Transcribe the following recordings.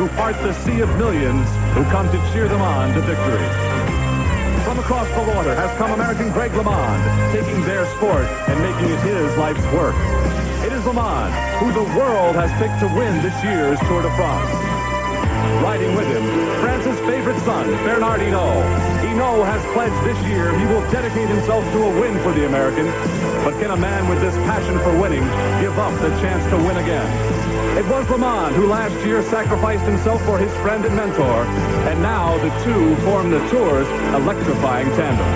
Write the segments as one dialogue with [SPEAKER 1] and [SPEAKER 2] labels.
[SPEAKER 1] who part the sea of millions who come to cheer them on to victory. From across the water has come American Greg LeMond, taking their sport and making it his life's work. It is LeMond, who the world has picked to win this year's Tour de France. Riding with him, France's favorite son, Bernard Hinault. Hinault has pledged this year he will dedicate himself to a win for the American. But can a man with this passion for winning give up the chance to win again? It was LeMond who last year sacrificed himself for his friend and mentor, and now the two form the Tour's electrifying tandem.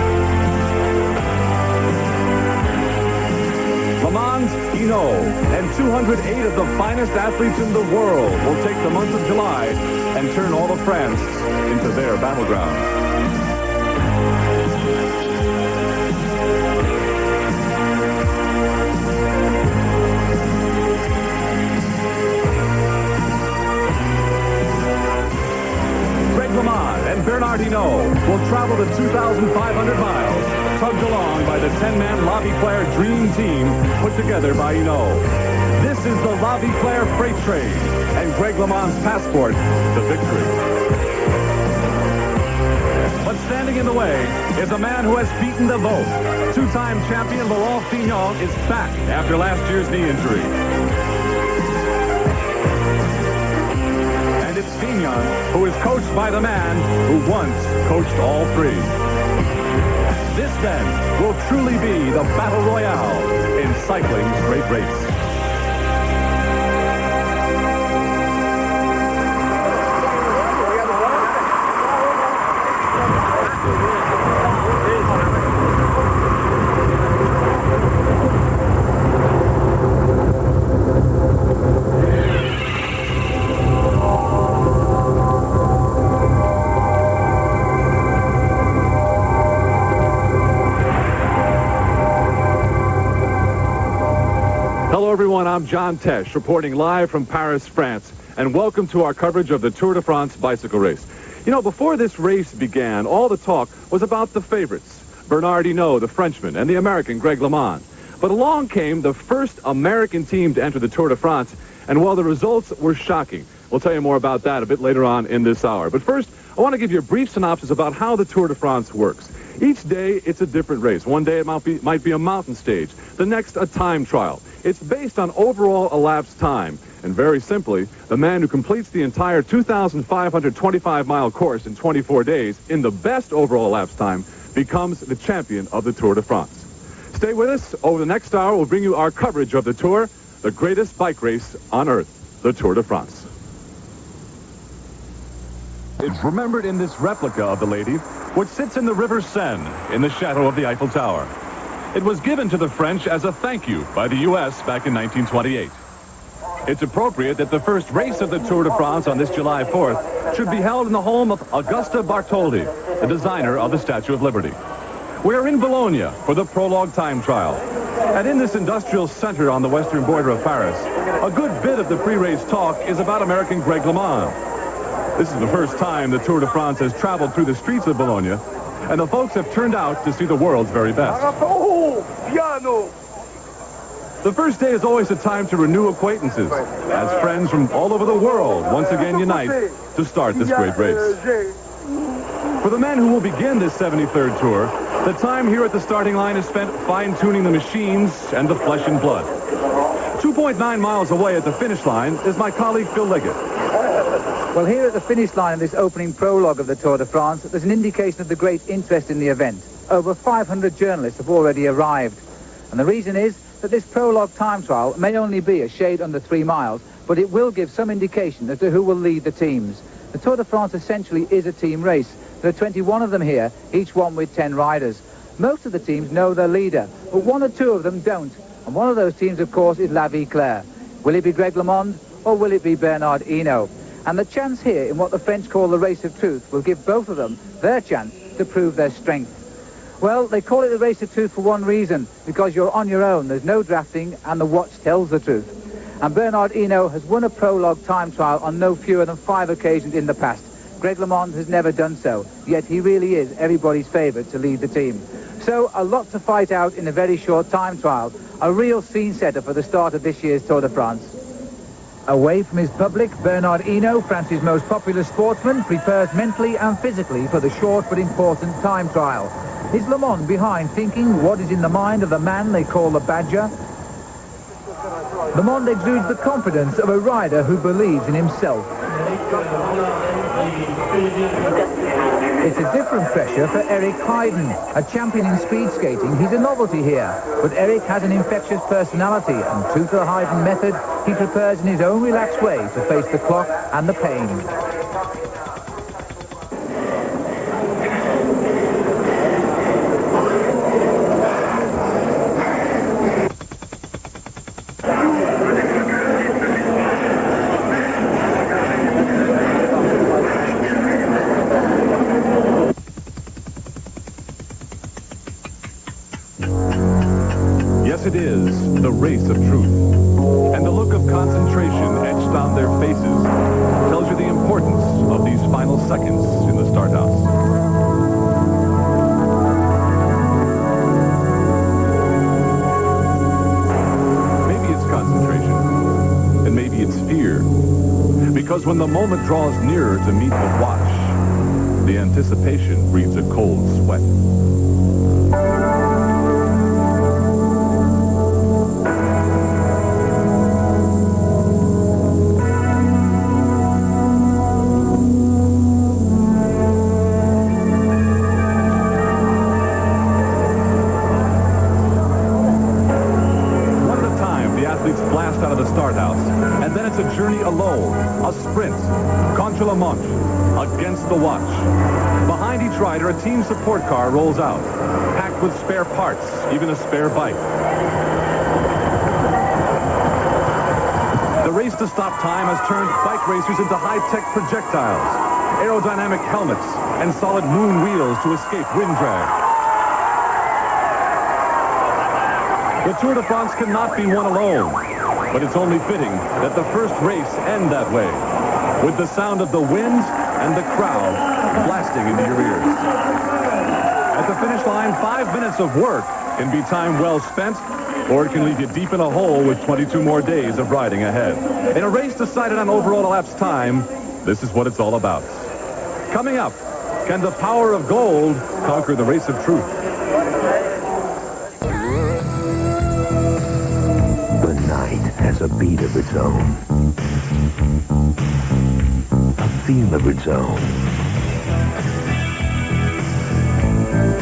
[SPEAKER 1] LeMond's Hinault and 208 of the finest athletes in the world will take the month of July and turn all of France into their battleground. LeMond and Bernard Hinault will travel the 2,500 miles, tugged along by the 10-man La Vie-Claire Dream Team put together by Hinault. This is the La Vie-Claire Freight Train, and Greg LeMond's passport to victory. But standing in the way is a man who has beaten the vote. Two-time champion Laurent Fignon is back after last year's knee injury. And it's Fignon who is coached by the man who once coached all three. This then will truly be the battle royale in cycling's great race. Hello everyone, I'm John Tesh, reporting live from Paris, France, and welcome to our coverage of the Tour de France bicycle race. You know, before this race began, all the talk was about the favorites, Bernard Hinault, the Frenchman, and the American Greg LeMond. But along came the first American team to enter the Tour de France, and while the results were shocking, we'll tell you more about that a bit later on in this hour. But first, I want to give you a brief synopsis about how the Tour de France works. Each day, it's a different race. One day, it might be a mountain stage. The next, a time trial. It's based on overall elapsed time. And very simply, the man who completes the entire 2,525-mile course in 24 days in the best overall elapsed time becomes the champion of the Tour de France. Stay with us. Over the next hour, we'll bring you our coverage of the Tour, the greatest bike race on earth, the Tour de France. It's remembered in this replica of the lady, which sits in the River Seine in the shadow of the Eiffel Tower. It was given to the French as a thank you by the U.S. back in 1928. It's appropriate that the first race of the Tour de France on this July 4th should be held in the home of Augusta Bartholdi, the designer of the Statue of Liberty. We're in Bologna for the prologue time trial. And in this industrial center on the western border of Paris, a good bit of the pre-race talk is about American Greg LeMond. This is the first time the Tour de France has traveled through the streets of Bologna, and the folks have turned out to see the world's very best. The first day is always a time to renew acquaintances, as friends from all over the world once again unite to start this great race. For the men who will begin this 73rd tour, the time here at the starting line is spent fine-tuning the machines and the flesh and blood. 2.9 miles away at the finish line is my colleague Phil Liggett.
[SPEAKER 2] Well, here at the finish line of this opening prologue of the Tour de France, there's an indication of the great interest in the event. Over 500 journalists have already arrived. And the reason is that this prologue time trial may only be a shade under 3 miles, but it will give some indication as to who will lead the teams. The Tour de France essentially is a team race. There are 21 of them here, each one with 10 riders. Most of the teams know their leader, but one or two of them don't. And one of those teams, of course, is La Vie-Claire. Will it be Greg LeMond or will it be Bernard Hinault? And the chance here in what the French call the race of truth will give both of them their chance to prove their strength. Well, they call it the race of truth for one reason, because you're on your own, there's no drafting, and the watch tells the truth. And Bernard Hinault has won a prologue time trial on no fewer than 5 occasions in the past. Greg LeMond has never done so, yet he really is everybody's favourite to lead the team. So a lot to fight out in a very short time trial, a real scene setter for the start of this year's Tour de France. Away from his public, Bernard Hinault, France's most popular sportsman, prepares mentally and physically for the short but important time trial. Is LeMond behind, thinking what is in the mind of the man they call the Badger? LeMond exudes the confidence of a rider who believes in himself. It's a different pressure for Eric Heiden, a champion in speed skating. He's a novelty here, but Eric has an infectious personality, and true to the Heiden method, he prepares in his own relaxed way to face the clock and the pain.
[SPEAKER 1] Yes, it is the race of truth. And the look of concentration etched on their faces tells you the importance of these final seconds in the start house. Maybe it's concentration, and maybe it's fear. Because when the moment draws nearer to meet the watch, the anticipation breeds a cold sweat. Blast out of the start house, and then it's a journey alone, a sprint, contre la montre, against the watch. Behind each rider, a team support car rolls out, packed with spare parts, even a spare bike. The race to stop time has turned bike racers into high-tech projectiles, aerodynamic helmets, and solid moon wheels to escape wind drag. The Tour de France cannot be won alone, but it's only fitting that the first race end that way, with the sound of the wind and the crowd blasting into your ears. At the finish line, 5 minutes of work can be time well spent, or it can leave you deep in a hole with 22 more days of riding ahead. In a race decided on overall elapsed time, this is what it's all about. Coming up, can the power of gold conquer the race of truth?
[SPEAKER 3] Has a beat of its own, a feel of its own,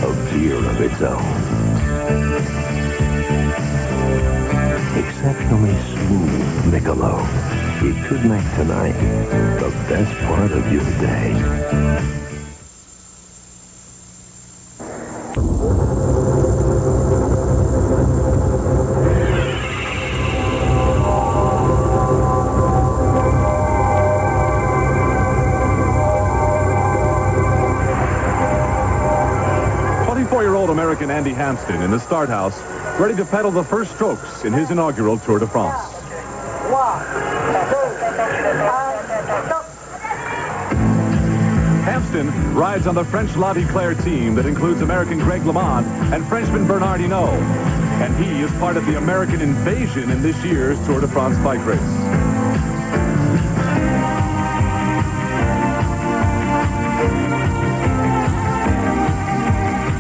[SPEAKER 3] a beer of its own. Exceptionally smooth Michelob. It could make tonight the best part of your day.
[SPEAKER 1] 24-year-old American Andy Hampsten in the start house, ready to pedal the first strokes in his inaugural Tour de France. Hampsten rides on the French La Claire team that includes American Greg LeMond and Frenchman Bernard Hinault. And he is part of the American invasion in this year's Tour de France bike race.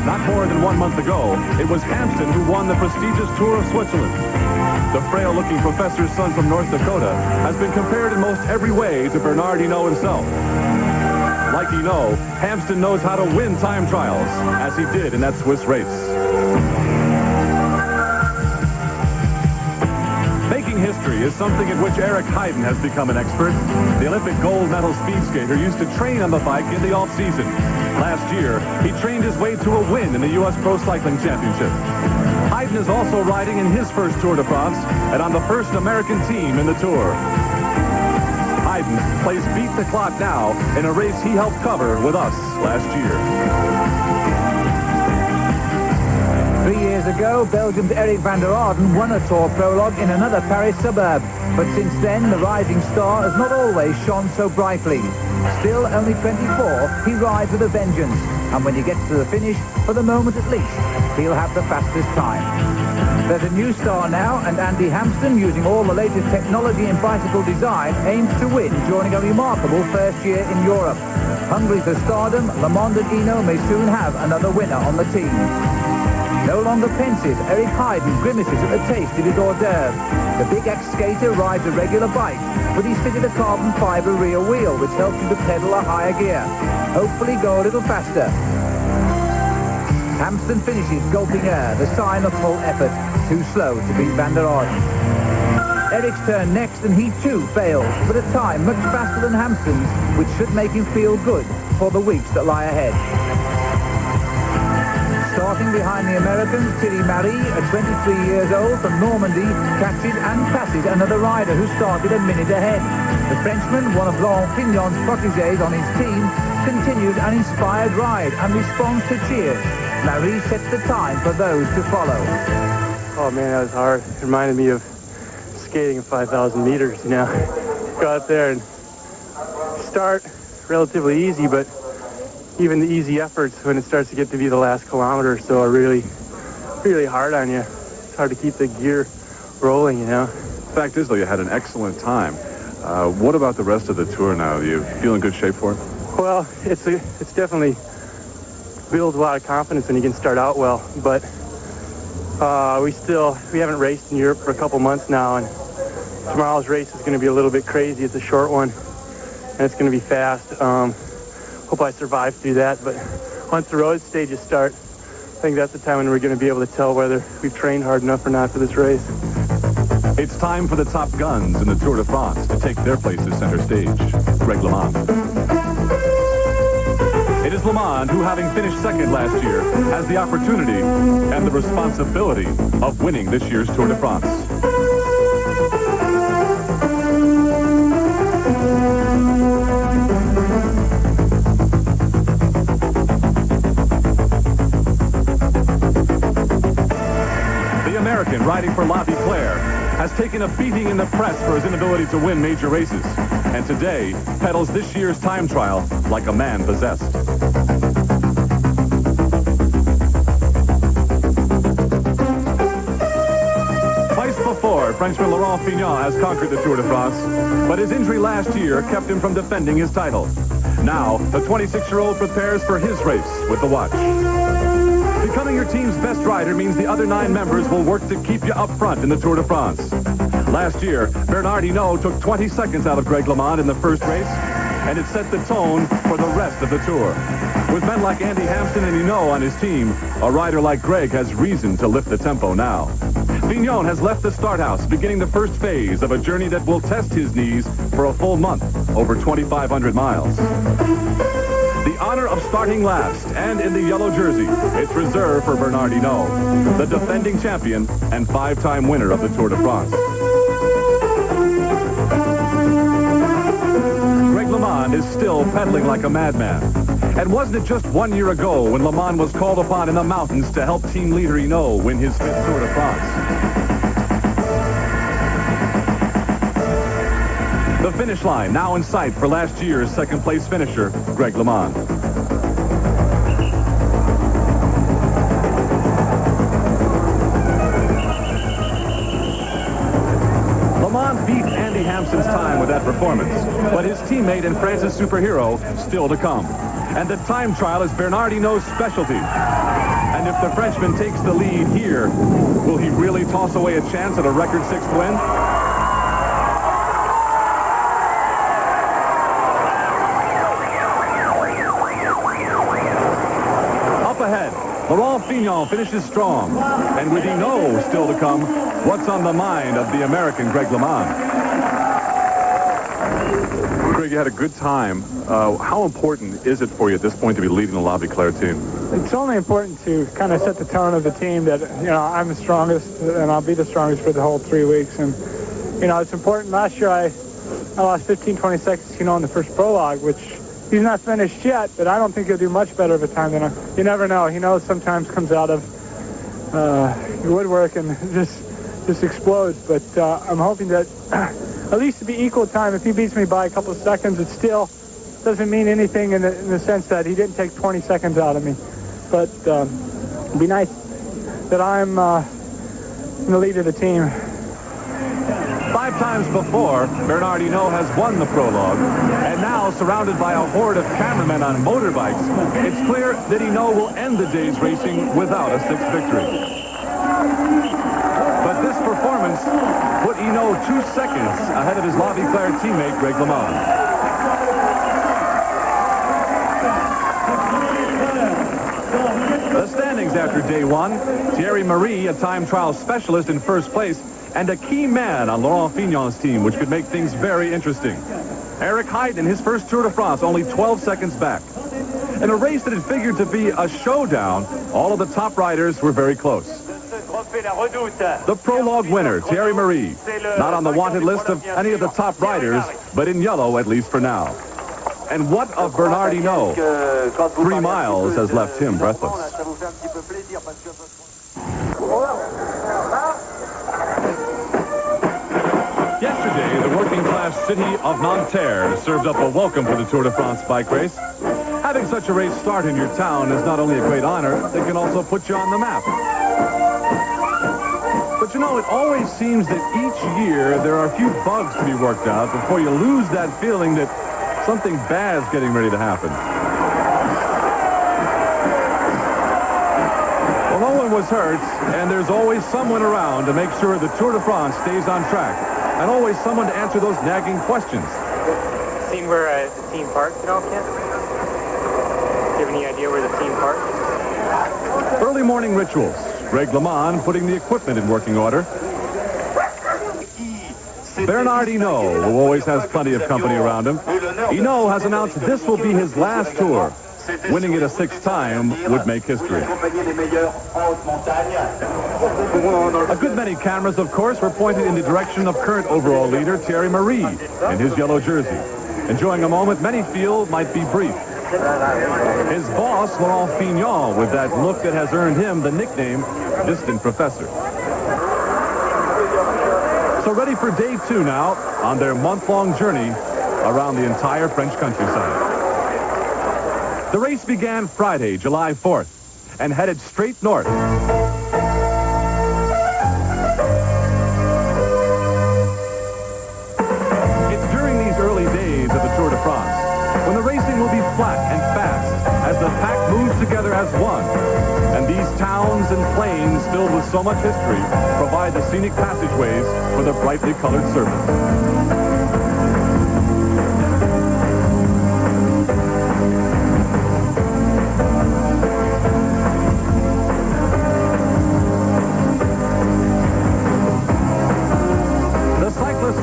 [SPEAKER 1] Not more than 1 month ago, it was Hampsten who won the prestigious Tour of Switzerland. The frail-looking professor's son from North Dakota has been compared in most every way to Bernard Hinault himself. Like Hinault, Hampsten knows how to win time trials, as he did in that Swiss race. Making history is something in which Eric Heiden has become an expert. The Olympic gold medal speed skater used to train on the bike in the off-season. Last year, he trained his way to a win in the U.S. Pro Cycling Championship. Heiden is also riding in his first Tour de France and on the first American team in the Tour. Heiden plays Beat the Clock now in a race he helped cover with us last year.
[SPEAKER 2] 3 years ago, Belgium's Eric van der Arden won a Tour prologue in another Paris suburb. But since then, the rising star has not always shone so brightly. Still only 24, he rides with a vengeance. And when he gets to the finish, for the moment at least, he'll have the fastest time. There's a new star now, and Andy Hampsten, using all the latest technology in bicycle design, aims to win, joining a remarkable first year in Europe. Hungry for stardom, LeMond and Eno may soon have another winner on the team. No longer pensive, Eric Heiden grimaces at the taste of his hors d'oeuvre. The big ex-skater rides a regular bike, but he's fitted a carbon fibre rear wheel, which helps him to pedal a higher gear. Hopefully go a little faster. Hampsten finishes gulping air, the sign of full effort. Too slow to beat Van der Orden. Eric's turn next, and he too fails, but a time much faster than Hampsten's, which should make him feel good for the weeks that lie ahead. Starting behind the American, Thierry Marie, at 23 years old from Normandy, catches and passes another rider who started a minute ahead. The Frenchman, one of Laurent Fignon's protégés on his team, continues an inspired ride and responds to cheers. Marie sets the time for those to follow.
[SPEAKER 4] Oh man, that was hard. It reminded me of skating 5,000 meters, you know. Go out there and start relatively easy, but even the easy efforts, when it starts to get to be the last kilometer or so, are really, really hard on you. It's hard to keep the gear rolling, you know.
[SPEAKER 1] Fact is, though, you had an excellent time. What about the rest of the tour now? Do you feel in good shape for it?
[SPEAKER 4] Well, it's definitely builds a lot of confidence when you can start out well, but we haven't raced in Europe for a couple months now, and tomorrow's race is going to be a little bit crazy. It's a short one, and it's going to be fast. Hope I survive through that, but once the road stages start, I think that's the time when we're going to be able to tell whether we've trained hard enough or not for this race.
[SPEAKER 1] It's time for the top guns in the Tour de France to take their places center stage. Greg LeMond. It is LeMond who, having finished second last year, has the opportunity and the responsibility of winning this year's Tour de France. The American, riding for La Viclaire, has taken a beating in the press for his inability to win major races, and today pedals this year's time trial like a man possessed. Twice before, Frenchman Laurent Fignon has conquered the Tour de France, but his injury last year kept him from defending his title. Now, the 26-year-old prepares for his race with the watch. Becoming your team's best rider means the other 9 members will work to keep you up front in the Tour de France. Last year, Bernard Hinault took 20 seconds out of Greg LeMond in the first race, and it set the tone for the rest of the Tour. With men like Andy Hampsten and Hinault on his team, a rider like Greg has reason to lift the tempo now. Fignon has left the start house, beginning the first phase of a journey that will test his knees for a full month, over 2,500 miles. The honor of starting last and in the yellow jersey, it's reserved for Bernard Hinault, the defending champion and 5-time winner of the Tour de France. Greg LeMond is still pedaling like a madman. And wasn't it just 1 year ago when LeMond was called upon in the mountains to help team leader Hinault win his 5th Tour de France? The finish line now in sight for last year's second-place finisher, Greg LeMond. LeMond beat Andy Hampsten's time with that performance, but his teammate and France's superhero still to come. And the time trial is Bernard Hinault's specialty. And if the Frenchman takes the lead here, will he really toss away a chance at a record 6th win? Laurent Fignon finishes strong, and with Hinault still to come, what's on the mind of the American Greg LeMond? Greg, you had a good time. How important is it for you at this point to be leading the La Viclaire team?
[SPEAKER 5] It's only important to kind of set the tone of the team that, you know, I'm the strongest, and I'll be the strongest for the whole 3 weeks. And, you know, it's important. Last year I lost 15, 20 seconds, you know, in the first prologue, which he's not finished yet, but I don't think he'll do much better of a time than you never know. He knows sometimes comes out of woodwork and just explodes. But I'm hoping that at least to be equal time. If he beats me by a couple of seconds, it still doesn't mean anything in the sense that he didn't take 20 seconds out of me. But it'd be nice that I'm in the lead of the team.
[SPEAKER 1] 5 times before, Bernard Hinault has won the prologue, and now, surrounded by a horde of cameramen on motorbikes, it's clear that Hinault will end the day's racing without a 6th victory. But this performance put Hinault 2 seconds ahead of his La Viclaire teammate, Greg LeMond. The standings after day 1, Thierry Marie, a time trial specialist in first place, and a key man on Laurent Fignon's team, which could make things very interesting. Eric Heiden in his first Tour de France, only 12 seconds back. In a race that had figured to be a showdown, all of the top riders were very close. The prologue winner, Thierry Marie, not on the wanted list of any of the top riders, but in yellow, at least for now. And what of Bernard Hinault? 3 miles has left him breathless. Yesterday, the working-class city of Nanterre served up a welcome for the Tour de France bike race. Having such a race start in your town is not only a great honor, it can also put you on the map. But you know, it always seems that each year there are a few bugs to be worked out before you lose that feeling that something bad's getting ready to happen. Well, no one was hurt, and there's always someone around to make sure the Tour de France stays on track, and always someone to answer those nagging questions.
[SPEAKER 6] Seen where the team parked at all, Kent? Do you have any idea where the team parked?
[SPEAKER 1] Early morning rituals. Greg LeMond putting the equipment in working order. Bernard Hinault, who always has plenty of company around him. Hinault has announced this will be his last tour. Winning it a 6th time would make history. A good many cameras, of course, were pointed in the direction of current overall leader Thierry Marie in his yellow jersey, enjoying a moment many feel might be brief. His boss, Laurent Fignon, with that look that has earned him the nickname Distant Professor. So ready for day 2 now on their month-long journey around the entire French countryside. The race began Friday, July 4th, and headed straight north. It's during these early days of the Tour de France when the racing will be flat and fast as the pack moves together as one. And these towns and plains filled with so much history provide the scenic passageways for the brightly colored surface.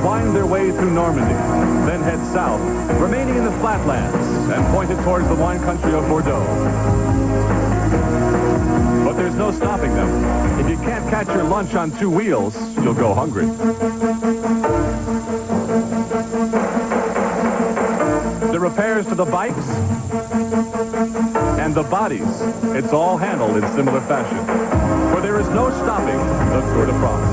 [SPEAKER 1] Wind their way through Normandy, then head south, remaining in the flatlands and pointed towards the wine country of Bordeaux. But there's no stopping them. If you can't catch your lunch on 2 wheels, you'll go hungry. The repairs to the bikes and the bodies, it's all handled in similar fashion. For there is no stopping the Tour de France.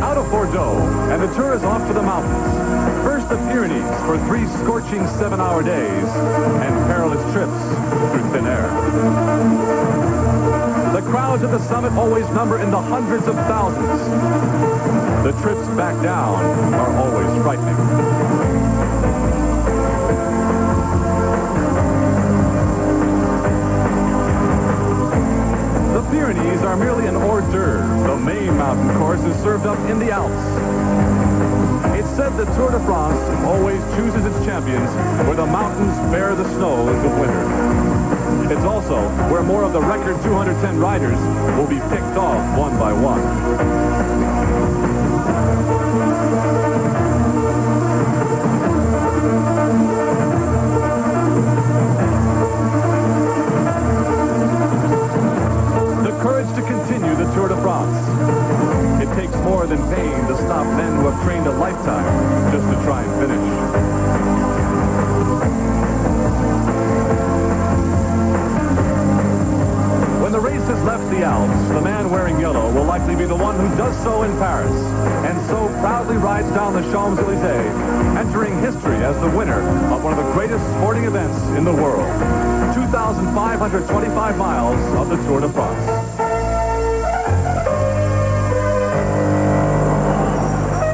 [SPEAKER 1] Out of Bordeaux, and the tour is off to the mountains. First the Pyrenees for 3 scorching 7-hour days and perilous trips through thin air. The crowds at the summit always number in the hundreds of thousands. The trips back down are always frightening. The Pyrenees are merely an hors d'oeuvre. The main mountain course is served up in the Alps. It's said that Tour de France always chooses its champions where the mountains bear the snows of winter. It's also where more of the record 210 riders will be picked off one by one. To continue the Tour de France. It takes more than pain to stop men who have trained a lifetime just to try and finish. When the race has left the Alps, the man wearing yellow will likely be the one who does so in Paris, and so proudly rides down the Champs-Élysées, entering history as the winner of one of the greatest sporting events in the world. 2,525 miles of the Tour de France.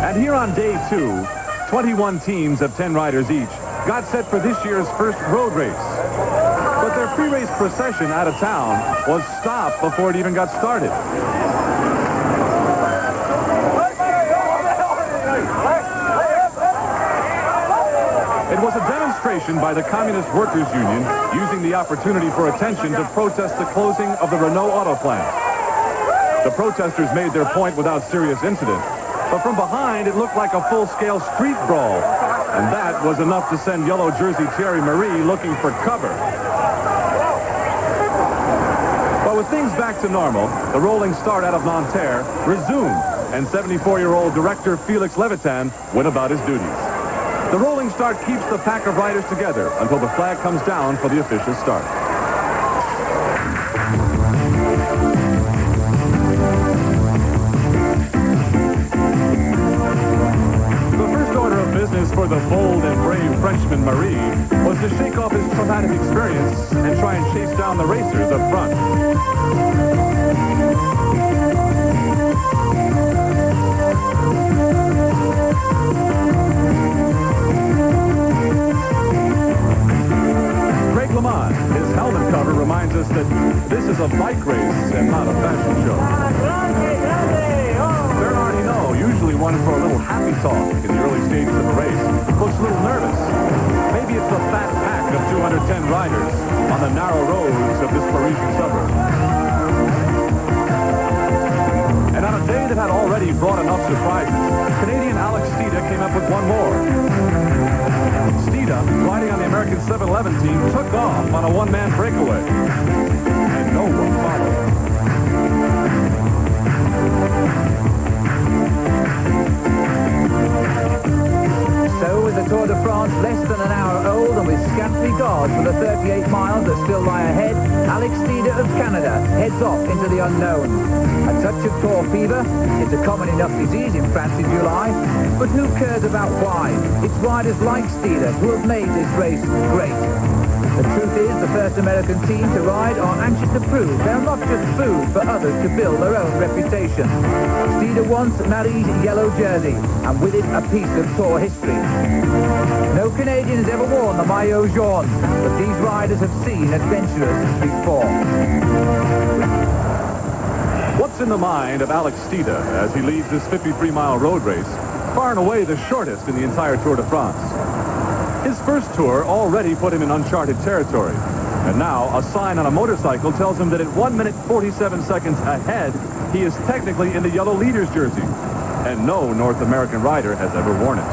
[SPEAKER 1] And here on day 2, 21 teams of 10 riders each got set for this year's first road race. But their pre-race procession out of town was stopped before it even got started. It was a demonstration by the Communist Workers' Union using the opportunity for attention to protest the closing of the Renault auto plant. The protesters made their point without serious incident, but from behind it looked like a full-scale street brawl, and that was enough to send yellow jersey Thierry Marie looking for cover. But with things back to normal, the rolling start out of Nanterre resumed, and 74-year-old director Felix Levitan went about his duties. The rolling start keeps the pack of riders together until the flag comes down for the official start. The first order of business for the bold and brave Frenchman Marie was to shake off his traumatic experience and try and chase down the racers up front. LeMond, his helmet cover reminds us that this is a bike race and not a fashion show. Bernardino, usually one for a little happy talk in the early stages of the race, looks a little nervous. Maybe it's the fat pack of 210 riders on the narrow roads of this Parisian suburb. And on a day that had already brought enough surprises, Canadian Alex Steeda came up with one more. Steeda, riding on the American 7-Eleven team, took off on a one-man breakaway. And no one followed.
[SPEAKER 2] So with the Tour de France less than an hour old and with scant regard for the 38 miles that still lie ahead, Alex Steeda of Canada heads off into the unknown. A touch of Tour fever, it's a common enough disease in France in July, but who cares about why? It's riders like Steeda who have made this race great. The truth is, the first American team to ride are anxious to prove they're not just food for others to build their own reputation. Steeda wants Marie's yellow jersey, and with it a piece of Tour history. No Canadian has ever worn the maillot jaune, but these riders have seen adventurers before.
[SPEAKER 1] What's in the mind of Alex Steeda as he leads this 53-mile road race, far and away the shortest in the entire Tour de France? His first tour already put him in uncharted territory, and now a sign on a motorcycle tells him that at 1 minute 47 seconds ahead, he is technically in the yellow leader's jersey, and no North American rider has ever worn it.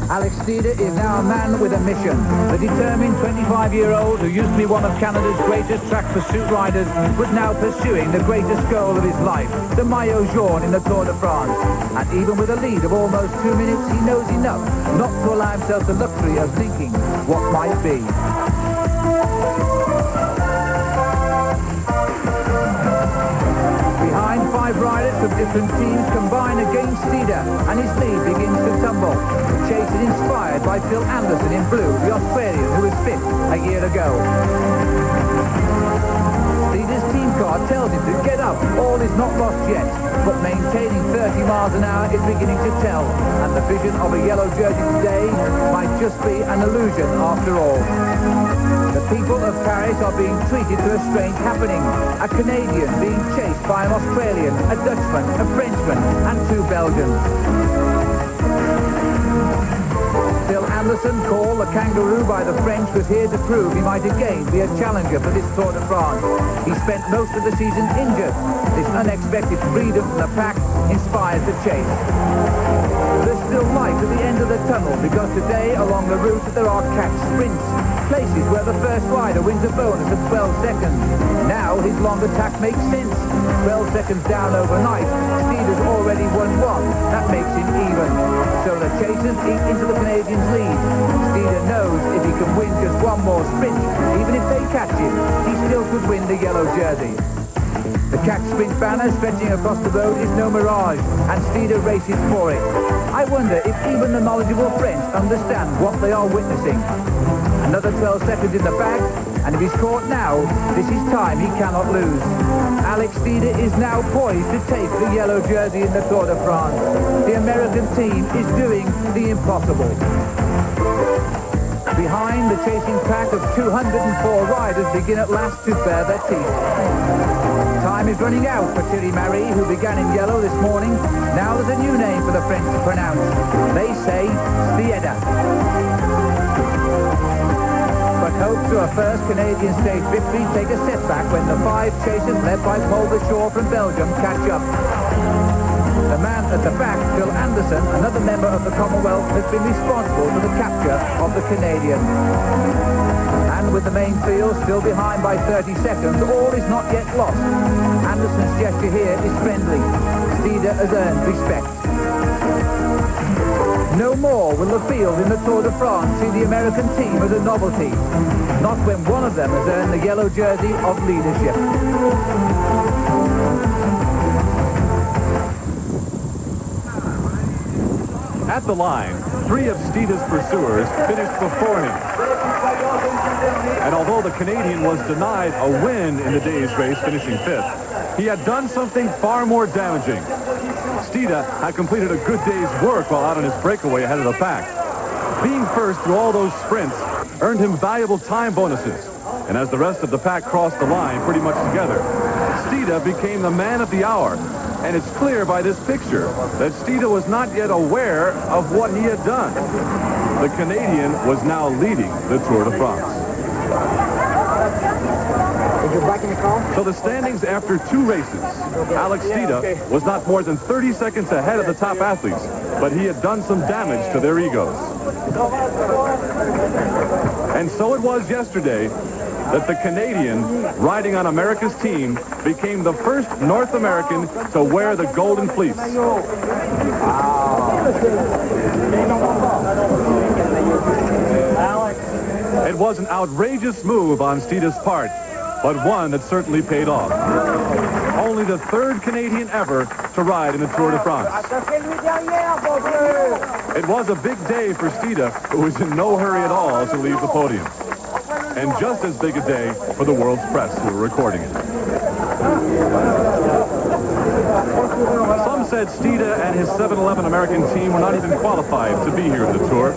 [SPEAKER 2] Alex Steeda is now a man with a mission. The determined 25-year-old who used to be one of Canada's greatest track pursuit riders was now pursuing the greatest goal of his life, the maillot jaune in the Tour de France. And even with a lead of almost 2 minutes, he knows enough not to allow himself the luxury of thinking what might be. Behind, 5 riders from different teams combine against Steeda, and his lead begins to tumble. The chase is inspired by Phil Anderson in blue, the Australian who was 5th a year ago. Steeda's team car tells him to get up, all is not lost yet, but maintaining 30 miles an hour is beginning to tell, and the vision of a yellow jersey today might just be an illusion after all. The people of Paris are being treated to a strange happening. A Canadian being chased by an Australian, a Dutchman, a Frenchman, and 2 Belgians. Phil Anderson, called the Kangaroo by the French, was here to prove he might again be a challenger for this Tour de France. He spent most of the season injured. This unexpected freedom from the pack inspires the chase. There's still light at the end of the tunnel because today along the route there are catch sprints, places where the first rider wins a bonus of 12 seconds. Now his long attack makes sense. 12 seconds down overnight, Steeda's already won 1. That makes him even. So the chasers eat into the Canadians' lead. Steeda knows if he can win just 1 more sprint, even if they catch him, he still could win the yellow jersey. The CAC sprint banner stretching across the road is no mirage, and Steeder races for it. I wonder if even the knowledgeable French understand what they are witnessing. Another 12 seconds in the bag, and if he's caught now, this is time he cannot lose. Alex Steeder is now poised to take the yellow jersey in the Tour de France. The American team is doing the impossible. Behind, the chasing pack of 204 riders begin at last to bare their teeth. Time is running out for Thierry Marie, who began in yellow this morning. Now there's a new name for the French to pronounce. They say Stieda. But hopes to a first Canadian stage victory take a setback when the 5 chasers led by Paul Bechor from Belgium catch up. The man at the back, Phil Anderson, another member of the Commonwealth, has been responsible for the capture of the Canadian. And with the main field still behind by 30 seconds, all is not yet lost. Anderson's gesture here is friendly. Steeder has earned respect. No more will the field in the Tour de France see the American team as a novelty. Not when one of them has earned the yellow jersey of leadership.
[SPEAKER 1] At the line, 3 of Steeda's pursuers finished before him. And although the Canadian was denied a win in the day's race, finishing 5th, he had done something far more damaging. Steeda had completed a good day's work while out on his breakaway ahead of the pack. Being first through all those sprints earned him valuable time bonuses. And as the rest of the pack crossed the line pretty much together, Steeda became the man of the hour. And it's clear by this picture that Steeda was not yet aware of what he had done. The Canadian was now leading the Tour de France. So the standings after 2 races, Alex Steeda was not more than 30 seconds ahead of the top athletes, but he had done some damage to their egos. And so it was yesterday that the Canadian, riding on America's team, became the first North American to wear the golden fleece. It was an outrageous move on Steeda's part, but one that certainly paid off. Only the 3rd Canadian ever to ride in the Tour de France. It was a big day for Steeda, who was in no hurry at all to leave the podium. And just as big a day for the world's press who were recording it. Some said Steeda and his 7-Eleven American team were not even qualified to be here at the Tour.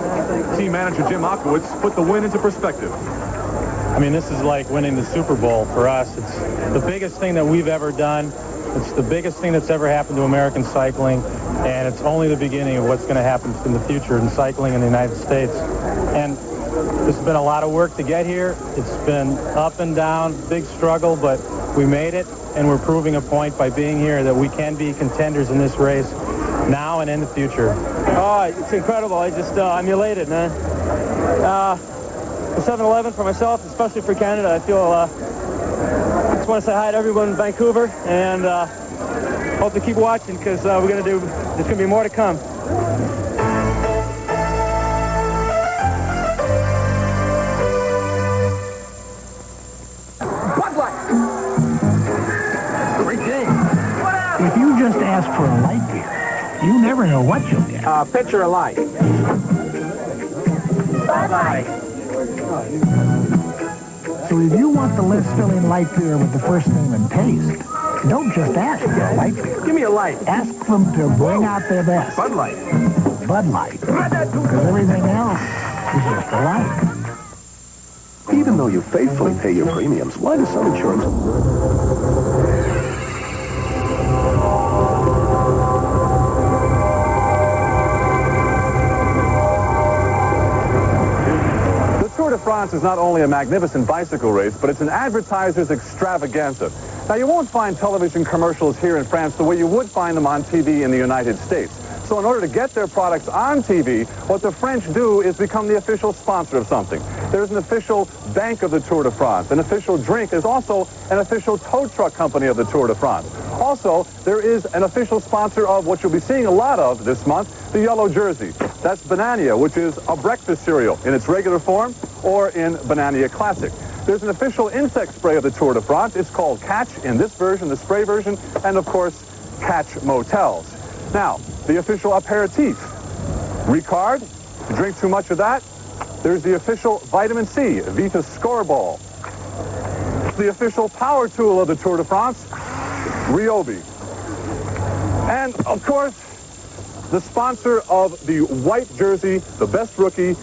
[SPEAKER 1] Team manager Jim Okowitz put the win into perspective.
[SPEAKER 7] I mean, this is like winning the Super Bowl for us. It's the biggest thing that we've ever done. It's the biggest thing that's ever happened to American cycling, and it's only the beginning of what's going to happen in the future in cycling in the United States. And this has been a lot of work to get here. It's been up and down, big struggle, but we made it, and we're proving a point by being here that we can be contenders in this race now and in the future.
[SPEAKER 8] Oh, it's incredible. I'm elated, man. The 7-Eleven for myself, especially for Canada, I feel, just want to say hi to everyone in Vancouver, and hope to keep watching, because there's going to be more to come.
[SPEAKER 9] If you just ask for a light beer, you never know what you'll get.
[SPEAKER 8] Pitcher of light.
[SPEAKER 9] Bye-bye. So if you want the list-filling light beer with the first name and taste, don't just ask for a light beer.
[SPEAKER 8] Give me a light.
[SPEAKER 9] Ask them to bring out their best.
[SPEAKER 8] Bud Light.
[SPEAKER 9] Bud Light. Because everything else is just a light.
[SPEAKER 3] Even though you faithfully pay your premiums, why does some insurance...
[SPEAKER 1] The Tour de France is not only a magnificent bicycle race, but it's an advertiser's extravaganza. Now, you won't find television commercials here in France the way you would find them on TV in the United States. So in order to get their products on TV, what the French do is become the official sponsor of something. There's an official bank of the Tour de France. An official drink is also an official tow truck company of the Tour de France. Also, there is an official sponsor of what you'll be seeing a lot of this month, the yellow jersey. That's Banania, which is a breakfast cereal in its regular form or in Banania Classic. There's an official insect spray of the Tour de France. It's called Catch in this version, the spray version, and of course, Catch Motels. Now, the official aperitif. Ricard, if you drink too much of that, there's the official vitamin C, Vita Scorball. The official power tool of the Tour de France, Ryobi. And, of course, the sponsor of the white jersey, the best rookie,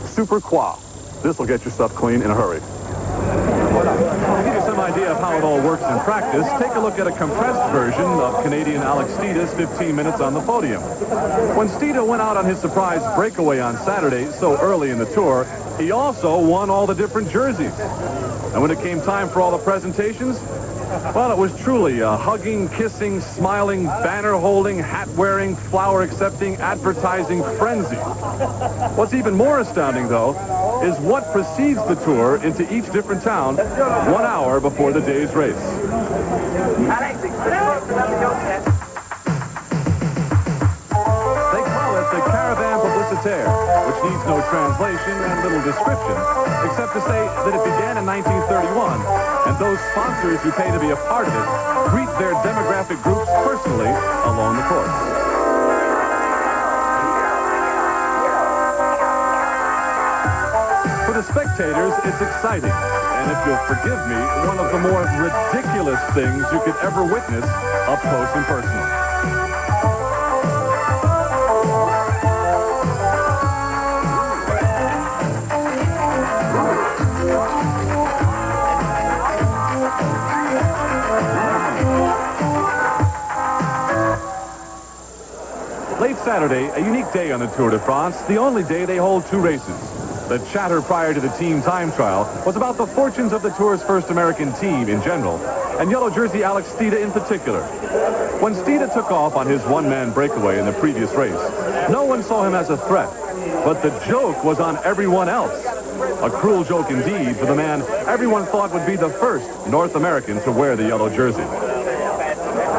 [SPEAKER 1] Super Qua. This will get your stuff clean in a hurry. To give you some idea of how it all works in practice, take a look at a compressed version of Canadian Alex Steeda's 15 minutes on the podium. When Steeda went out on his surprise breakaway on Saturday so early in the Tour, he also won all the different jerseys. And when it came time for all the presentations, well, it was truly a hugging, kissing, smiling, banner-holding, hat-wearing, flower-accepting, advertising frenzy. What's even more astounding, though, is what precedes the Tour into each different town 1 hour before the day's race. They call it the Caravan Publicitaire, which needs no translation and little description, except to say that it began in 1931, and those sponsors who pay to be a part of it greet their demographic groups personally along the course. For the spectators, it's exciting, and if you'll forgive me, one of the more ridiculous things you could ever witness up close and personal. Late Saturday, a unique day on the Tour de France, the only day they hold 2 races. The chatter prior to the team time trial was about the fortunes of the Tour's first American team in general, and yellow jersey Alex Steeda in particular. When Steeda took off on his one-man breakaway in the previous race, no one saw him as a threat, but the joke was on everyone else. A cruel joke indeed for the man everyone thought would be the first North American to wear the yellow jersey.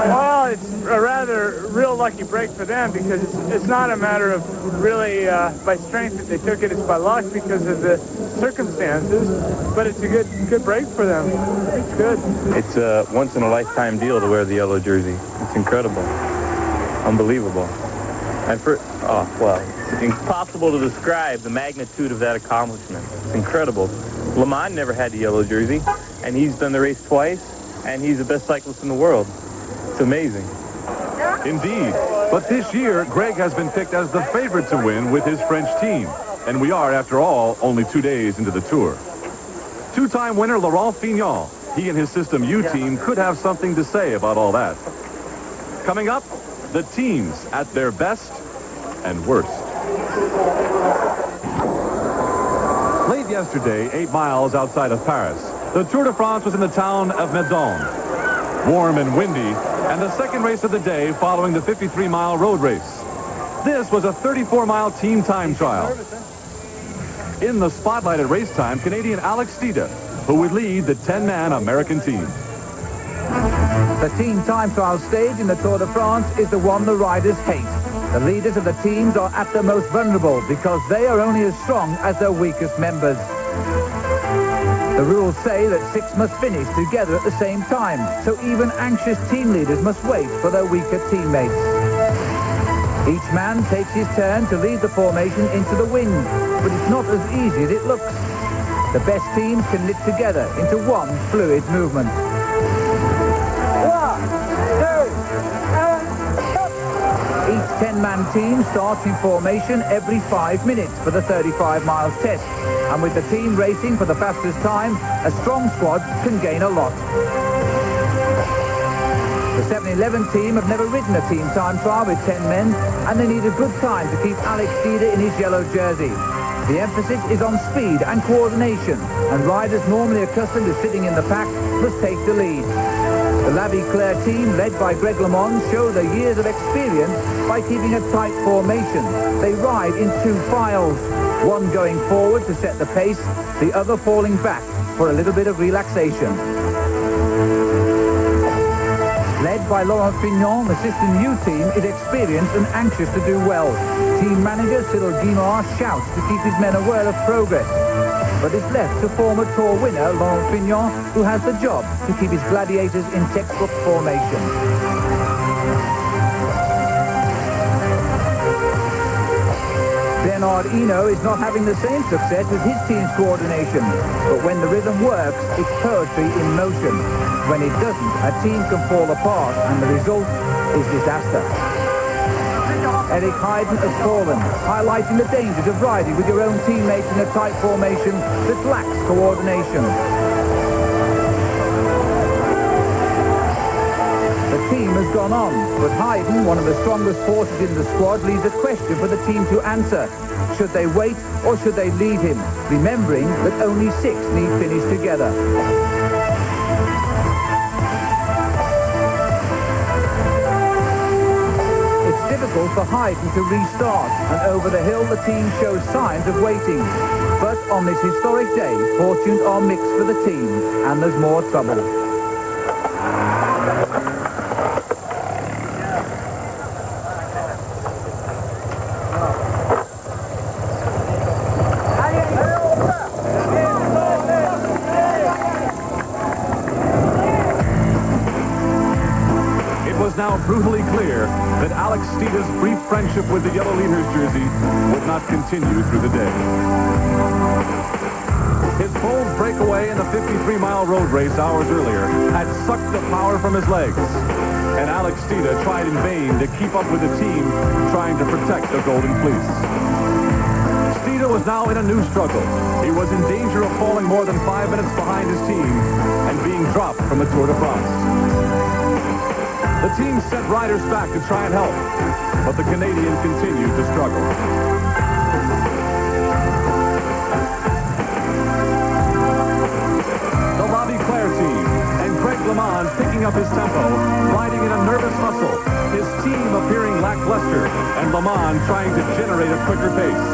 [SPEAKER 5] Well, it's a rather real lucky break for them because it's not a matter of really by strength that they took it. It's by luck because of the circumstances. But it's a good break for them. It's good.
[SPEAKER 10] It's a once-in-a-lifetime deal to wear the yellow jersey. It's incredible. Unbelievable. And it's impossible to describe the magnitude of that accomplishment. It's incredible. LeMond never had the yellow jersey, and he's done the race twice, and he's the best cyclist in the world. It's amazing.
[SPEAKER 1] Indeed. But this year, Greg has been picked as the favorite to win with his French team. And we are, after all, only 2 days into the Tour. 2-time winner Laurent Fignon. He and his System U team could have something to say about all that. Coming up, the teams at their best and worst. Late yesterday, 8 miles outside of Paris, the Tour de France was in the town of Meudon. Warm and windy, and the second race of the day following the 53-mile road race. This was a 34-mile team time trial. In the spotlight at race time, Canadian Alex Steeda, who would lead the 10-man American team.
[SPEAKER 2] The team time trial stage in the Tour de France is the one the riders hate. The leaders of the teams are at their most vulnerable because they are only as strong as their weakest members. The rules say that 6 must finish together at the same time, so even anxious team leaders must wait for their weaker teammates. Each man takes his turn to lead the formation into the wind, but it's not as easy as it looks. The best teams can knit together into one fluid movement. Each 10-man team starts in formation every 5 minutes for the 35 miles test. And with the team racing for the fastest time, a strong squad can gain a lot. The 7-11 team have never ridden a team time trial with 10 men, and they need a good time to keep Alex Steeda in his yellow jersey. The emphasis is on speed and coordination, and riders normally accustomed to sitting in the pack must take the lead. The La Claire team, led by Greg LeMond, show their years of experience by keeping a tight formation. They ride in 2 files, one going forward to set the pace, the other falling back for a little bit of relaxation. Led by Laurent Fignon, the System U team is experienced and anxious to do well. Team manager Cyril Guimard shouts to keep his men aware of progress. But it's left to former Tour winner Laurent Fignon, who has the job to keep his gladiators in textbook formation. Bernard Hinault is not having the same success with his team's coordination. But when the rhythm works, it's poetry in motion. When it doesn't, a team can fall apart, and the result is disaster. Eric Heiden has fallen, highlighting the dangers of riding with your own teammates in a tight formation that lacks coordination. The team has gone on, but Heiden, one of the strongest forces in the squad, leaves a question for the team to answer. Should they wait or should they leave him, remembering that only 6 need finish together? Difficult for Heiden to restart, and over the hill the team shows signs of waiting. But on this historic day, fortunes are mixed for the team, and there's more trouble.
[SPEAKER 1] Now brutally clear that Alex Steeda's brief friendship with the Yellow Leaders jersey would not continue through the day. His bold breakaway in the 53-mile road race hours earlier had sucked the power from his legs, and Alex Steeda tried in vain to keep up with the team trying to protect the Golden Fleece. Steeda was now in a new struggle. He was in danger of falling more than 5 minutes behind his team and being dropped from the Tour de France. The team sent riders back to try and help, but the Canadian continued to struggle. The LeMond team and Craig LeMond picking up his tempo, riding in a nervous hustle, his team appearing lackluster, and LeMond trying to generate a quicker pace.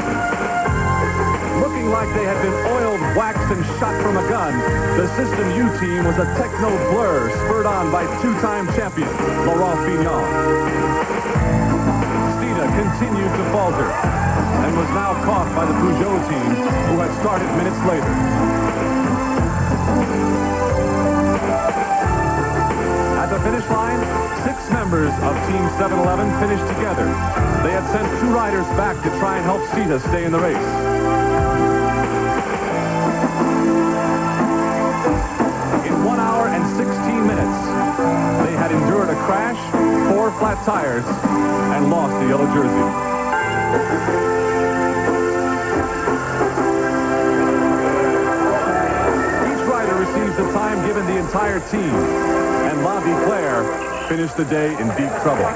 [SPEAKER 1] Looking like they had been oiled, waxed, and shot from a gun, the System U team was a techno blur spurred on by 2-time champion Laurent Fignon. Steeda continued to falter and was now caught by the Peugeot team, who had started minutes later. At the finish line, 6 members of Team 711 finished together. They had sent 2 riders back to try and help Steeda stay in the race. In 1 hour and 16 minutes, they had endured a crash, 4 flat tires, and lost the yellow jersey. Each rider receives the time given the entire team, and La Viclaire finished the day in deep trouble.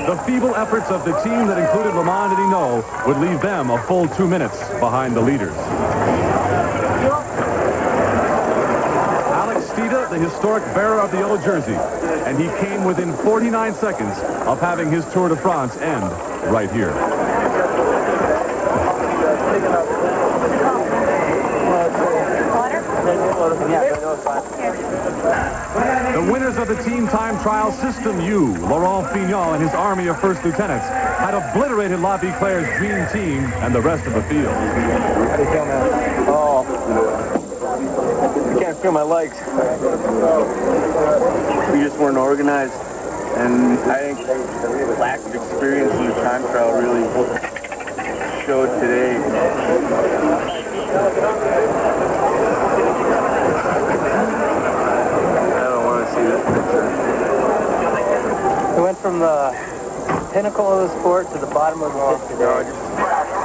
[SPEAKER 1] The feeble efforts of the team that included LeMond and Hinault would leave them a full 2 minutes behind the leaders. Alex Steeda, the historic bearer of the yellow jersey, and he came within 49 seconds of having his Tour de France end right here. The winners of the team time trial System U, Laurent Fignon and his army of first lieutenants, had obliterated La Viclaire's dream team and the rest of the field.
[SPEAKER 11] How do you feel, man? Oh, I can't feel my legs. We just weren't organized, and I think lack of experience in the time trial really showed today.
[SPEAKER 8] We went from the pinnacle of the sport to the bottom of the pit today.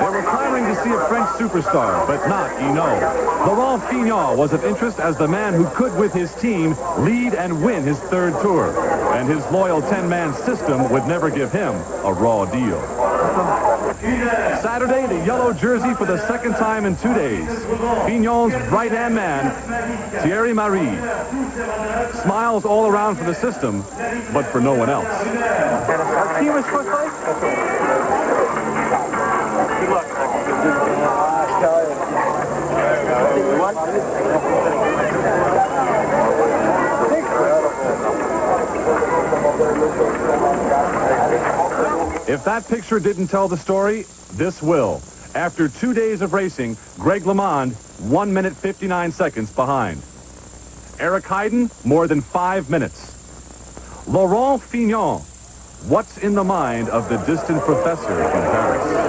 [SPEAKER 1] They were clamoring to see a French superstar, but not Hinault. Laurent Fignon was of interest as the man who could, with his team, lead and win his 3rd Tour. And his loyal 10-man system would never give him a raw deal. Saturday, the yellow jersey for the 2nd time in 2 days. Fignon's right-hand man, Thierry Marie. Smiles all around for the system, but for no one else.
[SPEAKER 8] Our team was supposed to play? Good luck.
[SPEAKER 1] If that picture didn't tell the story, this will. After 2 days of racing, Greg LeMond, 1 minute 59 seconds behind. Eric Heiden, more than 5 minutes. Laurent Fignon, what's in the mind of the distant professor from Paris?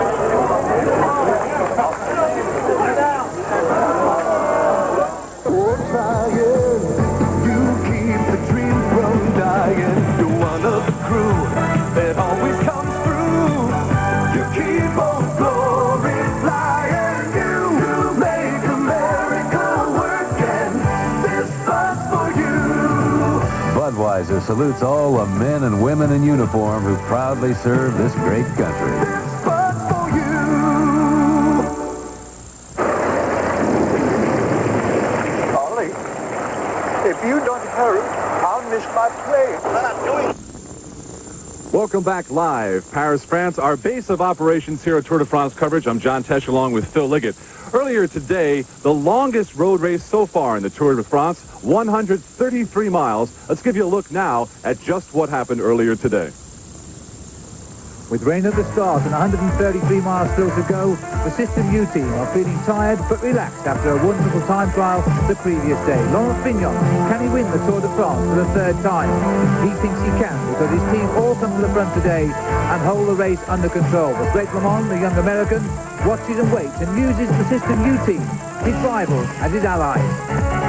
[SPEAKER 12] Budweiser salutes all the men and women in uniform who proudly serve this great country.
[SPEAKER 13] Ollie, if you don't hurry, I'll miss my plane.
[SPEAKER 1] Welcome back live, Paris, France, our base of operations here at Tour de France coverage. I'm John Tesh along with Phil Liggett. Earlier today, the longest road race so far in the Tour de France, 133 miles. Let's give you a look now at just what happened earlier today.
[SPEAKER 2] With rain at the start and 133 miles still to go, the System U team are feeling tired but relaxed after a wonderful time trial the previous day. Laurent Fignon, can he win the Tour de France for the third time? He thinks he can because his team all come to the front today and hold the race under control. But Greg LeMond, the young American, watches and waits and uses the System U team, his rivals, as his allies.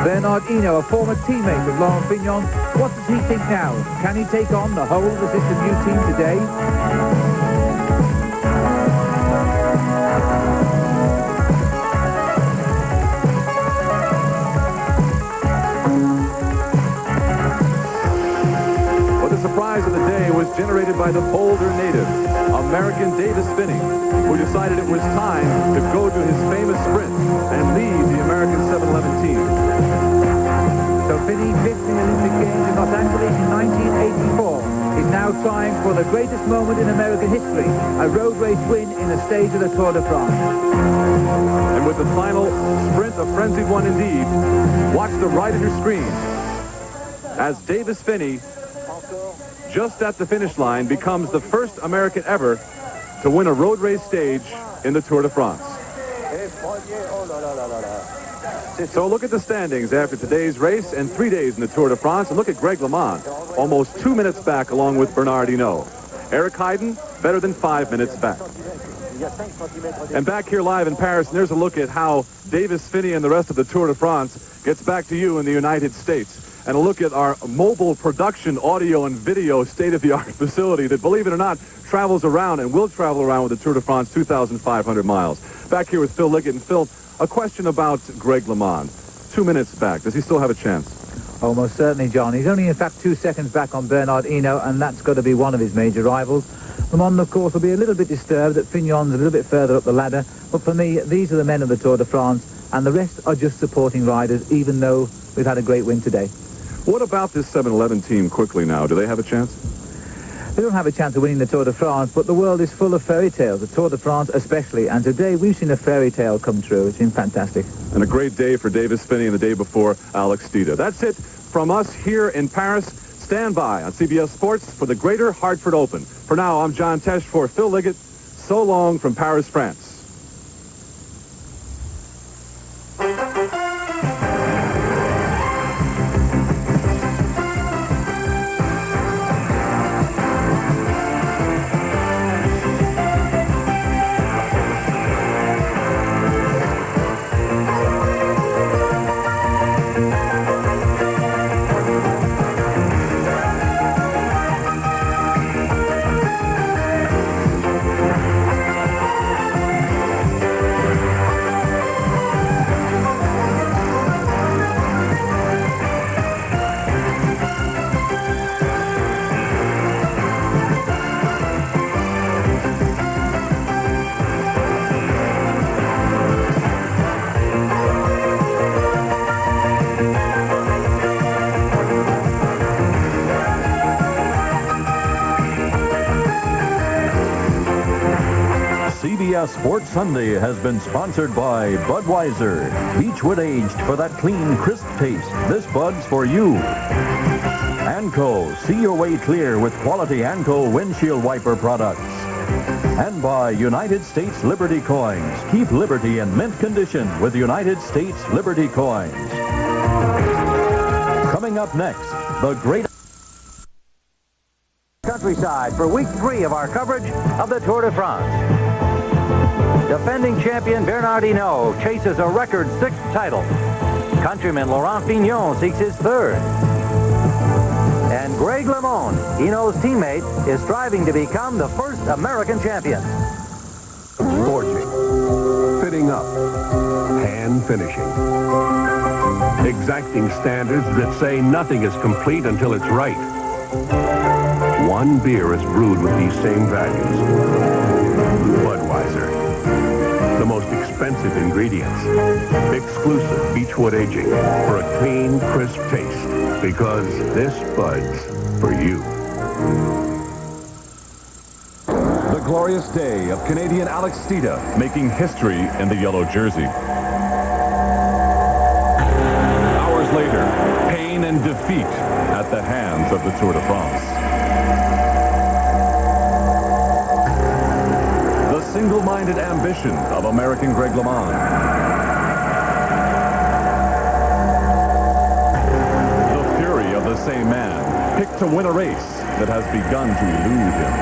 [SPEAKER 2] Bernard Hinault, a former teammate of Laurent Fignon, what does he think now? Can he take on the whole of the System U team today?
[SPEAKER 1] The surprise of the day was generated by the Boulder native, American Davis Finney, who decided it was time to go to his famous sprint and lead the American 711 team.
[SPEAKER 2] So Finney, fifth in the Olympic Games in Los Angeles in 1984, is now trying for the greatest moment in American history, a road race win in the stage of the Tour de France.
[SPEAKER 1] And with the final sprint, a frenzied one indeed, watch the right of your screen as Davis Finney, just at the finish line, becomes the first American ever to win a road race stage in the Tour de France. So look at the standings after today's race and 3 days in the Tour de France. And look at Greg LeMond, almost 2 minutes back along with Bernard Hinault. Eric Heiden, better than 5 minutes back. And back here live in Paris, and there's a look at how Davis Finney and the rest of the Tour de France gets back to you in the United States. And a look at our mobile production audio and video state-of-the-art facility that, believe it or not, travels around and will travel around with the Tour de France 2,500 miles. Back here with Phil Liggett. And Phil, a question about Greg LeMond. 2 minutes back. Does he still have a chance?
[SPEAKER 2] Almost certainly, John. He's only, in fact, 2 seconds back on Bernard Hinault, and that's got to be one of his major rivals. LeMond, of course, will be a little bit disturbed that Fignon's a little bit further up the ladder. But for me, these are the men of the Tour de France, and the rest are just supporting riders, even though we've had a great win today.
[SPEAKER 1] What about this 711 team quickly now? Do they have a chance?
[SPEAKER 2] They don't have a chance of winning the Tour de France, but the world is full of fairy tales, the Tour de France especially. And today we've seen a fairy tale come true. It's been fantastic.
[SPEAKER 1] And a great day for Davis Finney and the day before Alex Dida. That's it from us here in Paris. Stand by on CBS Sports for the Greater Hartford Open. For now, I'm John Tesh for Phil Liggett. So long from Paris, France.
[SPEAKER 14] CBS Sports Sunday has been sponsored by Budweiser. Beechwood aged for that clean, crisp taste. This Bud's for you. Anco, see your way clear with quality Anco windshield wiper products. And by United States Liberty Coins. Keep Liberty in mint condition with United States Liberty Coins. Coming up next, the great
[SPEAKER 15] countryside for week 3 of our coverage of the Tour de France. Defending champion Bernard Hinault chases a record 6th title. Countryman Laurent Fignon seeks his 3rd. And Greg LeMond, Hinault's teammate, is striving to become the first American champion.
[SPEAKER 3] Forging, fitting up, hand finishing. Exacting standards that say nothing is complete until it's right. One beer is brewed with these same values. Budweiser. The most expensive ingredients. Exclusive beechwood aging for a clean, crisp taste. Because this Bud's for you.
[SPEAKER 1] The glorious day of Canadian Alex Steeda making history in the yellow jersey. Hours later, pain and defeat at the hands of the Tour de France. The single-minded ambition of American Greg LeMond. The fury of the same man, picked to win a race that has begun to elude him.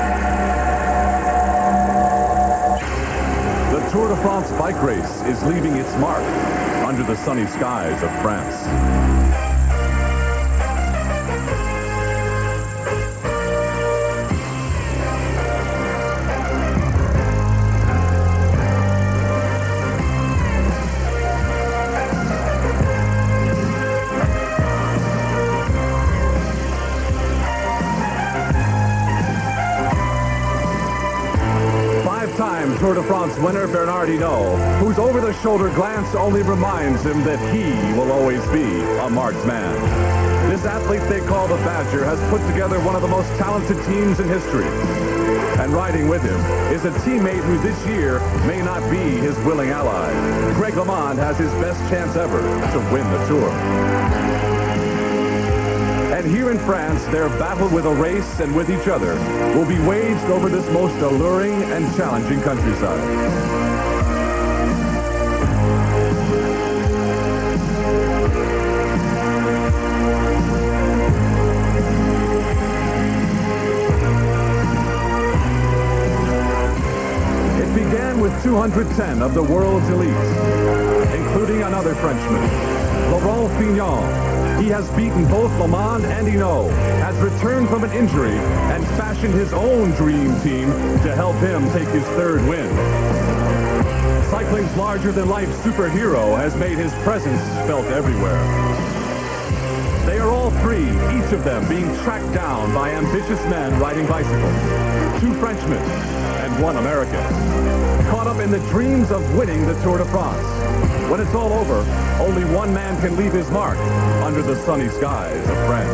[SPEAKER 1] The Tour de France bike race is leaving its mark under the sunny skies of France. 5-time Tour de France winner Bernard Hinault, whose over-the-shoulder glance only reminds him that he will always be a marked man. This athlete they call the Badger has put together one of the most talented teams in history. And riding with him is a teammate who this year may not be his willing ally. Greg LeMond has his best chance ever to win the Tour. And here in France, their battle with a race and with each other will be waged over this most alluring and challenging countryside. It began with 210 of the world's elites, including another Frenchman, Laurent Fignon. He has beaten both LeMond and Hinault, has returned from an injury, and fashioned his own dream team to help him take his 3rd win. Cycling's larger-than-life superhero has made his presence felt everywhere. They are all 3, each of them being tracked down by ambitious men riding bicycles. 2 Frenchmen and 1 American. Caught up in the dreams of winning the Tour de France. When it's all over, only one man can leave his mark under the sunny skies of France.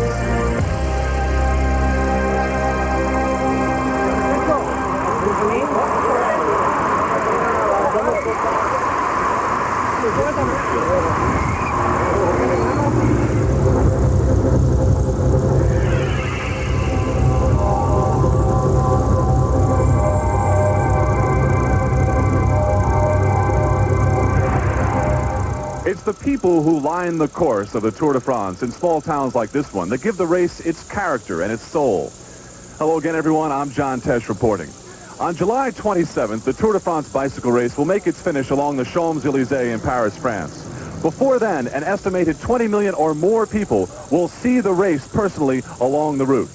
[SPEAKER 1] It's the people who line the course of the Tour de France in small towns like this one that give the race its character and its soul. Hello again, everyone. I'm John Tesh reporting. On July 27th, the Tour de France bicycle race will make its finish along the Champs-Élysées in Paris, France. Before then, an estimated 20 million or more people will see the race personally along the route.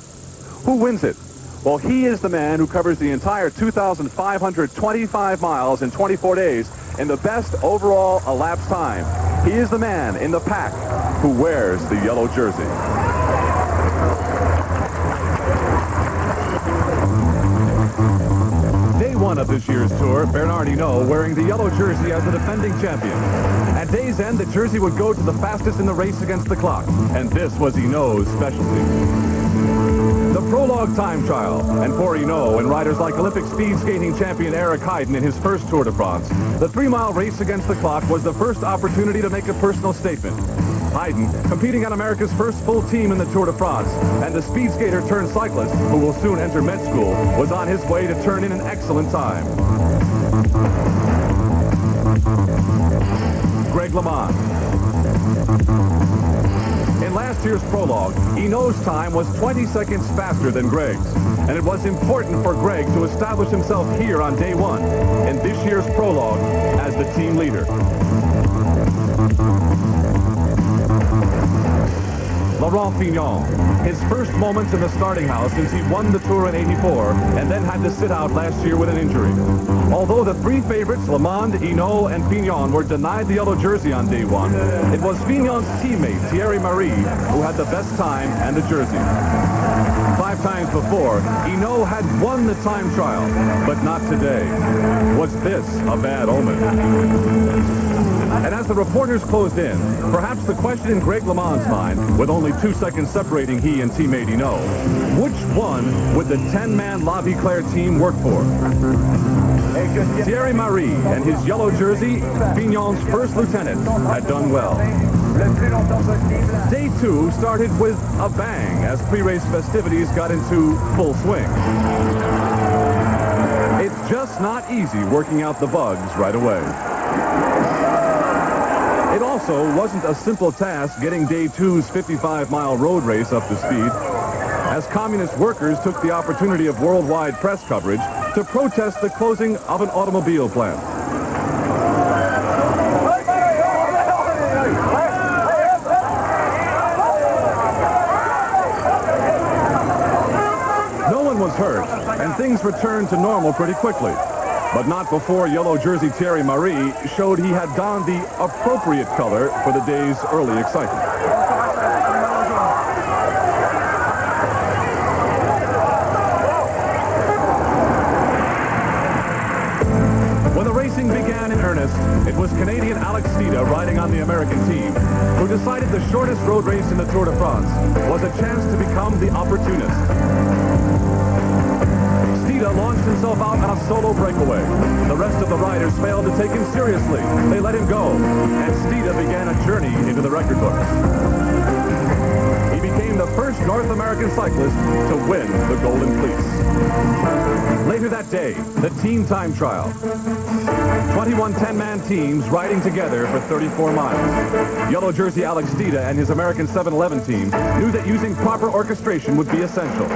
[SPEAKER 1] Who wins it? Well, he is the man who covers the entire 2,525 miles in 24 days in the best overall elapsed time. He is the man in the pack who wears the yellow jersey. Day 1 of this year's tour, Bernard Hinault wearing the yellow jersey as the defending champion. At day's end, the jersey would go to the fastest in the race against the clock, and this was Hinault's specialty. The prologue time trial, and for Hinault and riders like Olympic speed skating champion Eric Heiden in his first Tour de France, the 3-mile race against the clock was the first opportunity to make a personal statement. Hayden, competing on America's first full team in the Tour de France, and the speed skater turned cyclist, who will soon enter med school, was on his way to turn in an excellent time. Greg LeMond. In last year's prologue, Hinault's time was 20 seconds faster than Greg's, and it was important for Greg to establish himself here on day one in this year's prologue as the team leader. Laurent Fignon, his first moments in the starting house since he won the Tour in '84 and then had to sit out last year with an injury. Although the three favorites, LeMond, Hinault, and Fignon, were denied the yellow jersey on day one, it was Fignon's teammate, Thierry Marie, who had the best time and the jersey. 5 times before, Hinault had won the time trial, but not today. Was this a bad omen? And as the reporters closed in, perhaps the question in Greg LeMond's mind, with only 2 seconds separating he and teammate Hinault, which one would the 10-man La Viclaire team work for? Thierry Marie and his yellow jersey, Fignon's first lieutenant, had done well. Day 2 started with a bang as pre-race festivities got into full swing. It's just not easy working out the bugs right away. It also wasn't a simple task getting Day 2's 55-mile road race up to speed, as communist workers took the opportunity of worldwide press coverage to protest the closing of an automobile plant. No one was hurt, and things returned to normal pretty quickly. But not before yellow jersey Thierry Marie showed he had donned the appropriate color for the day's early excitement. When the racing began in earnest, it was Canadian Alex Steeda riding on the American team who decided the shortest road race in the Tour de France was a chance to become the opportunist. Steeda launched himself out on a solo breakaway. The rest of the riders failed to take him seriously. They let him go, and Steeda began a journey into the record books. He became the first North American cyclist to win the Golden Fleece. Later that day, the team time trial. 21 10-man teams riding together for 34 miles. Yellow jersey Alex Steeda and his American 711 team knew that using proper orchestration would be essential.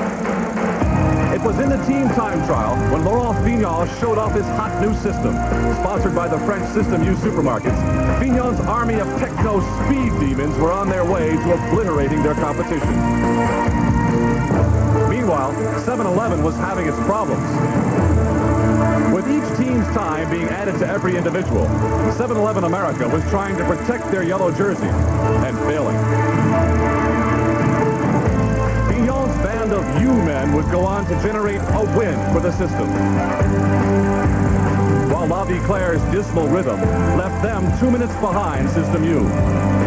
[SPEAKER 1] It was in the team time trial when Laurent Fignon showed off his hot new system. Sponsored by the French System U supermarkets, Fignon's army of techno speed demons were on their way to obliterating their competition. Meanwhile, 711 was having its problems. With each team's time being added to every individual, 711 America was trying to protect their yellow jersey and failing. Fignon's band of U-men would go on to generate a win for the system, while La Viclaire's dismal rhythm left them 2 minutes behind System U.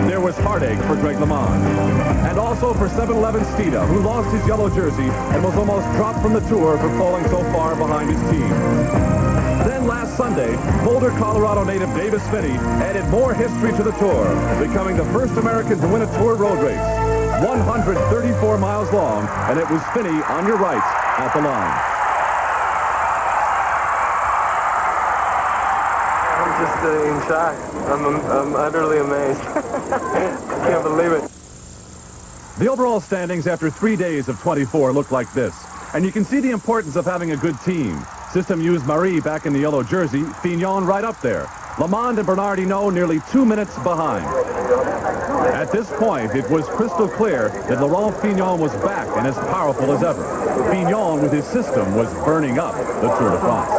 [SPEAKER 1] There was heartache for Greg LeMond, and also for 711 Steeda, who lost his yellow jersey and was almost dropped from the Tour for falling so far behind his team. Then last Sunday, Boulder, Colorado native Davis Finney added more history to the Tour, becoming the first American to win a Tour road race. 134 miles long, and it was Finney on your right at the line.
[SPEAKER 4] I'm just in shock. I'm utterly amazed. I can't believe it.
[SPEAKER 1] The overall standings after 3 days of 24 look like this, and you can see the importance of having a good team. System U's Marie back in the yellow jersey, Fignon right up there. LeMond and Bernard Hinault nearly 2 minutes behind. At this point, it was crystal clear that Laurent Fignon was back and as powerful as ever. Fignon, with his system, was burning up the Tour de France.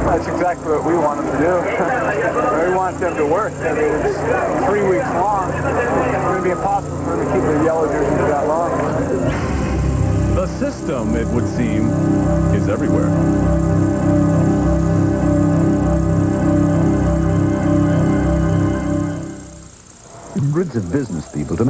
[SPEAKER 13] That's exactly what we want them to do. We want them to work. I mean, it's 3 weeks long. It's going to be impossible for them to keep their yellow jerseys that long.
[SPEAKER 1] The system, it would seem, is everywhere.
[SPEAKER 12] Hundreds of business people to...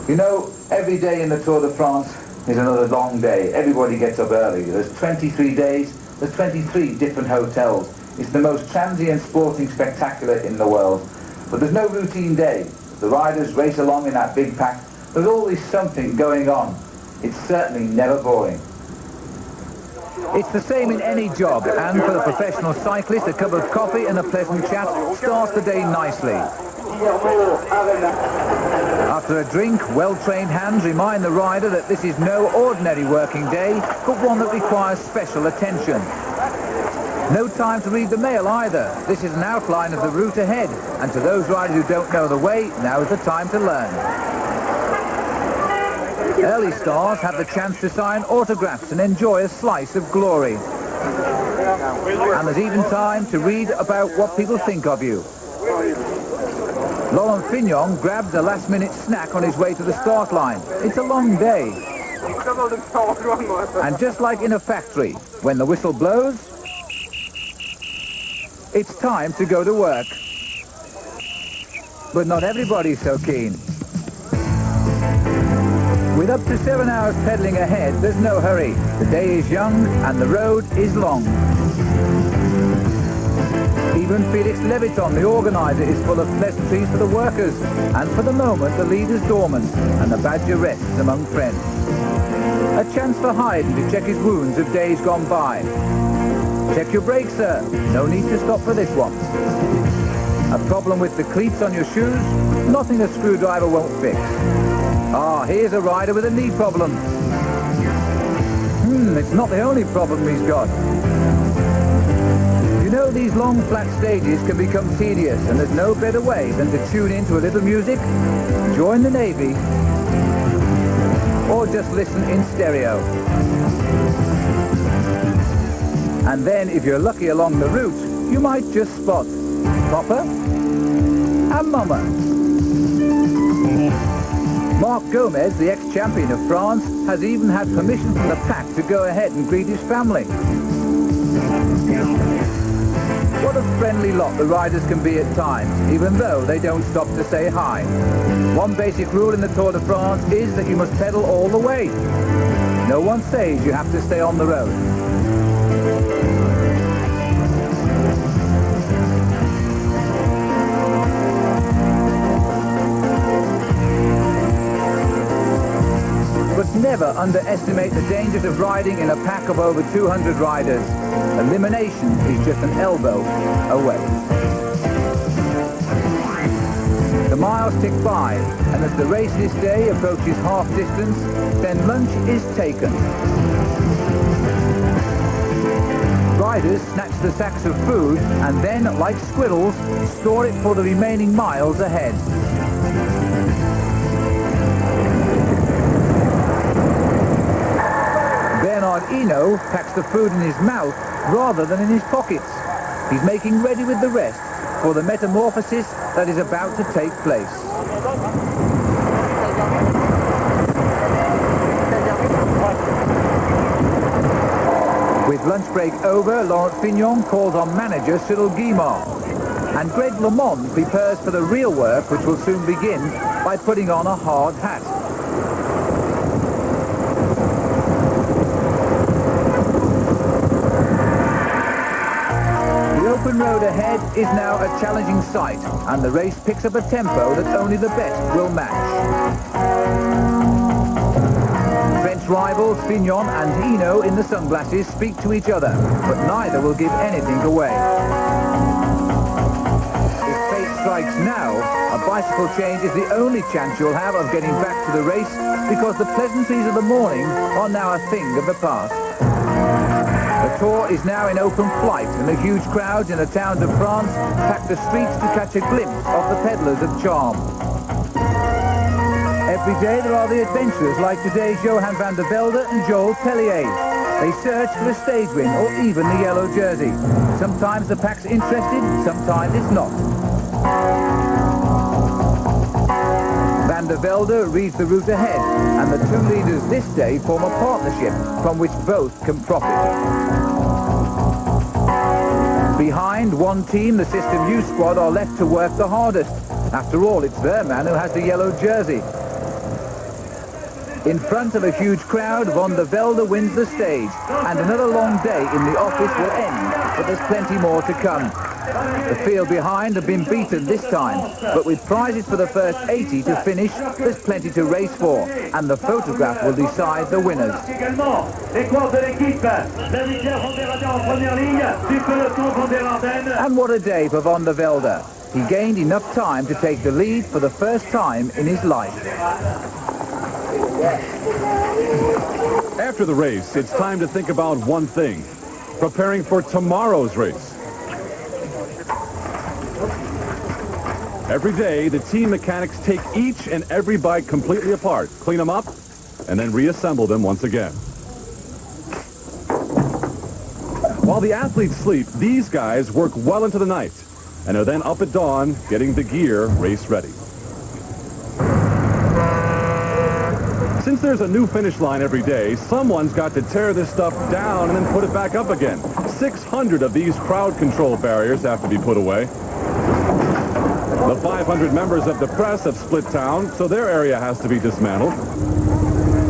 [SPEAKER 2] You know, every day in the Tour de France is another long day. Everybody gets up early. There's 23 days, there's 23 different hotels. It's the most transient sporting spectacular in the world. But there's no routine day. The riders race along in that big pack. There's always something going on. It's certainly never boring. It's the same in any job, and for the professional cyclist, a cup of coffee and a pleasant chat starts the day nicely. After a drink, well-trained hands remind the rider that this is no ordinary working day, but one that requires special attention. No time to read the mail either. This is an outline of the route ahead, and to those riders who don't know the way, now is the time to learn. Early stars have the chance to sign autographs and enjoy a slice of glory. And there's even time to read about what people think of you. Laurent Fignon grabs a last-minute snack on his way to the start line. It's a long day. And just like in a factory, when the whistle blows, it's time to go to work. But not everybody's so keen. With up to 7 hours pedaling ahead, there's no hurry. The day is young and the road is long. Even Felix Leviton, the organizer, is full of pleasantries for the workers. And for the moment, the lead is dormant and the badger rests among friends. A chance for Haydn to check his wounds of days gone by. Check your brakes, sir. No need to stop for this one. A problem with the cleats on your shoes? Nothing a screwdriver won't fix. Ah, here's a rider with a knee problem. It's not the only problem he's got. You know, these long flat stages can become tedious, and there's no better way than to tune into a little music, join the Navy, or just listen in stereo. And then, if you're lucky along the route, you might just spot Papa and Mama. Marc Gomez, the ex-champion of France, has even had permission from the pack to go ahead and greet his family. What a friendly lot the riders can be at times, even though they don't stop to say hi. One basic rule in the Tour de France is that you must pedal all the way. No one says you have to stay on the road. But never underestimate the dangers of riding in a pack of over 200 riders. Elimination is just an elbow away. The miles tick by, and as the race this day approaches half distance, then lunch is taken. Riders snatch the sacks of food and then, like squirrels, store it for the remaining miles ahead. Hino packs the food in his mouth rather than in his pockets. He's making ready with the rest for the metamorphosis that is about to take place. With lunch break over, Laurent Fignon calls on manager Cyril Guimard. And Greg LeMond prepares for the real work, which will soon begin, by putting on a hard hat. The open road ahead is now a challenging sight, and the race picks up a tempo that only the best will match. French rivals Fignon and Hino in the sunglasses speak to each other, but neither will give anything away. If fate strikes now, a bicycle change is the only chance you'll have of getting back to the race, because the pleasantries of the morning are now a thing of the past. The Tour is now in open flight, and the huge crowds in the towns of France pack the streets to catch a glimpse of the peddlers of charm. Every day there are the adventurers like today's Johan van der Velde and Joel Tellier. They search for a stage win or even the yellow jersey. Sometimes the pack's interested, sometimes it's not. Van der Velde reads the route ahead, and the two leaders this day form a partnership from which both can profit. Behind one team, the System U squad are left to work the hardest. After all, it's their man who has the yellow jersey. In front of a huge crowd, Van der Velde wins the stage, and another long day in the office will end, but there's plenty more to come. The field behind have been beaten this time, but with prizes for the first 80 to finish, there's plenty to race for, and the photograph will decide the winners. And what a day for Van der Velde. He gained enough time to take the lead for the first time in his life.
[SPEAKER 1] After the race, it's time to think about one thing: preparing for tomorrow's race. Every day, the team mechanics take each and every bike completely apart, clean them up, and then reassemble them once again. While the athletes sleep, these guys work well into the night, and are then up at dawn getting the gear race ready. Since there's a new finish line every day, someone's got to tear this stuff down and then put it back up again. 600 of these crowd control barriers have to be put away. The 500 members of the press have split town, so their area has to be dismantled.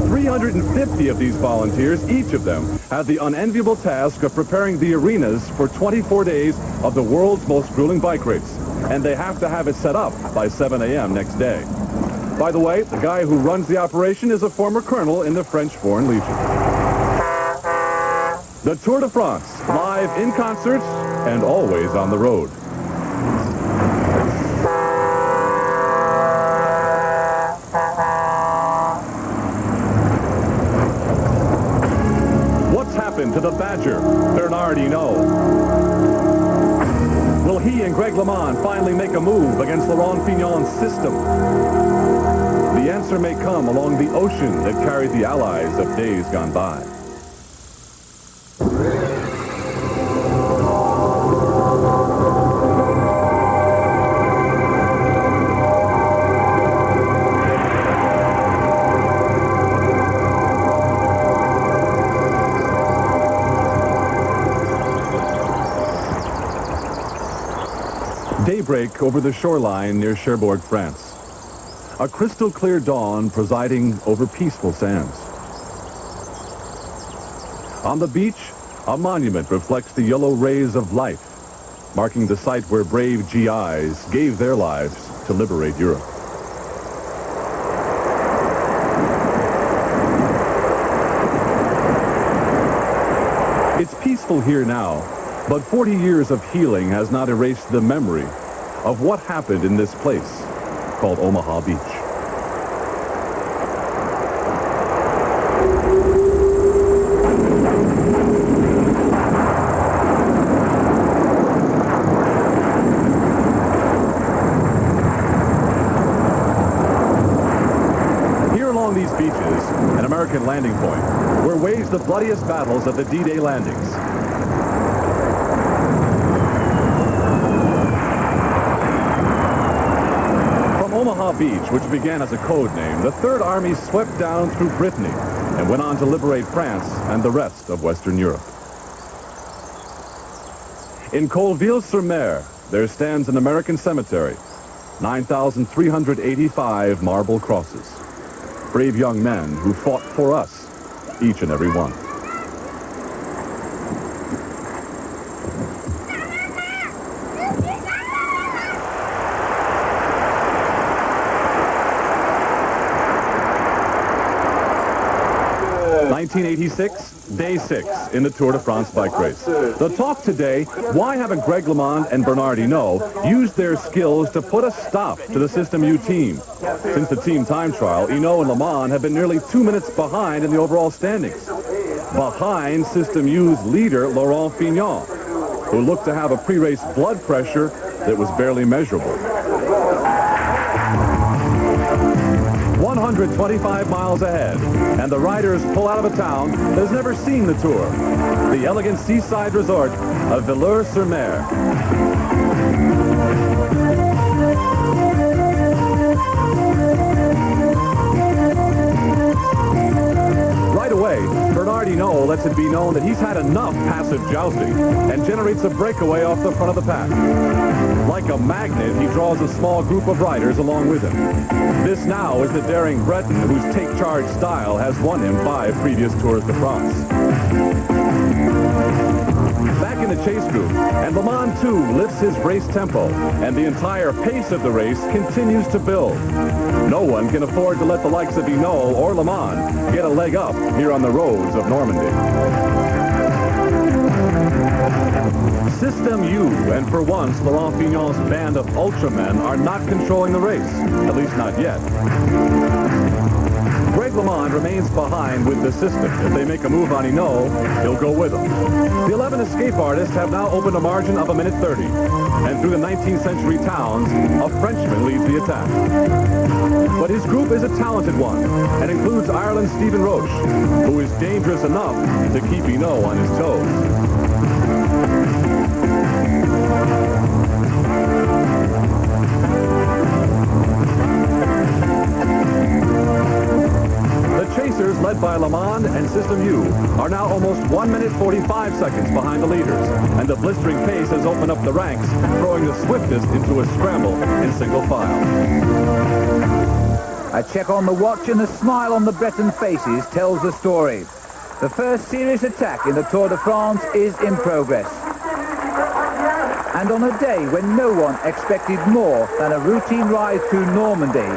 [SPEAKER 1] 350 of these volunteers, each of them, have the unenviable task of preparing the arenas for 24 days of the world's most grueling bike race. And they have to have it set up by 7 a.m. next day. By the way, the guy who runs the operation is a former colonel in the French Foreign Legion. The Tour de France, live in concert and always on the road. What's happened to the Badger, Bernard Hinault? Will he and Greg LeMond finally make a move against Laurent Fignon's system? The answer may come along the ocean that carried the allies of days gone by. Daybreak over the shoreline near Cherbourg, France. A crystal clear dawn presiding over peaceful sands. On the beach, a monument reflects the yellow rays of life, marking the site where brave GIs gave their lives to liberate Europe. It's peaceful here now, but 40 years of healing has not erased the memory of what happened in this place called Omaha Beach. Here along these beaches, an American landing point, were waged the bloodiest battles of the D-Day landings. Omaha Beach, which began as a code name, the Third Army swept down through Brittany and went on to liberate France and the rest of Western Europe. In Colville-sur-Mer, there stands an American cemetery, 9,385 marble crosses. Brave young men who fought for us, each and every one. (1986), day 6 in the Tour de France bike race. The talk today: why haven't Greg LeMond and Bernard Hinault used their skills to put a stop to the System U team? Since the team time trial, Hinault and LeMond have been nearly 2 minutes behind in the overall standings. Behind System U's leader, Laurent Fignon, who looked to have a pre-race blood pressure that was barely measurable. 125 miles ahead, and the riders pull out of a town that has never seen the Tour, the elegant seaside resort of Villers-sur-Mer. Right away, Bernard Hinault lets it be known that he's had enough passive jousting and generates a breakaway off the front of the pack. Like a magnet, he draws a small group of riders along with him. This now is the daring Breton whose take-charge style has won him 5 previous Tours de France. Back in the chase group, and LeMond too lifts his race tempo, and the entire pace of the race continues to build. No one can afford to let the likes of Hinault or LeMond get a leg up here on the roads of Normandy. System U, and for once, Laurent Fignon's band of ultramen are not controlling the race, at least not yet. Greg LeMond remains behind with the system. If they make a move on Hinault, he'll go with them. The 11 escape artists have now opened a margin of 1:30, and through the 19th century towns, a Frenchman leads the attack. But his group is a talented one, and includes Ireland's Stephen Roche, who is dangerous enough to keep Hinault on his toes. Chasers, led by LeMond and System U, are now almost 1:45 behind the leaders, and the blistering pace has opened up the ranks, throwing the swiftest into a scramble in single file.
[SPEAKER 2] A check on the watch and a smile on the Breton faces tells the story. The first serious attack in the Tour de France is in progress. And on a day when no one expected more than a routine ride through Normandy,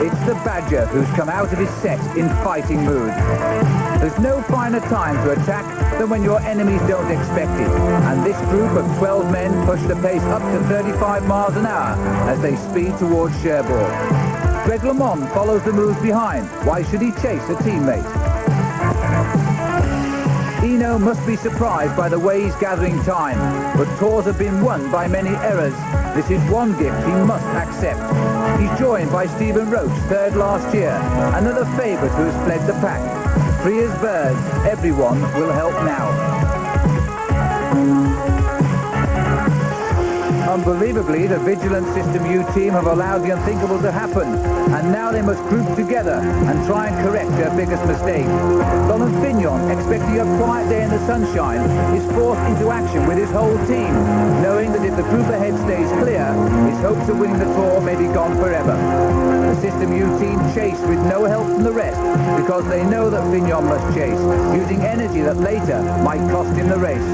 [SPEAKER 2] it's the Badger who's come out of his set in fighting mood. There's no finer time to attack than when your enemies don't expect it. And this group of 12 men push the pace up to 35 miles an hour as they speed towards Cherbourg. Greg LeMond follows the moves behind. Why should he chase a teammate? Hinault must be surprised by the way he's gathering time, but tours have been won by many errors. This is one gift he must accept. He's joined by Stephen Roche, third last year, another favourite who has fled the pack. Free as birds, everyone will help now. Unbelievably, the Vigilant System U team have allowed the unthinkable to happen, and now they must group together and try and correct their biggest mistake. Laurent Fignon, expecting a quiet day in the sunshine, is forced into action with his whole team, knowing that if the group ahead stays clear, his hopes of winning the Tour may be gone forever. The System U team chase with no help from the rest, because they know that Fignon must chase, using energy that later might cost him the race.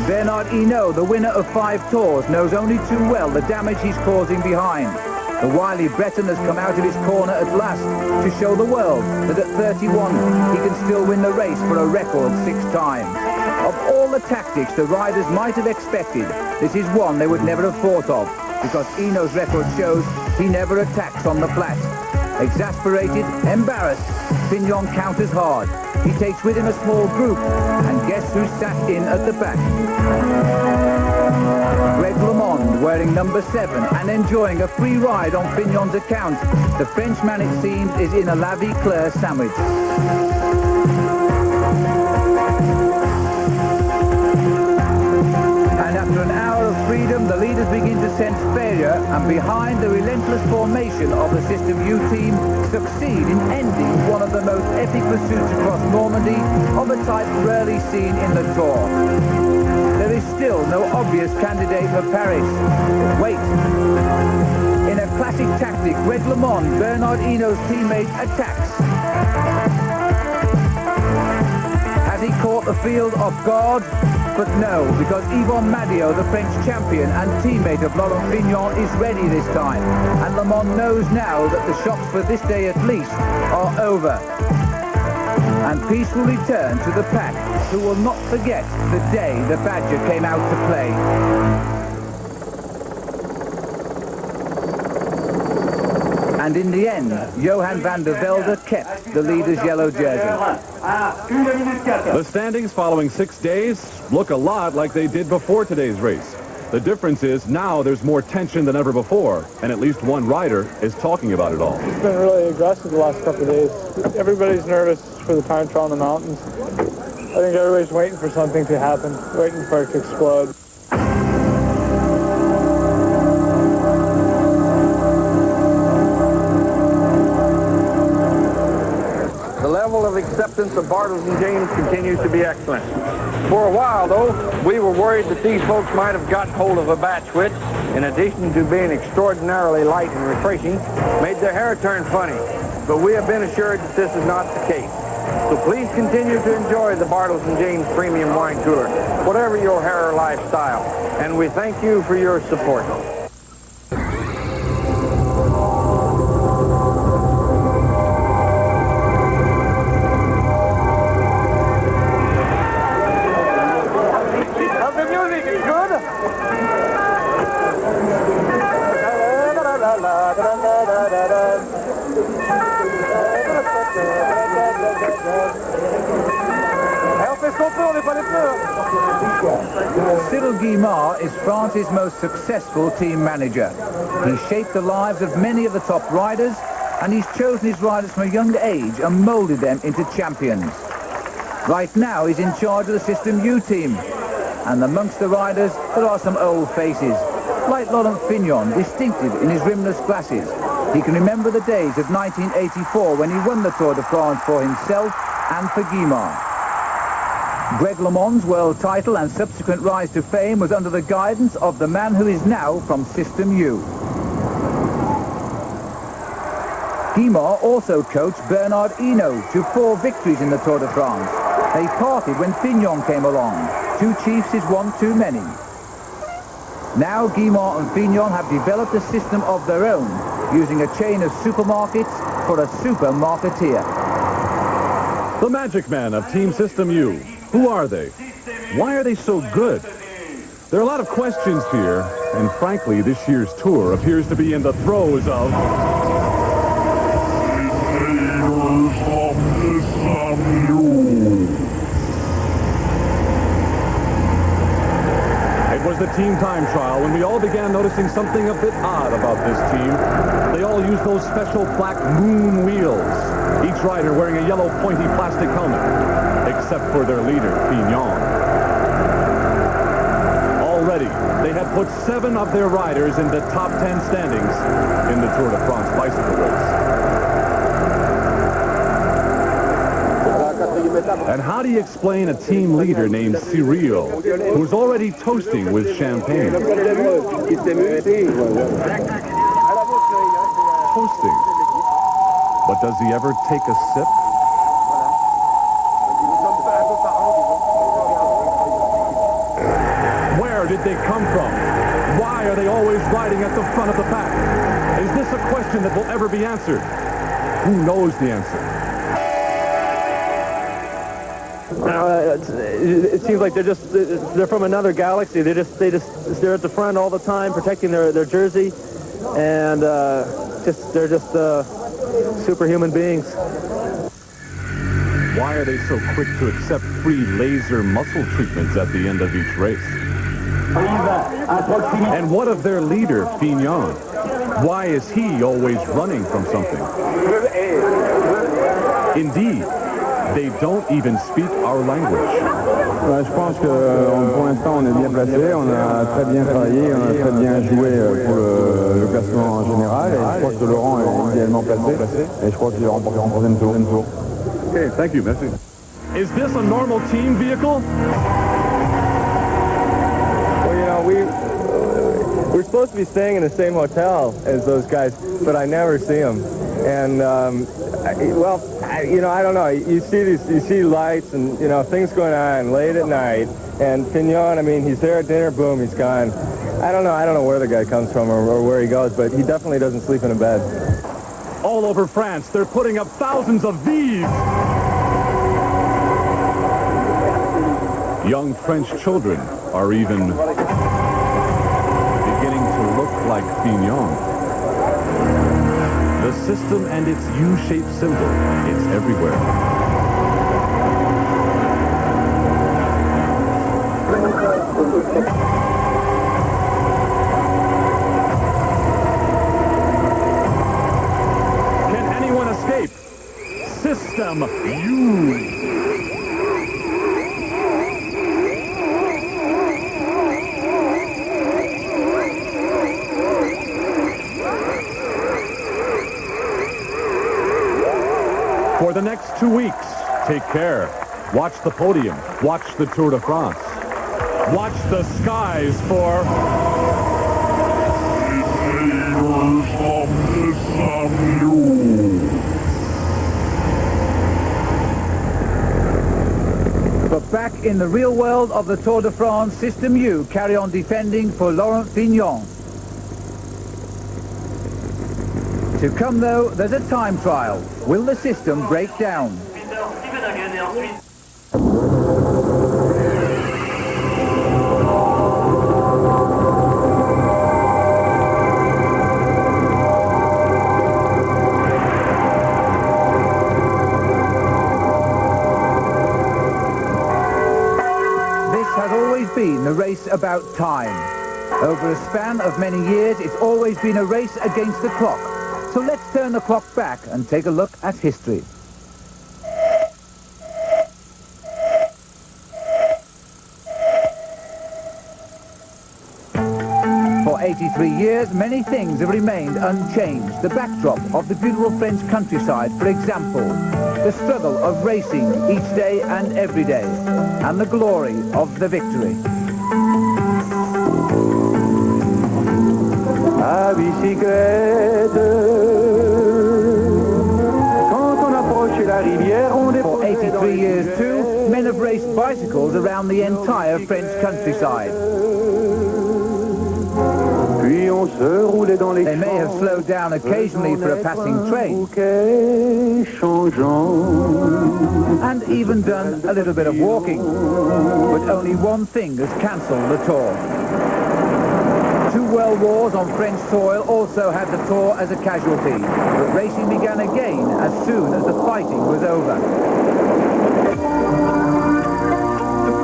[SPEAKER 2] Bernard Hinault, the winner of 5 tours, knows only too well the damage he's causing behind. The wily Breton has come out of his corner at last to show the world that at 31 he can still win the race for a record 6 times. Of all the tactics the riders might have expected, this is one they would never have thought of, because Hinault's record shows he never attacks on the flat. Exasperated, embarrassed, Fignon counters hard. He takes with him a small group, and guess who's sat in at the back? Greg LeMond, wearing number 7 and enjoying a free ride on Fignon's account. The Frenchman, it seems, is in a La Vie Claire sandwich. And after an hour of freedom, the leaders begin to sense failure, and behind the relentless formation of the System U team, succeed in ending one of the most epic pursuits across Normandy of a type rarely seen in the Tour. There is still no obvious candidate for Paris. Wait. In a classic tactic, Greg LeMond, Bernard Hinault's teammate, attacks. Has he caught the field off guard? But no, because Yvon Madio, the French champion and teammate of Laurent Fignon, is ready this time. And LeMond knows now that the shocks for this day at least are over. And peace will return to the pack, who will not forget the day the Badger came out to play. And in the end, Johan van der Velde kept the leader's yellow jersey.
[SPEAKER 1] The standings following 6 days look a lot like they did before today's race. The difference is now there's more tension than ever before, and at least one rider is talking about it all.
[SPEAKER 5] It's been really aggressive the last couple of days. Everybody's nervous for the time trial in the mountains. I think everybody's waiting for something to happen, waiting for it to explode.
[SPEAKER 16] The level of acceptance assistance of Bartles and James continues to be excellent. For a while, though, we were worried that these folks might have gotten hold of a bat switch, in addition to being extraordinarily light and refreshing, made their hair turn funny. But we have been assured that this is not the case. So please continue to enjoy the Bartles and James Premium Wine Cooler, whatever your hair or lifestyle. And we thank you for your support.
[SPEAKER 11] How's the music? It's good?
[SPEAKER 16] On fait ce qu'on peut, on n'est pas les fleurs.
[SPEAKER 2] Cyril Guimard is France's most successful team manager. He's shaped the lives of many of the top riders, and he's chosen his riders from a young age and molded them into champions. Right now, he's in charge of the System U team. And amongst the riders, there are some old faces, like Laurent Fignon, distinctive in his rimless glasses. He can remember the days of 1984 when he won the Tour de France for himself and for Guimard. Greg LeMond's world title and subsequent rise to fame was under the guidance of the man who is now from System U. Guimard also coached Bernard Hinault to 4 victories in the Tour de France. They parted when Fignon came along. 2 chiefs is one too many. Now Guimard and Fignon have developed a system of their own, using a chain of supermarkets for a supermarketeer.
[SPEAKER 1] The magic man of Team System U. Who are they? Why are they so good? There are a lot of questions here, and frankly, this year's tour appears to be in the throes of... It was the team time trial when we all began noticing something a bit odd about this team. They all use those special black moon wheels, each rider wearing a yellow pointy plastic helmet, except for their leader, Fignon. Already, they had put 7 of their riders in the top 10 standings in the Tour de France bicycle race. And how do you explain a team leader named Cyril, who's already toasting with champagne? Toasting. But does he ever take a sip? Where did they come from? Why are they always riding at the front of the pack? Is this a question that will ever be answered? Who knows the answer?
[SPEAKER 8] It seems like they're from another galaxy. They're at the front all the time, protecting their jersey, and they're just superhuman beings.
[SPEAKER 1] Why are they so quick to accept free laser muscle treatments at the end of each race? And what of their leader, Fignon? Why is he always running from something? Indeed, they don't even speak our language.
[SPEAKER 17] Je pense que pour l'instant on est bien placé, on a très bien travaillé, on a très bien joué pour le classement en général, et je crois que Laurent est idéalement placé et je crois qu'il va remporter en troisième tour.
[SPEAKER 1] Okay, thank you, Messi. Is this a normal team vehicle?
[SPEAKER 10] Well, you know, we're supposed to be staying in the same hotel as those guys, but I never see them. And I don't know. You see lights and things going on late at night. And Fignon, I mean, he's there at dinner, boom, he's gone. I don't know where the guy comes from or where he goes, but he definitely doesn't sleep in a bed.
[SPEAKER 1] All over France, they're putting up thousands of these. Young French children are even beginning to look like Fignon. The system and its U-shaped symbol, it's everywhere. Can anyone escape? System U. For the next 2 weeks, take care. Watch the podium. Watch the Tour de France. Watch the skies for...
[SPEAKER 2] But back in the real world of the Tour de France, System U carry on defending for Laurent Fignon. To come though, there's a time trial. Will the system break down? Been a race about time. Over a span of many years, it's always been a race against the clock. So let's turn the clock back and take a look at history. For 83 years, many things have remained unchanged. The backdrop of the beautiful French countryside, for example, the struggle of racing each day and every day, and the glory of the victory.
[SPEAKER 18] À bicyclette, quand on approche la rivière, on
[SPEAKER 2] For 83 years too, men have raced bicycles around the entire French countryside. They may have slowed down occasionally for a passing train, and even done a little bit of walking. But only one thing has cancelled the Tour. 2 world wars on French soil also had the Tour as a casualty, but racing began again as soon as the fighting was over.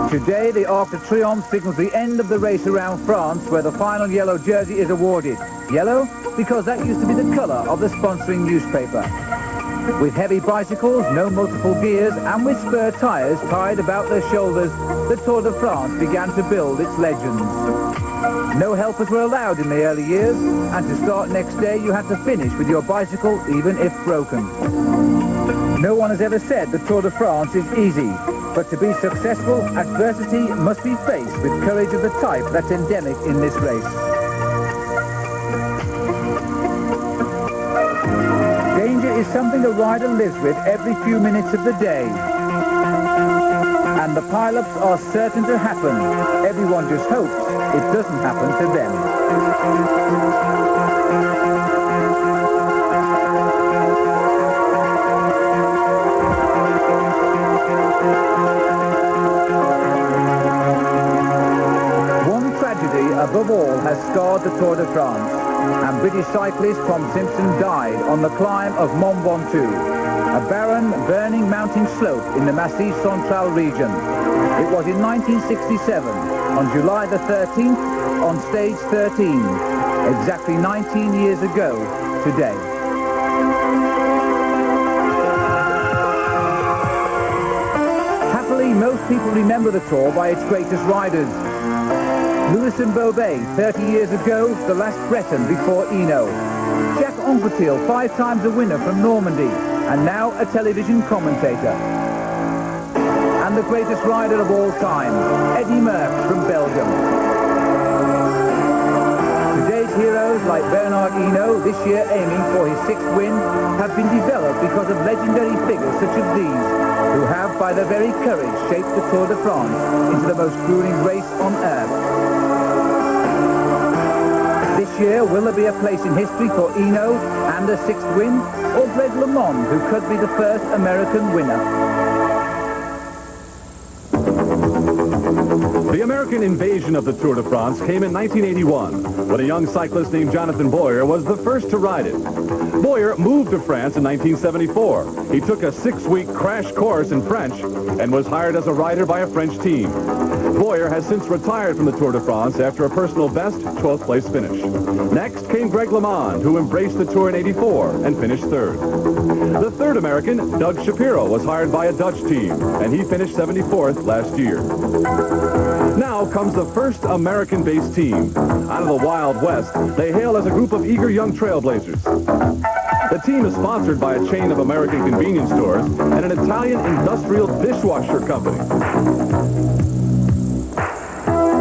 [SPEAKER 2] Today, the Arc de Triomphe signals the end of the race around France, where the final yellow jersey is awarded. Yellow? Because that used to be the colour of the sponsoring newspaper. With heavy bicycles, no multiple gears, and with spur tyres tied about their shoulders, the Tour de France began to build its legends. No helpers were allowed in the early years, and to start next day you had to finish with your bicycle even if broken. No one has ever said the Tour de France is easy, but to be successful, adversity must be faced with courage of the type that's endemic in this race. Danger is something a rider lives with every few minutes of the day. And the pileups are certain to happen. Everyone just hopes it doesn't happen to them. Above all has scarred the Tour de France, and British cyclist Tom Simpson died on the climb of Mont Ventoux, a barren, burning mountain slope in the Massif Central region. It was in 1967, on July the 13th, on stage 13, exactly 19 years ago today. Happily, most people remember the Tour by its greatest riders. Lewis and Bobet, 30 years ago, the last Breton before Eno. Jacques Anquetil, 5 times a winner from Normandy, and now a television commentator. And the greatest rider of all time, Eddy Merckx from Belgium. Today's heroes like Bernard Hinault, this year aiming for his 6th win, have been developed because of legendary figures such as these, who have, by their very courage, shaped the Tour de France into the most grueling race on earth. This year, will there be a place in history for Hinault and a 6th win, or Greg LeMond, who could be the first American winner?
[SPEAKER 1] The American invasion of the Tour de France came in 1981, when a young cyclist named Jonathan Boyer was the first to ride it. Boyer moved to France in 1974. He took a 6-week crash course in French and was hired as a rider by a French team. Boyer has since retired from the Tour de France after a personal best 12th place finish. Next came Greg LeMond, who embraced the Tour in '84 and finished 3rd. The 3rd American, Doug Shapiro, was hired by a Dutch team, and he finished 74th last year. Now comes the first American-based team. Out of the Wild West, they hail as a group of eager young trailblazers. The team is sponsored by a chain of American convenience stores and an Italian industrial dishwasher company.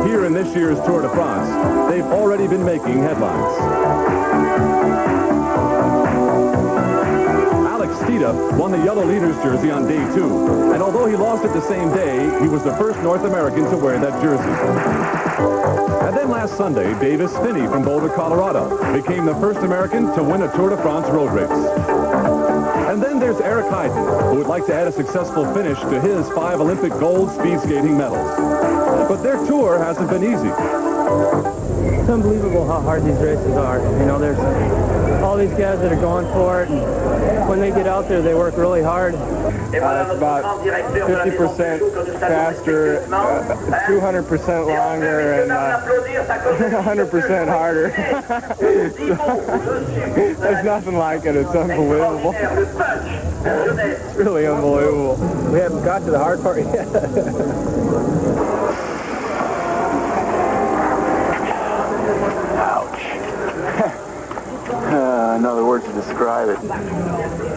[SPEAKER 1] Here in this year's Tour de France, they've already been making headlines. Steeda won the Yellow Leaders jersey on day 2, and although he lost it the same day, he was the first North American to wear that jersey. And then last Sunday, Davis Finney from Boulder, Colorado, became the first American to win a Tour de France road race. And then there's Eric Heiden, who would like to add a successful finish to his 5 Olympic gold speed skating medals. But their tour hasn't been easy.
[SPEAKER 8] It's unbelievable how hard these races are. You know, there's all these guys that are going for it, and when they get out there, they work really hard.
[SPEAKER 13] It's about 50% faster, 200% longer, and 100% harder. There's nothing like it. It's unbelievable. It's really unbelievable.
[SPEAKER 8] We haven't got to the hard part yet.
[SPEAKER 11] Another word to describe it.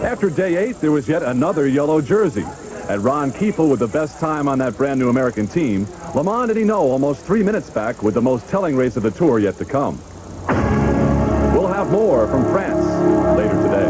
[SPEAKER 1] After day 8, there was yet another yellow jersey. And Ron Kiefel with the best time on that brand new American team. LeMond and Hinault almost 3 minutes back with the most telling race of the tour yet to come. We'll have more from France later today.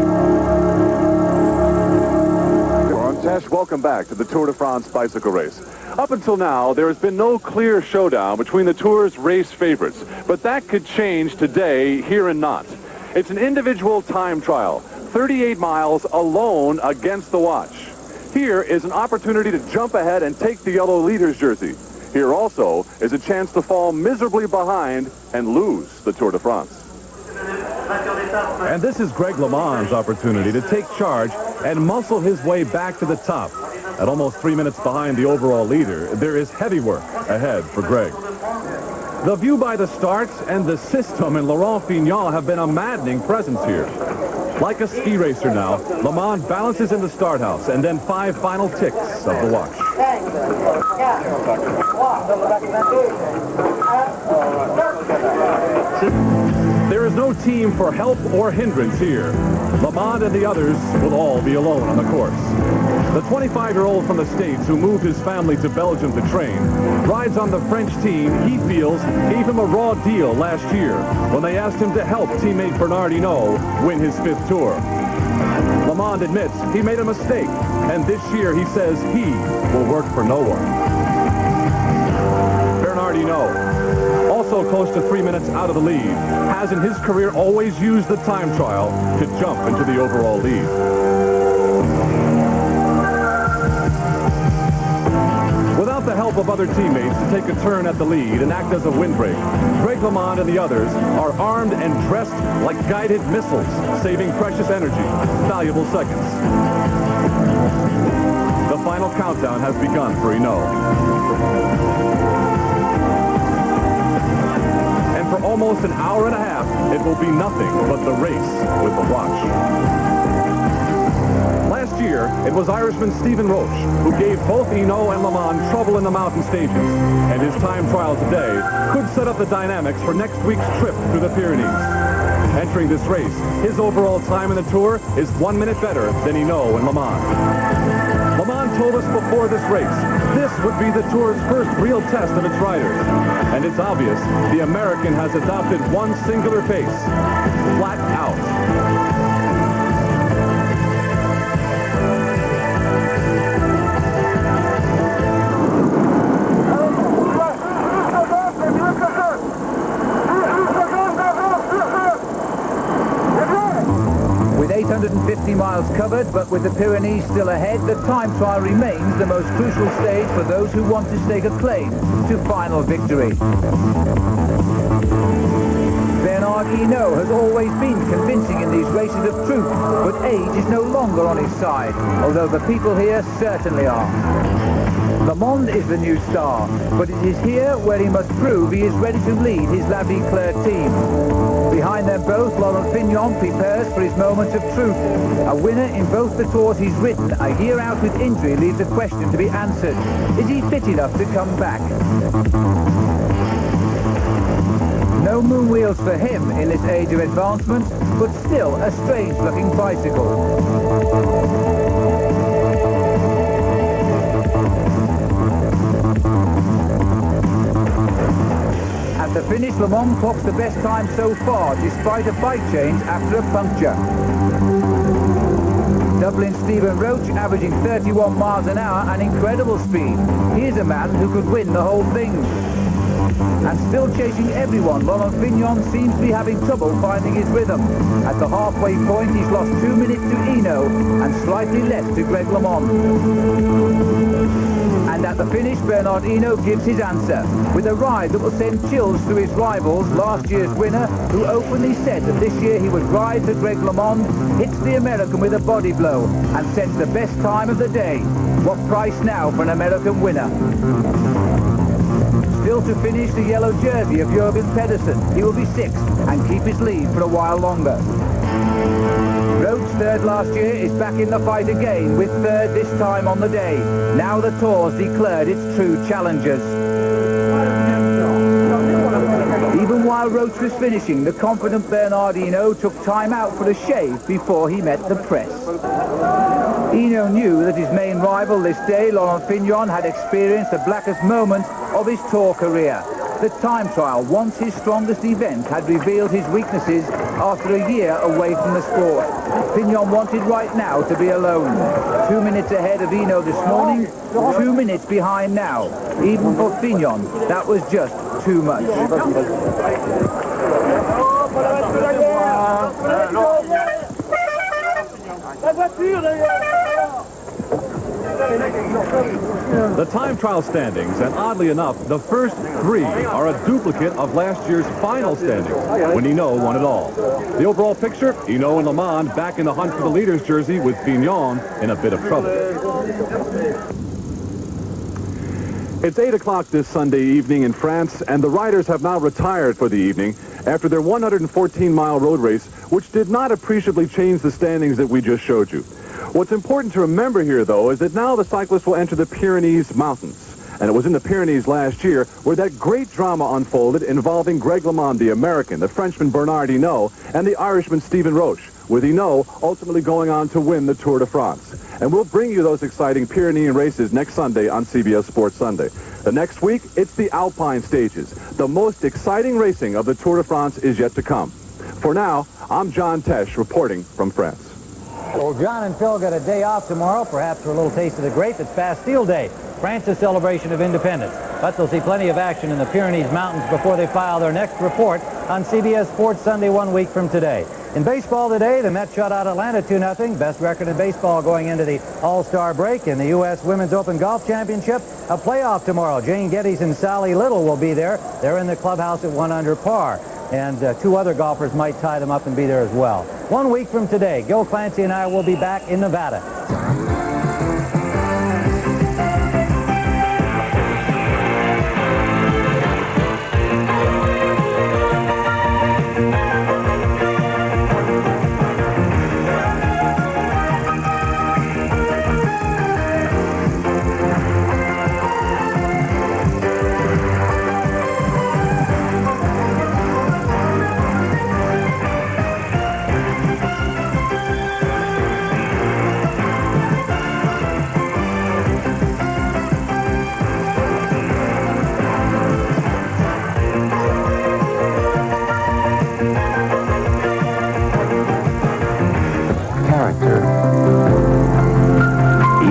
[SPEAKER 1] Tesh, welcome back to the Tour de France bicycle race. Up until now, there has been no clear showdown between the Tour's race favorites, but that could change today here in Nantes. It's an individual time trial, 38 miles alone against the watch. Here is an opportunity to jump ahead and take the Yellow Leaders jersey. Here also is a chance to fall miserably behind and lose the Tour de France. And this is Greg LeMond's opportunity to take charge and muscle his way back to the top. At almost 3 minutes behind the overall leader, there is heavy work ahead for Greg. The view by the starts and the system in Laurent Fignon have been a maddening presence here. Like a ski racer now, LeMond balances in the start house and then 5 final ticks of the watch. There is no team for help or hindrance here. LeMond and the others will all be alone on the course. The 25-year-old from the States who moved his family to Belgium to train rides on the French team he feels gave him a raw deal last year when they asked him to help teammate Bernard Hinault win his 5th Tour. LeMond admits he made a mistake, and this year he says he will work for no one. Bernard Hinault, also close to 3 minutes out of the lead, has in his career always used the time trial to jump into the overall lead. Without the help of other teammates to take a turn at the lead and act as a windbreak, Greg LeMond and the others are armed and dressed like guided missiles, saving precious energy, valuable seconds. The final countdown has begun for Hinault. And for almost an hour and a half, it will be nothing but the race with the watch. Last year, it was Irishman Stephen Roche who gave both Hinault and LeMond trouble in the mountain stages, and his time trial today could set up the dynamics for next week's trip through the Pyrenees. Entering this race, his overall time in the Tour is 1 minute better than Hinault and LeMond. LeMond told us before this race, this would be the Tour's first real test of its riders. And it's obvious the American has adopted one singular pace, flat out.
[SPEAKER 2] With 850 miles covered, but with the Pyrenees still ahead, the time trial remains the most crucial stage for those who want to stake a claim to final victory. Bernard Hinault has always been convincing in these races of truth, but age is no longer on his side, although the people here certainly are. LeMond is the new star, but it is here where he must prove he is ready to lead his La Vie Claire team. Behind them both, Laurent Fignon prepares for his moment of truth. A winner in both the tours he's ridden, a year out with injury, leaves a question to be answered. Is he fit enough to come back? No No moon wheels for him in this age of advancement, but still a strange-looking bicycle. At the finish, LeMond clocks the best time so far, despite a bike change after a puncture. Dublin Stephen Roach averaging 31 miles an hour and incredible speed. Here's a man who could win the whole thing. And still chasing everyone, LeMond seems to be having trouble finding his rhythm. At the halfway point, he's lost 2 minutes to Eno and slightly less to Greg LeMond. And at the finish, Bernard Eno gives his answer, with a ride that will send chills through his rivals. Last year's winner, who openly said that this year he would ride to Greg LeMond, hits the American with a body blow and sends the best time of the day. What price now for an American winner? Still to finish, the yellow jersey of Jürgen Pedersen. He will be sixth and keep his lead for a while longer. Roach, third last year, is back in the fight again, with third this time on the day. Now the Tour's declared its true challengers. Even while Roach was finishing, the confident Bernard Eno took time out for a shave before he met the press. Eno knew that his main rival this day, Laurent Fignon, had experienced the blackest moment of his Tour career. The time trial, once his strongest event, had revealed his weaknesses after a year away from the sport. Fignon wanted right now to be alone. 2 minutes ahead of Eno this morning, 2 minutes behind now. Even for Fignon, that was just too much.
[SPEAKER 1] The time trial standings, and oddly enough, the first three are a duplicate of last year's final standings, when Eno won it all. The overall picture, Eno and LeMond back in the hunt for the leader's jersey, with Fignon in a bit of trouble. It's 8 o'clock this Sunday evening in France, and the riders have now retired for the evening after their 114-mile road race, which did not appreciably change the standings that we just showed you. What's important to remember here, though, is that now the cyclists will enter the Pyrenees Mountains. And it was in the Pyrenees last year where that great drama unfolded involving Greg LeMond, the American, the Frenchman Bernard Hinault, and the Irishman Stephen Roche, with Hinault ultimately going on to win the Tour de France. And we'll bring you those exciting Pyrenean races next Sunday on CBS Sports Sunday. The next week, it's the Alpine stages. The most exciting racing of the Tour de France is yet to come. For now, I'm John Tesh reporting from France.
[SPEAKER 15] Well, John and Phil got a day off tomorrow, perhaps for a little taste of the grape. It's Bastille Day, France's celebration of independence. But they'll see plenty of action in the Pyrenees Mountains before they file their next report on CBS Sports Sunday 1 week from today. In baseball today, the Mets shut out Atlanta 2-0. Best record in baseball going into the All-Star break. In the U.S. Women's Open Golf Championship, a playoff tomorrow. Jane Geddes and Sally Little will be there. They're in the clubhouse at 1 under par. And two other golfers might tie them up and be there as well. 1 week from today, Gil Clancy and I will be back in Nevada.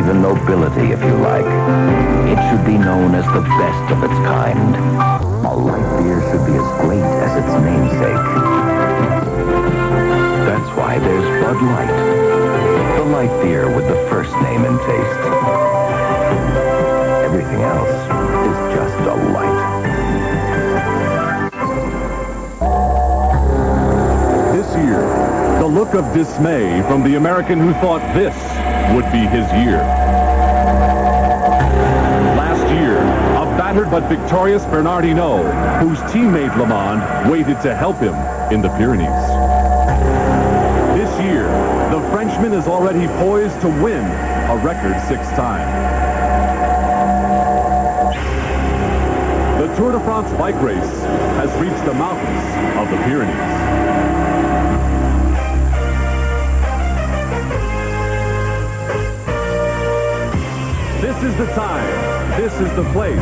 [SPEAKER 19] Nobility, if you like. It should be known as the best of its kind. A light beer should be as great as its namesake. That's why there's Bud Light, the light beer with the first name and taste. Everything else is just a light.
[SPEAKER 1] This year, the look of dismay from the American who thought this would be his year. Last year, a battered but victorious Bernard Hinault, whose teammate LeMond waited to help him in the Pyrenees. This year, the Frenchman is already poised to win a record 6th time. The Tour de France bike race has reached the mountains of the Pyrenees. This is the time, this is the place,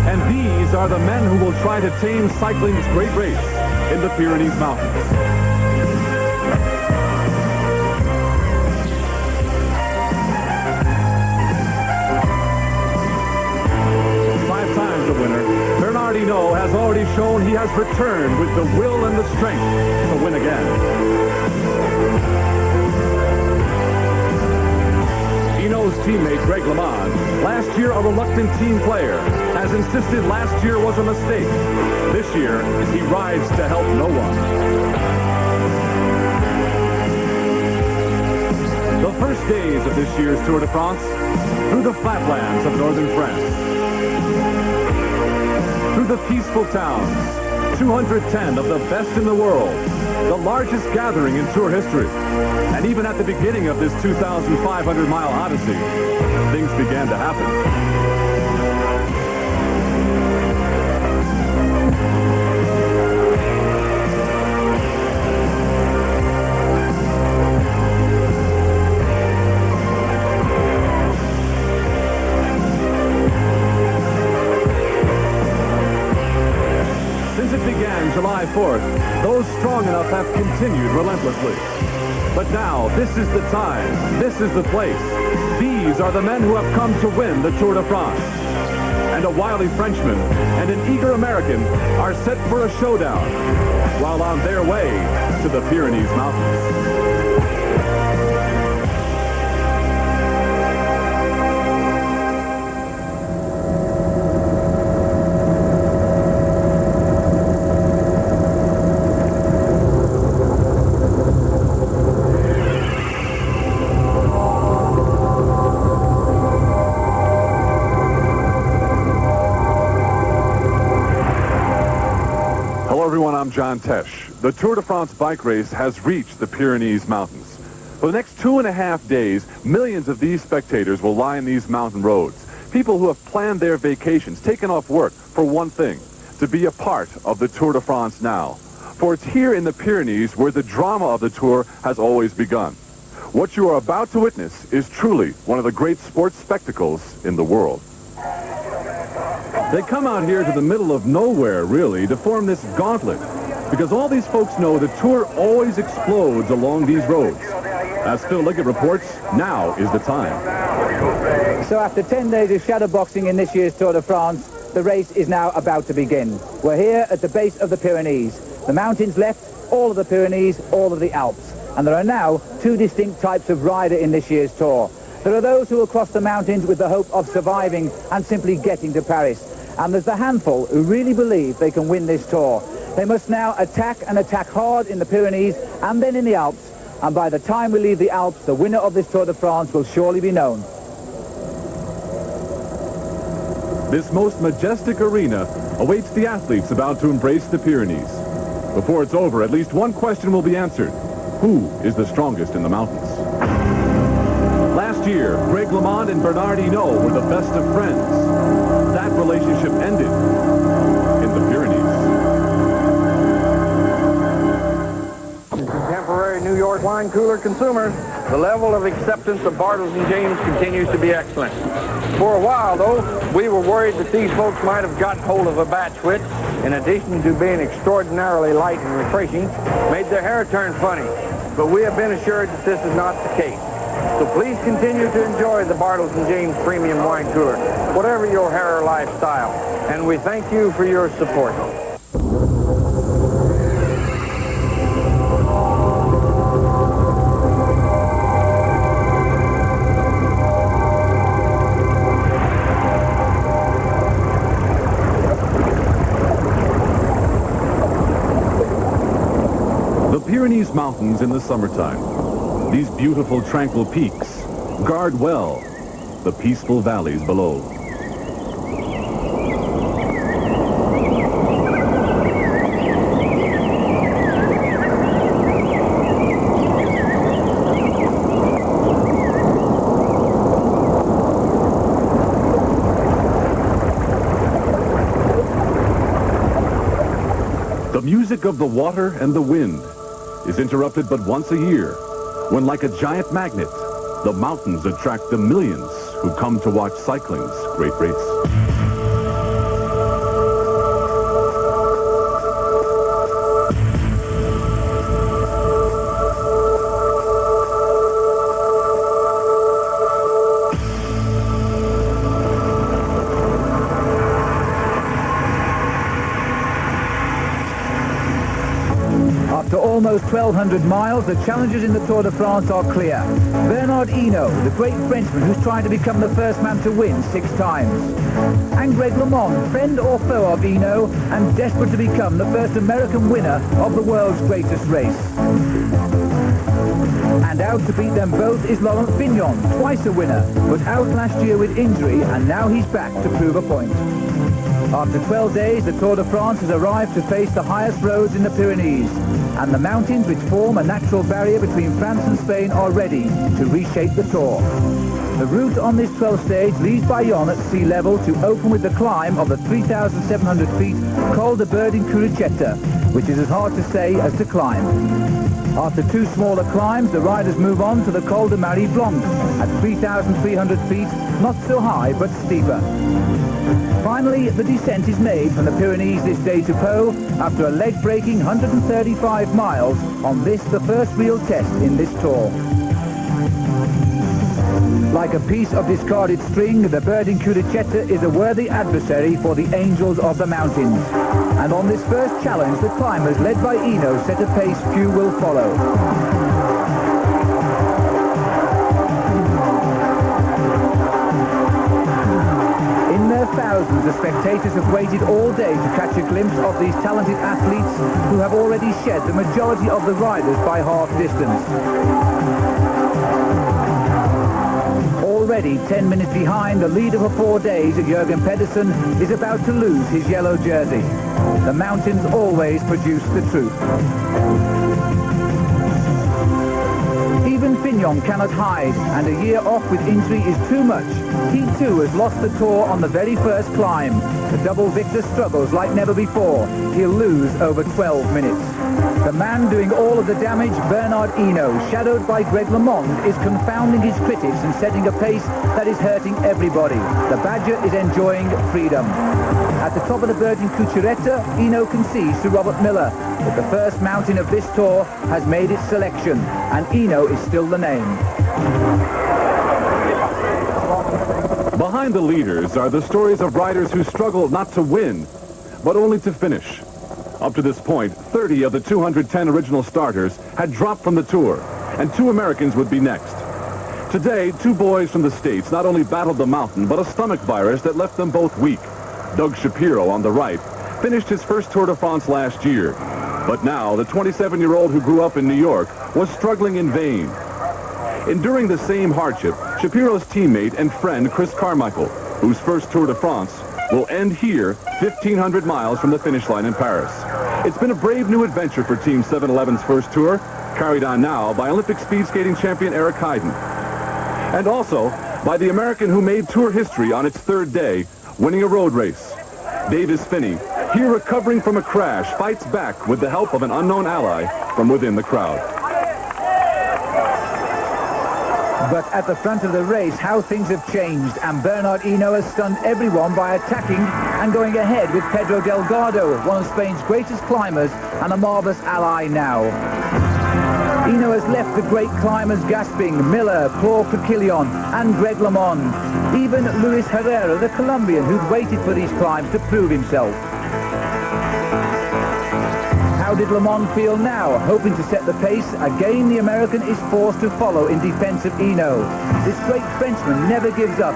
[SPEAKER 1] and these are the men who will try to tame cycling's great race in the Pyrenees Mountains. The winner, Bernard Hinault, has already shown he has returned with the will and the strength to win again. Hinault's teammate Greg LeMond, last year a reluctant team player, has insisted last year was a mistake. This year, he rides to help no one. The first days of this year's Tour de France, through the flatlands of northern France. Through the peaceful towns, 210 of the best in the world, the largest gathering in Tour history. And even at the beginning of this 2,500-mile odyssey, things began to happen. July 4th, those strong enough have continued relentlessly. But now, this is the time, this is the place. These are the men who have come to win the Tour de France. And a wily Frenchman and an eager American are set for a showdown while on their way to the Pyrenees Mountains. I'm John Tesh. The Tour de France bike race has reached the Pyrenees Mountains. For the next 2.5 days, millions of these spectators will line these mountain roads. People who have planned their vacations, taken off work for one thing, to be a part of the Tour de France now. For it's here in the Pyrenees where the drama of the Tour has always begun. What you are about to witness is truly one of the great sports spectacles in the world. They come out here to the middle of nowhere, really, to form this gauntlet, because all these folks know the Tour always explodes along these roads. As Phil Liggett reports, now is the time.
[SPEAKER 2] So after 10 days of shadowboxing in this year's Tour de France, the race is now about to begin. We're here at the base of the Pyrenees. The mountains left, all of the Pyrenees, all of the Alps. And there are now two distinct types of rider in this year's Tour. There are those who will cross the mountains with the hope of surviving and simply getting to Paris. And there's the handful who really believe they can win this Tour. They must now attack and attack hard in the Pyrenees and then in the Alps. And by the time we leave the Alps, the winner of this Tour de France will surely be known.
[SPEAKER 1] This most majestic arena awaits the athletes about to embrace the Pyrenees. Before it's over, at least one question will be answered. Who is the strongest in the mountains? Last year, Greg LeMond and Bernard Hinault were the best of friends. That relationship ended in the Pyrenees.
[SPEAKER 16] Contemporary New York wine cooler consumers, the level of acceptance of Bartles and James continues to be excellent. For a while, though, we were worried that these folks might have gotten hold of a batch which, in addition to being extraordinarily light and refreshing, made their hair turn funny. But we have been assured that this is not the case. So please continue to enjoy the Bartles & James Premium Wine Cooler, whatever your hair or lifestyle. And we thank you for your support.
[SPEAKER 1] The Pyrenees Mountains in the summertime. These beautiful, tranquil peaks guard well the peaceful valleys below. music of the water and the wind is interrupted but once a year, when like a giant magnet, the mountains attract the millions who come to watch cycling's great race.
[SPEAKER 2] After almost 1,200 miles, the challenges in the Tour de France are clear. Bernard Hinault, the great Frenchman who's trying to become the first man to win 6 times. And Greg LeMond, friend or foe of Hinault, and desperate to become the first American winner of the world's greatest race. And out to beat them both is Laurent Fignon, twice a winner, but out last year with injury, and now he's back to prove a point. After 12 days, the Tour de France has arrived to face the highest roads in the Pyrenees, and the mountains which form a natural barrier between France and Spain are ready to reshape the Tour. The route on this 12th stage leaves Bayonne at sea level to open with the climb of the 3,700 feet Col de Berdin-Curicetta, which is as hard to say as to climb. After 2 smaller climbs, the riders move on to the Col de Marie Blanc at 3,300 feet, not so high but steeper. Finally, the descent is made from the Pyrenees this day to Po after a leg-breaking 135 miles on this, the first real test in this Tour. Like a piece of discarded string, the Berdin-Curicetta is a worthy adversary for the Angels of the Mountains. And on this first challenge, the climbers, led by Hinault, set a pace few will follow. Thousands of spectators have waited all day to catch a glimpse of these talented athletes who have already shed the majority of the riders by half distance. Already 10 minutes behind, the leader for 4 days, Jürgen Pedersen, is about to lose his yellow jersey. The mountains always produce the truth. Even Fignon cannot hide, and a year off with injury is too much. He too has lost the Tour on the very first climb. The double victor struggles like never before. He'll lose over 12 minutes. The man doing all of the damage, Bernard Hinault, shadowed by Greg LeMond, is confounding his critics and setting a pace that is hurting everybody. The Badger is enjoying freedom. At the top of the Berdin-Curicetta, Hinault concedes to Robert Miller, but the first mountain of this Tour has made its selection, and Hinault is still the name.
[SPEAKER 1] Behind the leaders are the stories of riders who struggled not to win, but only to finish. Up to this point, 30 of the 210 original starters had dropped from the Tour, and 2 Americans would be next. Today, 2 boys from the States not only battled the mountain, but a stomach virus that left them both weak. Doug Shapiro, on the right, finished his first Tour de France last year. But now, the 27-year-old who grew up in New York was struggling in vain. Enduring the same hardship, Shapiro's teammate and friend Chris Carmichael, whose first Tour de France will end here 1,500 miles from the finish line in Paris. It's been a brave new adventure for Team 711's first tour, carried on now by Olympic speed skating champion Eric Heiden. And also by the American who made Tour history on its 3rd day, winning a road race. Davis Finney, here recovering from a crash, fights back with the help of an unknown ally from within the crowd.
[SPEAKER 2] But at the front of the race, how things have changed, and Bernard Hinault has stunned everyone by attacking and going ahead with Pedro Delgado, one of Spain's greatest climbers and a marvellous ally now. Hinault has left the great climbers gasping, Miller, Claude Quillion and Greg LeMond. Even Luis Herrera, the Colombian, who'd waited for these climbs to prove himself. How did LeMond feel now, hoping to set the pace? Again, the American is forced to follow in defense of Hinault. This great Frenchman never gives up.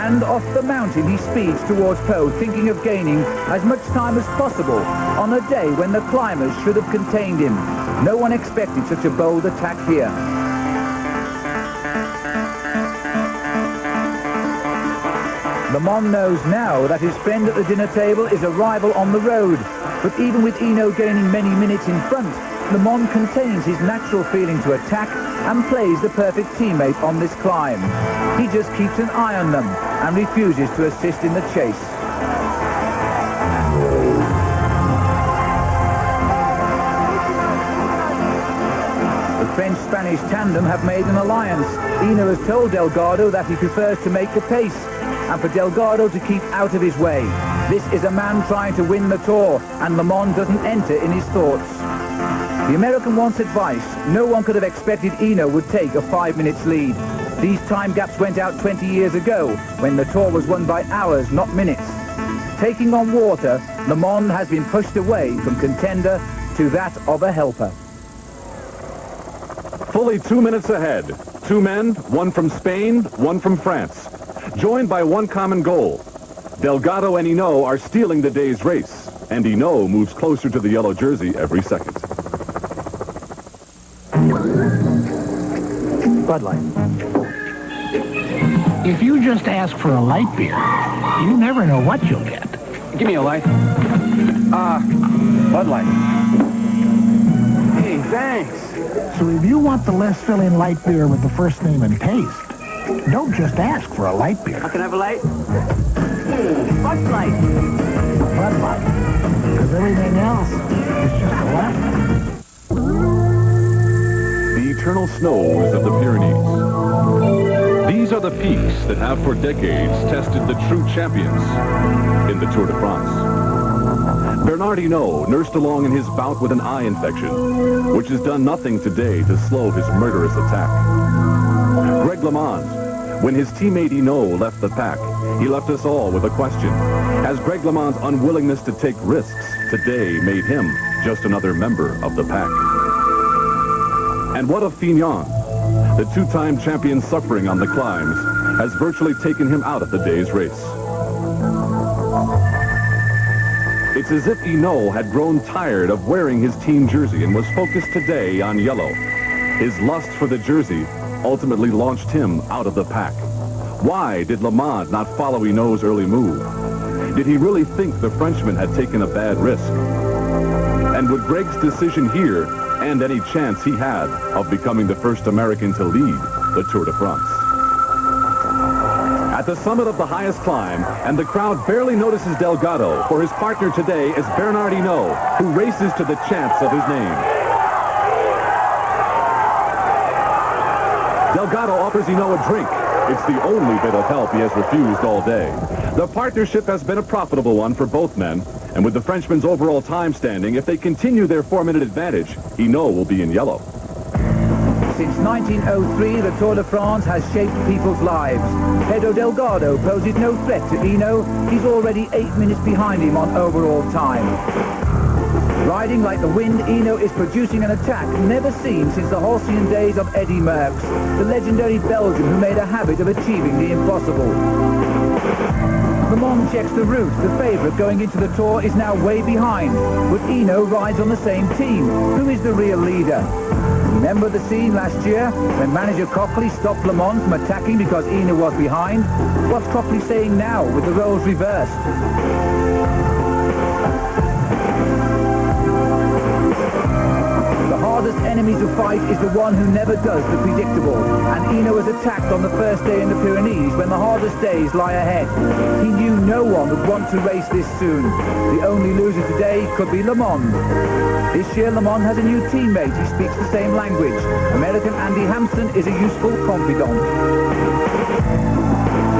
[SPEAKER 2] And off the mountain, he speeds towards Po, thinking of gaining as much time as possible on a day when the climbers should have contained him. No one expected such a bold attack here. LeMond knows now that his friend at the dinner table is a rival on the road. But even with Hinault gaining many minutes in front, LeMond contains his natural feeling to attack and plays the perfect teammate on this climb. He just keeps an eye on them and refuses to assist in the chase. tandem have made an alliance. Hinault has told Delgado that he prefers to make the pace, and for Delgado to keep out of his way. This is a man trying to win the Tour, and LeMond doesn't enter in his thoughts. The American wants advice. No one could have expected Hinault would take a 5 minutes lead. These time gaps went out 20 years ago, when the Tour was won by hours, not minutes. Taking on water, LeMond has been pushed away from contender to that of a helper.
[SPEAKER 1] Fully 2 minutes ahead. Two men, one from Spain, one from France. Joined by one common goal. Delgado and Hinault are stealing the day's race, and Hinault moves closer to the yellow jersey every second.
[SPEAKER 9] Bud Light. If you just ask for a light beer, you never know what you'll get.
[SPEAKER 16] Give me a light. Bud Light. Hey, thanks.
[SPEAKER 9] So if you want the less filling light beer with the first name and taste, don't just ask for a light beer.
[SPEAKER 16] Can I have a light?
[SPEAKER 9] Bud Light. Bud Light. Because everything else is just a left.
[SPEAKER 1] The eternal snows of the Pyrenees. These are the peaks that have for decades tested the true champions in the Tour de France. Bernard Hinault nursed along in his bout with an eye infection, which has done nothing today to slow his murderous attack. Greg LeMond, when his teammate Hinault left the pack, he left us all with a question. Has Greg LeMond's unwillingness to take risks today made him just another member of the pack? And what of Fignon? The two-time champion suffering on the climbs has virtually taken him out of the day's race. It's as if Hinault had grown tired of wearing his team jersey and was focused today on yellow. His lust for the jersey ultimately launched him out of the pack. Why did LeMond not follow Hinault's early move? Did he really think the Frenchman had taken a bad risk? And would Greg's decision here end any chance he had of becoming the first American to lead the Tour de France? At the summit of the highest climb, and the crowd barely notices Delgado, for his partner today is Bernard Hinault, who races to the chants of his name. Delgado offers Hinault a drink. It's the only bit of help he has refused all day. The partnership has been a profitable one for both men, and with the Frenchman's overall time standing, if they continue their 4-minute advantage, Hinault will be in yellow.
[SPEAKER 2] Since 1903, the Tour de France has shaped people's lives. Pedro Delgado poses no threat to Hinault. He's already 8 minutes behind him on overall time. Riding like the wind, Hinault is producing an attack never seen since the halcyon days of Eddy Merckx, the legendary Belgian who made a habit of achieving the impossible. LeMond checks the route. The favourite going into the Tour is now way behind, but Hinault rides on the same team. Who is the real leader? Remember the scene last year when manager Copley stopped LeMond from attacking because Hinault was behind? What's Copley saying now with the roles reversed? The hardest enemy to fight is the one who never does the predictable. And Hinault was attacked on the first day in the Pyrenees when the hardest days lie ahead. He knew no one would want to race this soon. The only loser today could be LeMond. This year, LeMond has a new teammate. He speaks the same language. American Andy Hampson is a useful confidant.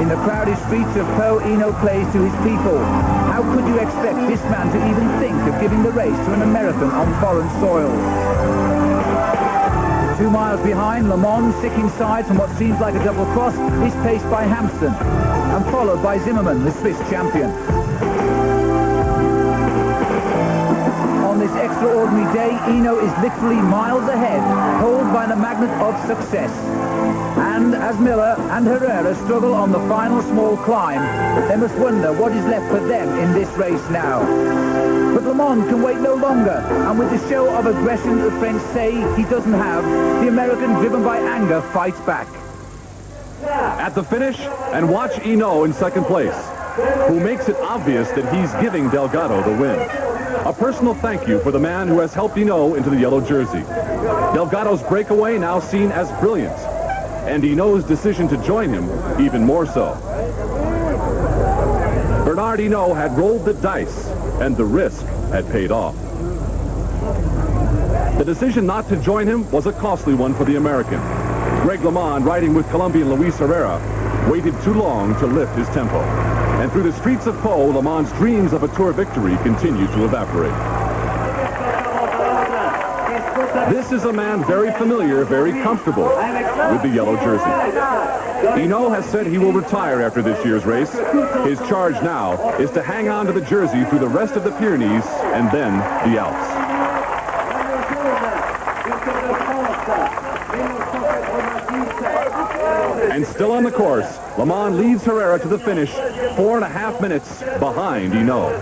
[SPEAKER 2] In the crowded streets of Po, Hinault plays to his people. How could you expect this man to even think of giving the race to an American on foreign soil? 2 miles behind, LeMond, sick inside from what seems like a double cross, is paced by Hampson and followed by Zimmermann, the Swiss champion. On this extraordinary day, Hinault is literally miles ahead, pulled by the magnet of success. And as Miller and Herrera struggle on the final small climb, they must wonder what is left for them in this race now. But LeMond can wait no longer, and with the show of aggression the French say he doesn't have, the American, driven by anger, fights back.
[SPEAKER 1] At the finish, and watch Hinault in second place, who makes it obvious that he's giving Delgado the win. A personal thank you for the man who has helped Hinault into the yellow jersey. Delgado's breakaway now seen as brilliant, and Hinault's decision to join him even more so. Bernard Hinault had rolled the dice, and the risk had paid off. The decision not to join him was a costly one for the American. Greg LeMond, riding with Colombian Luis Herrera, waited too long to lift his tempo. And through the streets of Pau, LeMond's dreams of a Tour victory continue to evaporate. This is a man very familiar, very comfortable with the yellow jersey. Hinault has said he will retire after this year's race. His charge now is to hang on to the jersey through the rest of the Pyrenees and then the Alps. And still on the course, LeMond leads Herrera to the finish, 4.5 minutes behind Hinault.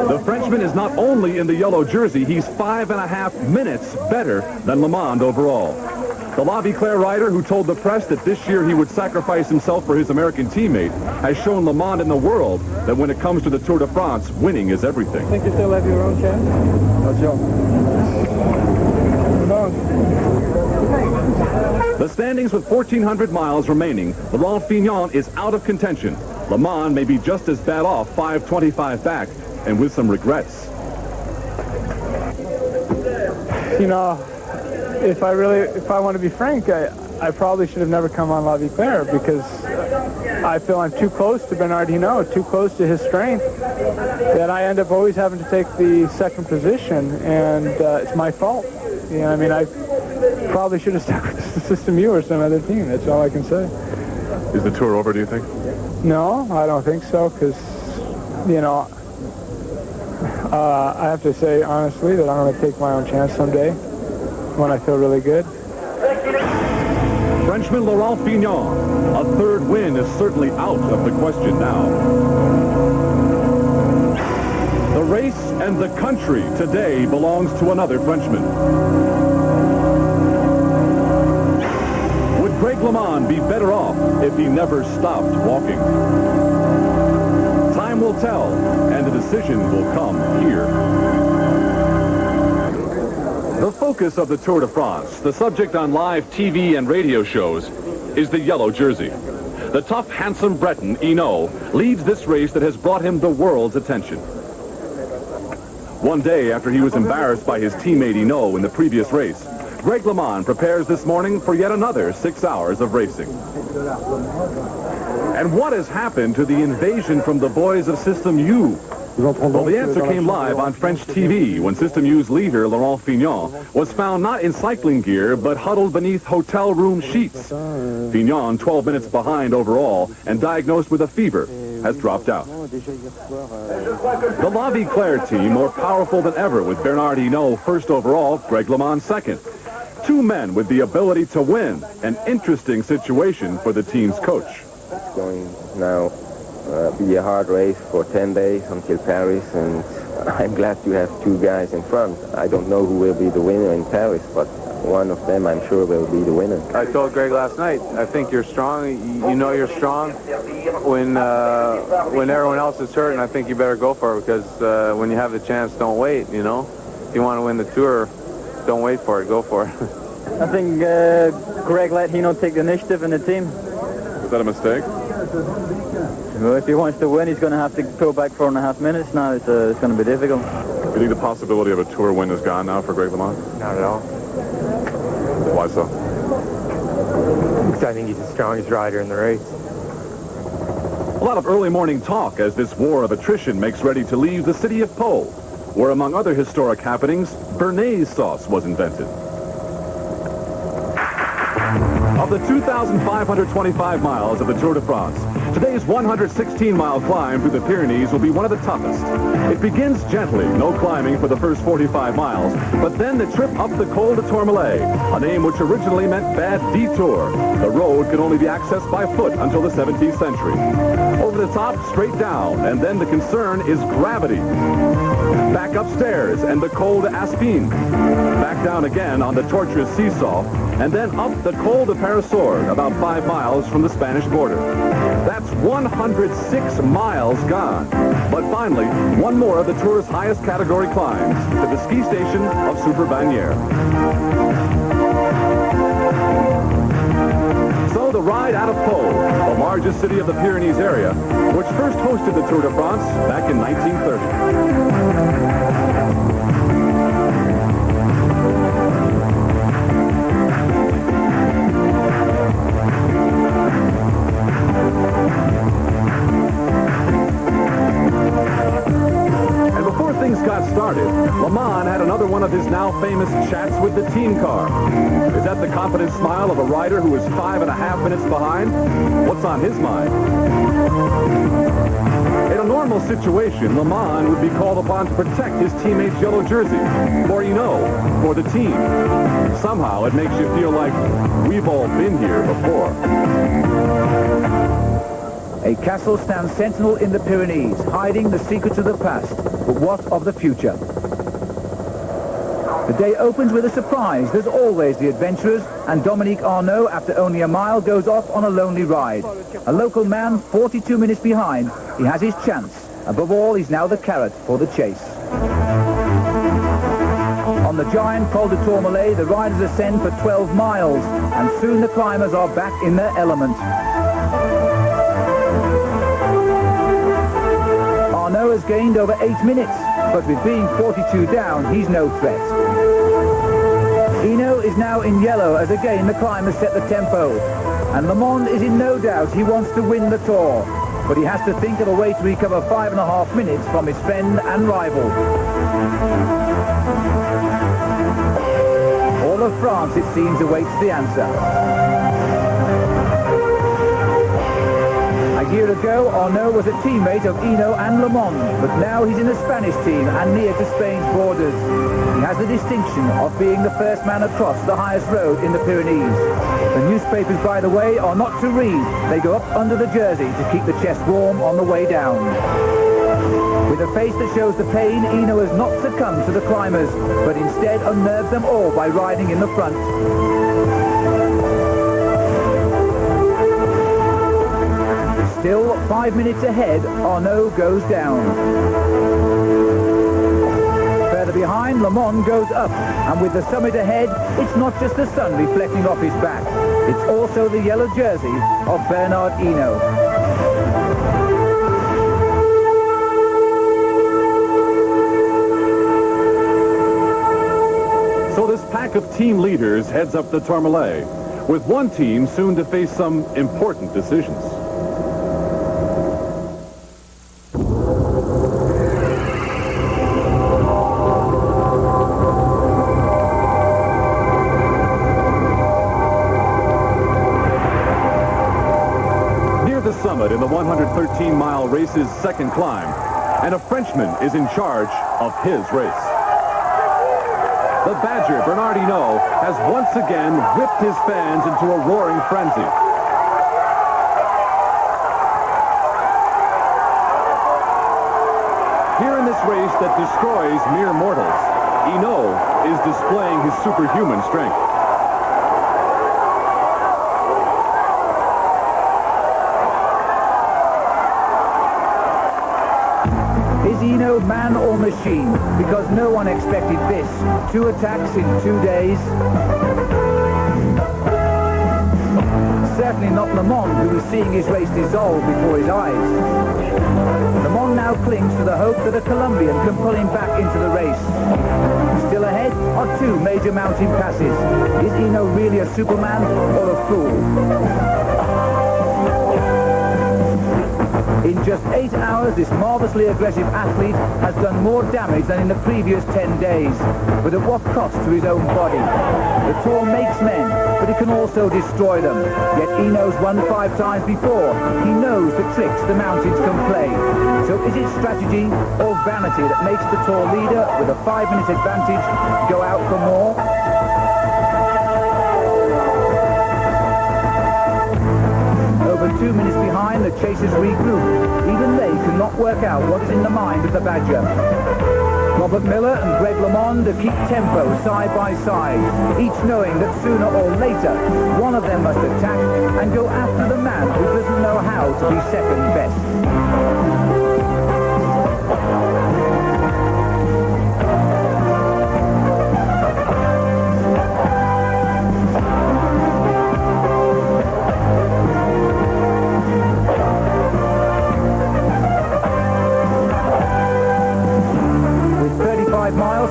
[SPEAKER 1] The Frenchman is not only in the yellow jersey, he's 5.5 minutes better than LeMond overall. The La Viclaire rider, who told the press that this year he would sacrifice himself for his American teammate, has shown LeMond and the world that when it comes to the Tour de France, winning is everything.
[SPEAKER 13] Think you still have your own chance? Not sure.
[SPEAKER 1] The standings with 1,400 miles remaining, Laurent Fignon is out of contention. LeMond may be just as bad off, 5:25 back, and with some regrets.
[SPEAKER 5] You know, if I want to be frank, I probably should have never come on La Viclaire because I feel I'm too close to Bernard Hinault, too close to his strength, that I end up always having to take the second position, and it's my fault. You know, I mean, I probably should have stuck with System U or some other team. That's all I can say.
[SPEAKER 1] Is the Tour over, do you think?
[SPEAKER 5] No, I don't think so, because, you know, I have to say honestly that I'm going to take my own chance someday when I feel really good.
[SPEAKER 1] Frenchman Laurent Fignon, a third win is certainly out of the question now. The race and the country today belongs to another Frenchman. Would Greg LeMond be better off if he never stopped walking? Time will tell, and the decision will come here. The focus of the Tour de France, the subject on live TV and radio shows, is the yellow jersey. The tough, handsome Breton, Hinault, leads this race that has brought him the world's attention. One day after he was embarrassed by his teammate Hinault in the previous race, Greg LeMond prepares this morning for yet another 6 hours of racing. And what has happened to the invasion from the boys of System U? Well, the answer came live on French TV when System U's leader, Laurent Fignon, was found not in cycling gear, but huddled beneath hotel room sheets. Fignon, 12 minutes behind overall, and diagnosed with a fever, has dropped out. The La Viclaire team, more powerful than ever, with Bernard Hinault first overall, Greg LeMond second. Two men with the ability to win, an interesting situation for the team's coach.
[SPEAKER 20] It's going now be a hard race for 10 days until Paris, and I'm glad to have two guys in front. I don't know who will be the winner in Paris, but one of them I'm sure will be the winner.
[SPEAKER 13] I told Greg last night, I think you're strong. You know you're strong when everyone else is hurt, and I think you better go for it because when you have the chance, don't wait, you know. If you want to win the Tour, don't wait for it, go for it.
[SPEAKER 8] I think Greg let Hinault take the initiative in the team.
[SPEAKER 1] Is that a mistake?
[SPEAKER 8] Well, if he wants to win, he's going to have to pull back 4.5 minutes now. It's going to be difficult.
[SPEAKER 1] Do you think the possibility of a Tour win is gone now for Greg LeMond?
[SPEAKER 6] Not at all.
[SPEAKER 1] Why so?
[SPEAKER 6] Because I think he's the strongest rider in the race.
[SPEAKER 1] A lot of early morning talk as this war of attrition makes ready to leave the city of Pau, where among other historic happenings, Béarnaise sauce was invented. Of the 2,525 miles of the Tour de France, today's 116-mile climb through the Pyrenees will be one of the toughest. It begins gently, no climbing for the first 45 miles, but then the trip up the Col de Tourmalet, a name which originally meant bad detour. The road could only be accessed by foot until the 17th century. Over the top, straight down, and then the concern is gravity. Back upstairs and the Col de Aspin. Back down again on the tortuous seesaw, and then up the Col de Parasord, about 5 miles from the Spanish border. That's 106 miles gone. But finally, one more of the Tour's highest category climbs to the ski station of Super-Bagnères. So the ride out of Pau, the largest city of the Pyrenees area, which first hosted the Tour de France back in 1930. with the team car. Is that the confident smile of a rider who is 5.5 minutes behind? What's on his mind? In a normal situation, LeMond would be called upon to protect his teammate's yellow jersey. For for the team. Somehow it makes you feel like we've all been here before.
[SPEAKER 2] A castle stands sentinel in the Pyrenees, hiding the secrets of the past. But what of the future? The day opens with a surprise. There's always the adventurers, and Dominique Arnaud, after only a mile, goes off on a lonely ride. A local man, 42 minutes behind, he has his chance. Above all, he's now the carrot for the chase. On the giant Col de Tourmalet, the riders ascend for 12 miles, and soon the climbers are back in their element. Arnaud has gained over 8 minutes, but with being 42 down, he's no threat. Hinault is now in yellow as again the climbers set the tempo. And LeMond is in no doubt he wants to win the Tour, but he has to think of a way to recover 5.5 minutes from his friend and rival. All of France, it seems, awaits the answer. A year ago, Arnaud was a teammate of Hinault and LeMond, but now he's in a Spanish team and near to Spain's borders. He has the distinction of being the first man across the highest road in the Pyrenees. The newspapers, by the way, are not to read. They go up under the jersey to keep the chest warm on the way down. With a face that shows the pain, Hinault has not succumbed to the climbers, but instead unnerves them all by riding in the front. Still 5 minutes ahead, Arnaud goes down. Further behind, LeMond goes up, and with the summit ahead, it's not just the sun reflecting off his back, it's also the yellow jersey of Bernard Hinault.
[SPEAKER 1] So this pack of team leaders heads up the Tourmalet, with one team soon to face some important decisions. Summit in the 113-mile race's second climb, and a Frenchman is in charge of his race. The Badger, Bernard Hinault, has once again whipped his fans into a roaring frenzy. Here in this race that destroys mere mortals, Hinault is displaying his superhuman strength.
[SPEAKER 2] Is Hinault man or machine? Because no one expected this. 2 attacks in 2 days. Certainly not LeMond, who was seeing his race dissolve before his eyes. LeMond now clings to the hope that a Colombian can pull him back into the race. Still ahead are 2 major mountain passes. Is Hinault really a Superman or a fool? In just 8 hours, this marvelously aggressive athlete has done more damage than in the previous 10 days. But at what cost to his own body? The Tour makes men, but it can also destroy them. Yet Hinault's won 5 times before. He knows the tricks the mountains can play. So is it strategy or vanity that makes the Tour leader, with a 5-minute advantage, go out for more? Over 2 minutes behind, the chasers regroup. Even they cannot work out what is in the mind of the Badger. Robert Miller and Greg LeMond keep tempo side by side, each knowing that sooner or later, one of them must attack and go after the man who doesn't know how to be second best.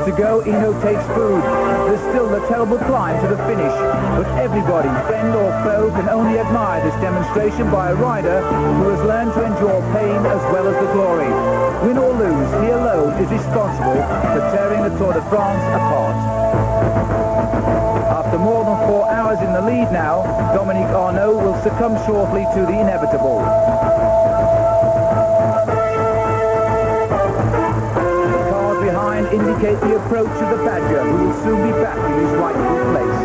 [SPEAKER 2] To go, Hinault takes food. There's still the terrible climb climb to the finish. But everybody, friend or foe, can only admire this demonstration by a rider who has learned to endure pain as well as the glory. Win or lose, he alone is responsible for tearing the Tour de France apart. After more than 4 hours in the lead now, Dominique Arnaud will succumb shortly to the inevitable. The cars behind indicate the approach of the Badger, who will soon be back in his rightful place.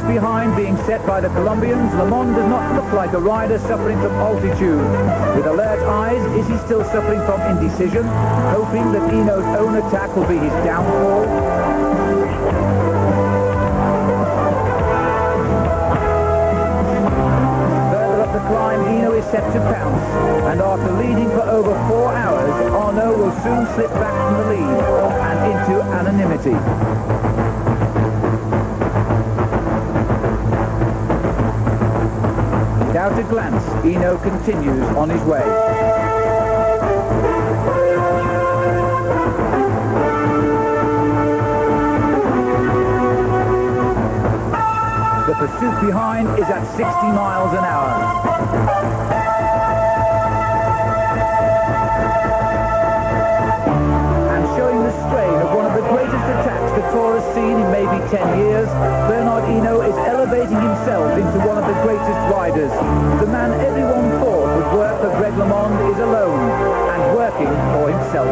[SPEAKER 2] Behind being set by the Colombians, LeMond does not look like a rider suffering from altitude. With alert eyes, is he still suffering from indecision, hoping that Hinault's own attack will be his downfall? Further up the climb, Hinault is set to pounce, and after leading for over 4 hours, Arnaud will soon slip back from the lead and into anonymity. Without a glance, Hinault continues on his way. The pursuit behind is at 60 miles an hour. Showing the strain of one of the greatest attacks the Tour has seen in maybe 10 years, Bernard Hinault is elevating himself into one of the greatest riders. The man everyone thought would work for Greg LeMond is alone and working for himself.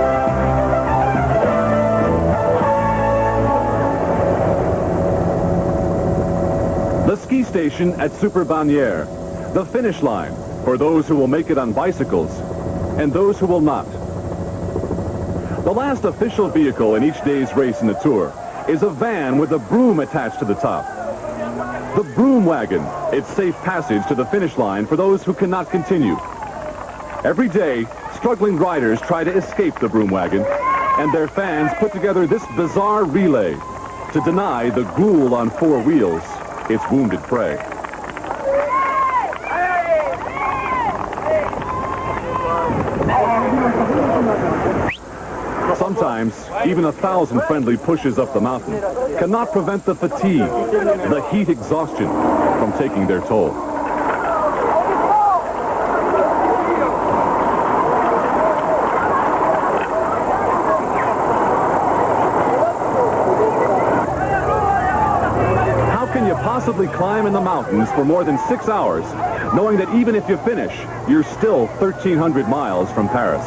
[SPEAKER 1] The ski station at Super Bagnères, the finish line for those who will make it on bicycles and those who will not. The last official vehicle in each day's race in the Tour is a van with a broom attached to the top. The broom wagon, its safe passage to the finish line for those who cannot continue. Every day, struggling riders try to escape the broom wagon, and their fans put together this bizarre relay to deny the ghoul on 4 wheels its wounded prey. Sometimes, even 1,000 friendly pushes up the mountain cannot prevent the fatigue, the heat exhaustion from taking their toll. How can you possibly climb in the mountains for more than 6 hours, knowing that even if you finish, you're still 1,300 miles from Paris?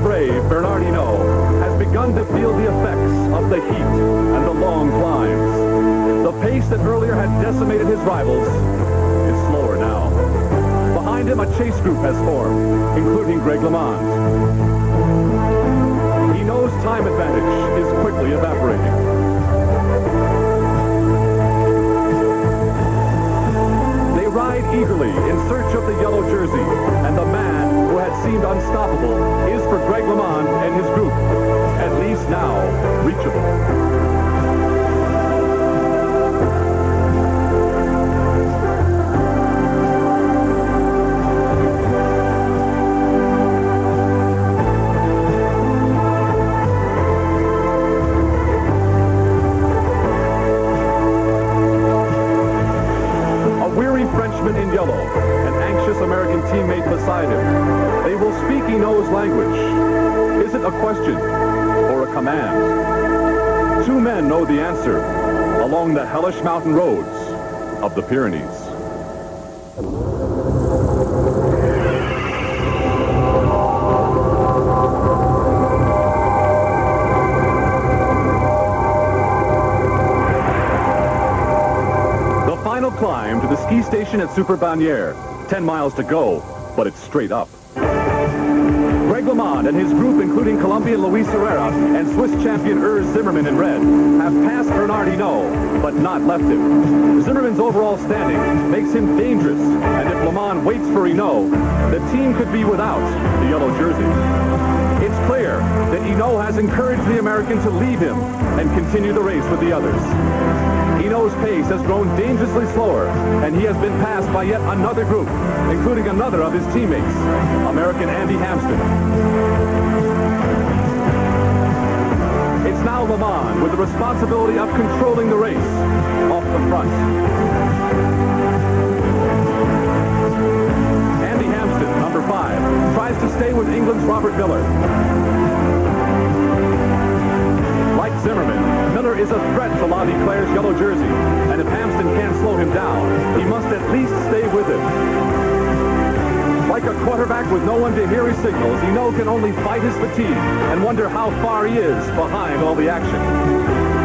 [SPEAKER 1] Brave Bernard Hinault has begun to feel the effects of the heat and the long climbs. The pace that earlier had decimated his rivals is slower now. Behind him, a chase group has formed, including Greg LeMond. Hinault's time advantage is quickly evaporating. They ride eagerly in search of the yellow jersey, and the man who had seemed unstoppable is for Greg LeMond and his group, at least now, reachable. A weary Frenchman in yellow, an anxious American teammate beside him. They will speak Hinault's language. Is it a question or a command? 2 men know the answer along the hellish mountain roads of the Pyrenees. The final climb to the ski station at Super Bagnères. 10 miles to go, but it's straight up. Greg LeMond and his group, including Colombian Luis Herrera and Swiss champion Urs Zimmermann in red, have passed Bernard Hinault, but not left him. Zimmermann's overall standing makes him dangerous, and if LeMond waits for Hinault, the team could be without the yellow jersey. It's clear that Hinault has encouraged the American to leave him and continue the race with the others. Hinault's pace has grown dangerously slower, and he has been passed by yet another group, including another of his teammates, American Andy Hampsten. It's now LeMond with the responsibility of controlling the race off the front. Andy Hampsten, number 5, tries to stay with England's Robert Miller. Like Zimmerman, Miller is a threat to La Claire's yellow jersey, and if Hampsten can't slow him down, he must at least stay with him. Like a quarterback with no one to hear his signals, Hinault can only fight his fatigue and wonder how far he is behind all the action.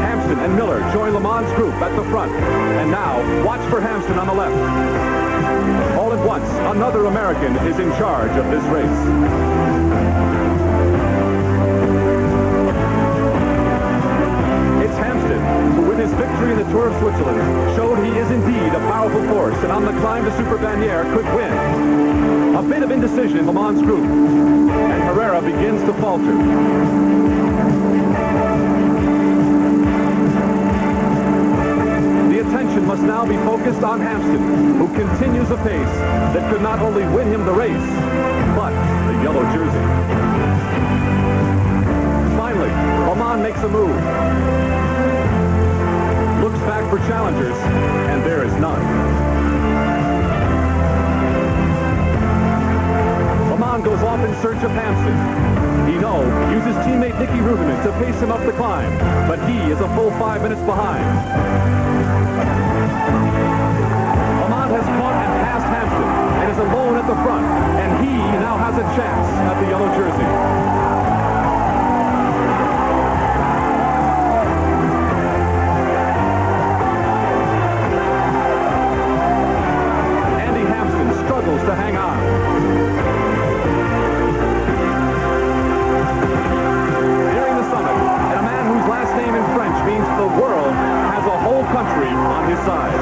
[SPEAKER 1] Hampsten and Miller join LeMond's group at the front, and now watch for Hampsten on the left. All at once, another American is in charge of this race. Who with his victory in the Tour of Switzerland showed he is indeed a powerful force and on the climb to Super Bagnères could win. A bit of indecision in LeMond's group, and Herrera begins to falter. The attention must now be focused on Hampsten, who continues a pace that could not only win him the race, but the yellow jersey. Finally, LeMond makes a move. Looks back for challengers, and there is none. LeMond goes off in search of Hampsten. Hinault uses teammate Nicky Ruderman to pace him up the climb, but he is a full 5 minutes behind. LeMond has caught and passed Hampsten and is alone at the front, and he now has a chance at the yellow jersey. To hang on. Nearing the summit, and a man whose last name in French means the world has a whole country on his side.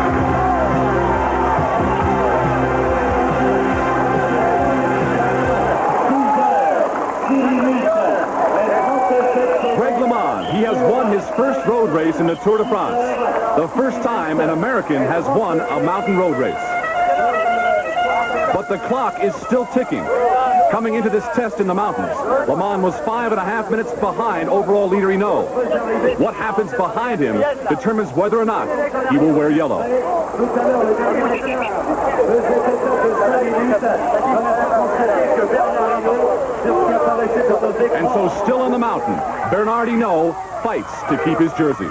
[SPEAKER 1] Greg LeMond, he has won his first road race in the Tour de France. The first time an American has won a mountain road race. But the clock is still ticking. Coming into this test in the mountains, LeMond was 5.5 minutes behind overall leader Hinault. What happens behind him determines whether or not he will wear yellow. And so still on the mountain, Bernard Hinault fights to keep his jersey.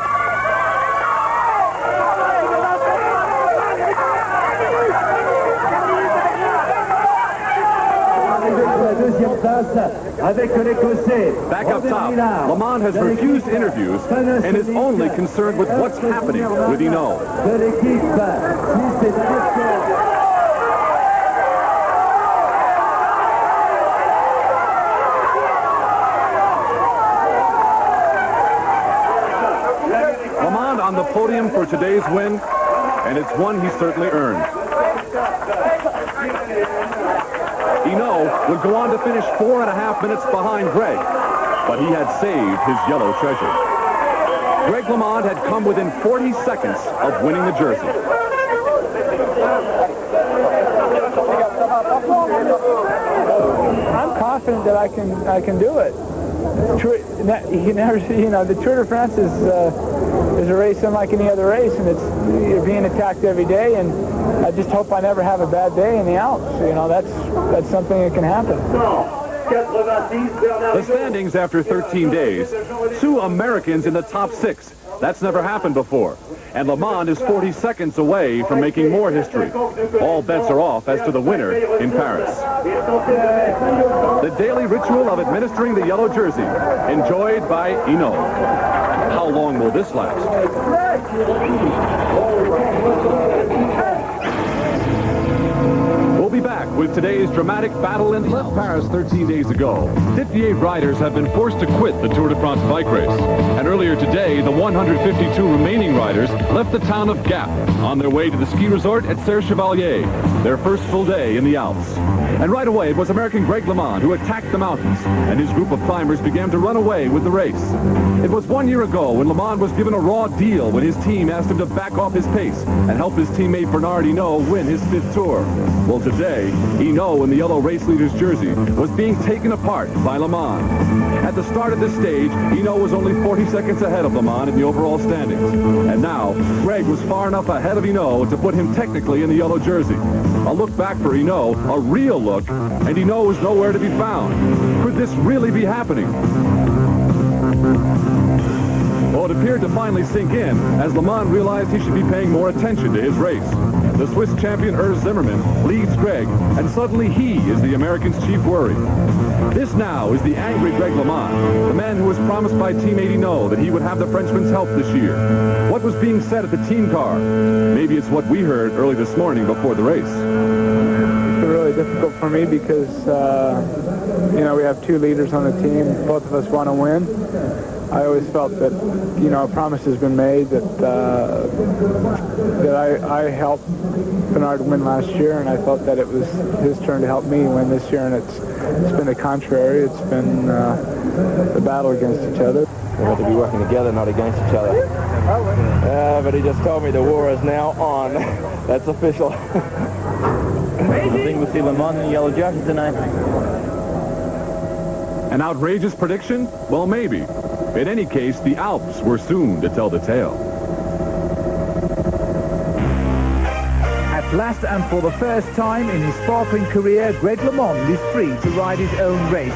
[SPEAKER 1] Back up top, LeMond has refused interviews and is only concerned with what's happening with Hinault. LeMond on the podium for today's win, and it's one he certainly earned. Hinault would go on to finish 4.5 minutes behind Greg, but he had saved his yellow treasure. Greg LeMond had come within 40 seconds of winning the jersey.
[SPEAKER 5] I'm confident that I can do it. The Tour de France is a race unlike any other race, and you're being attacked every day, and I just hope I never have a bad day in the Alps. That's something that can happen.
[SPEAKER 1] The standings after 13 days, 2 Americans in the top 6. That's never happened before. And LeMond is 40 seconds away from making more history. All bets are off as to the winner in Paris. The daily ritual of administering the yellow jersey, enjoyed by Hinault. How long will this last? We'll be back with today's dramatic battle in left Paris 13 days ago. 58 riders have been forced to quit the Tour de France bike race. And earlier today, the 152 remaining riders left the town of Gap on their way to the ski resort at Serre Chevalier, their first full day in the Alps. And right away, it was American Greg LeMond who attacked the mountains, and his group of climbers began to run away with the race. It was 1 year ago when LeMond was given a raw deal when his team asked him to back off his pace and help his teammate Bernard Hinault win his 5th Tour. Well, today, Hinault in the yellow race leader's jersey was being taken apart by LeMond. At the start of this stage, Hinault was only 40 seconds ahead of LeMond in the overall standings. And now, Greg was far enough ahead of Hinault to put him technically in the yellow jersey. A look back for Hinault, a real look, and Hinault was nowhere to be found. Could this really be happening? Well, it appeared to finally sink in as LeMond realized he should be paying more attention to his race. The Swiss champion Urs Zimmermann leads Greg, and suddenly he is the American's chief worry. This now is the angry Greg LeMond, the man who was promised by teammate Hinault that he would have the Frenchman's help this year. What was being said at the team car? Maybe it's what we heard early this morning before the race.
[SPEAKER 5] It's been really difficult for me because, we have 2 leaders on the team. Both of us want to win. I always felt that, a promise has been made that I helped Bernard win last year, and I felt that it was his turn to help me win this year, and it's been the contrary. It's been the battle against each other.
[SPEAKER 8] We have to be working together, not against each other. But he just told me the war is now on. That's official. I think we'll see LeMond in the yellow jersey tonight.
[SPEAKER 1] An outrageous prediction? Well, maybe. In any case, the Alps were soon to tell the tale.
[SPEAKER 2] At last and for the first time in his sparkling career, Greg LeMond is free to ride his own race.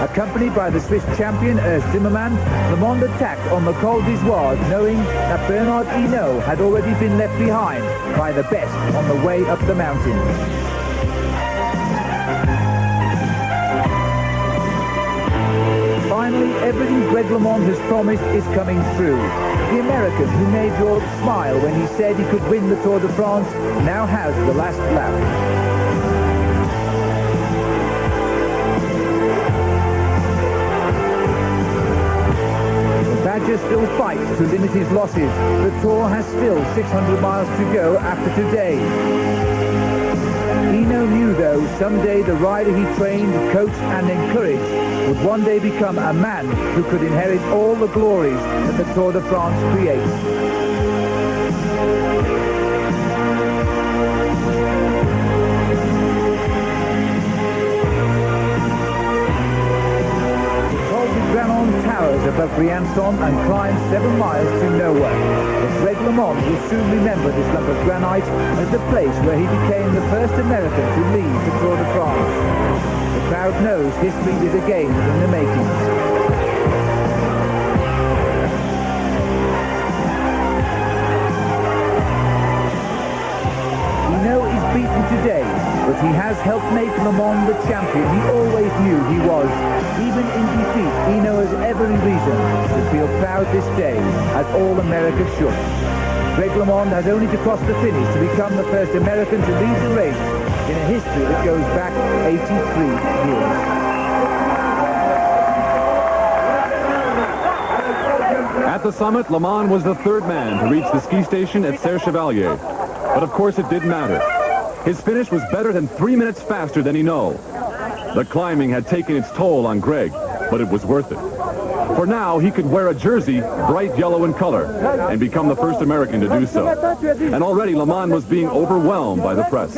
[SPEAKER 2] Accompanied by the Swiss champion Urs Zimmermann, LeMond attacked on the Col d'Izoard, knowing that Bernard Hinault had already been left behind by the best on the way up the mountain. Finally, everything Greg LeMond has promised is coming through. The American who made Europe smile when he said he could win the Tour de France now has the last lap. The Badger still fights to limit his losses. The Tour has still 600 miles to go after today. Hinault knew, though, someday the rider he trained, coached and encouraged would one day become a man who could inherit all the glories that the Tour de France creates. Towers above Briançon and climbs 7 miles to nowhere. But Greg LeMond will soon remember this lump of granite as the place where he became the first American to lead the Tour de France. The crowd knows history is again in the making. Hinault is beaten today, but he has helped make LeMond the champion he always knew he was. Even in defeat, Hinault has every reason to feel proud this day, as all America should. Greg LeMond has only to cross the finish to become the first American to lead the race in a history that goes back 83 years.
[SPEAKER 1] At the summit, LeMond was the 3rd man to reach the ski station at Serre Chevalier. But of course it didn't matter. His finish was better than 3 minutes faster than Hinault. The climbing had taken its toll on Greg, but it was worth it. For now, he could wear a jersey bright yellow in color and become the first American to do so. And already LeMond was being overwhelmed by the press.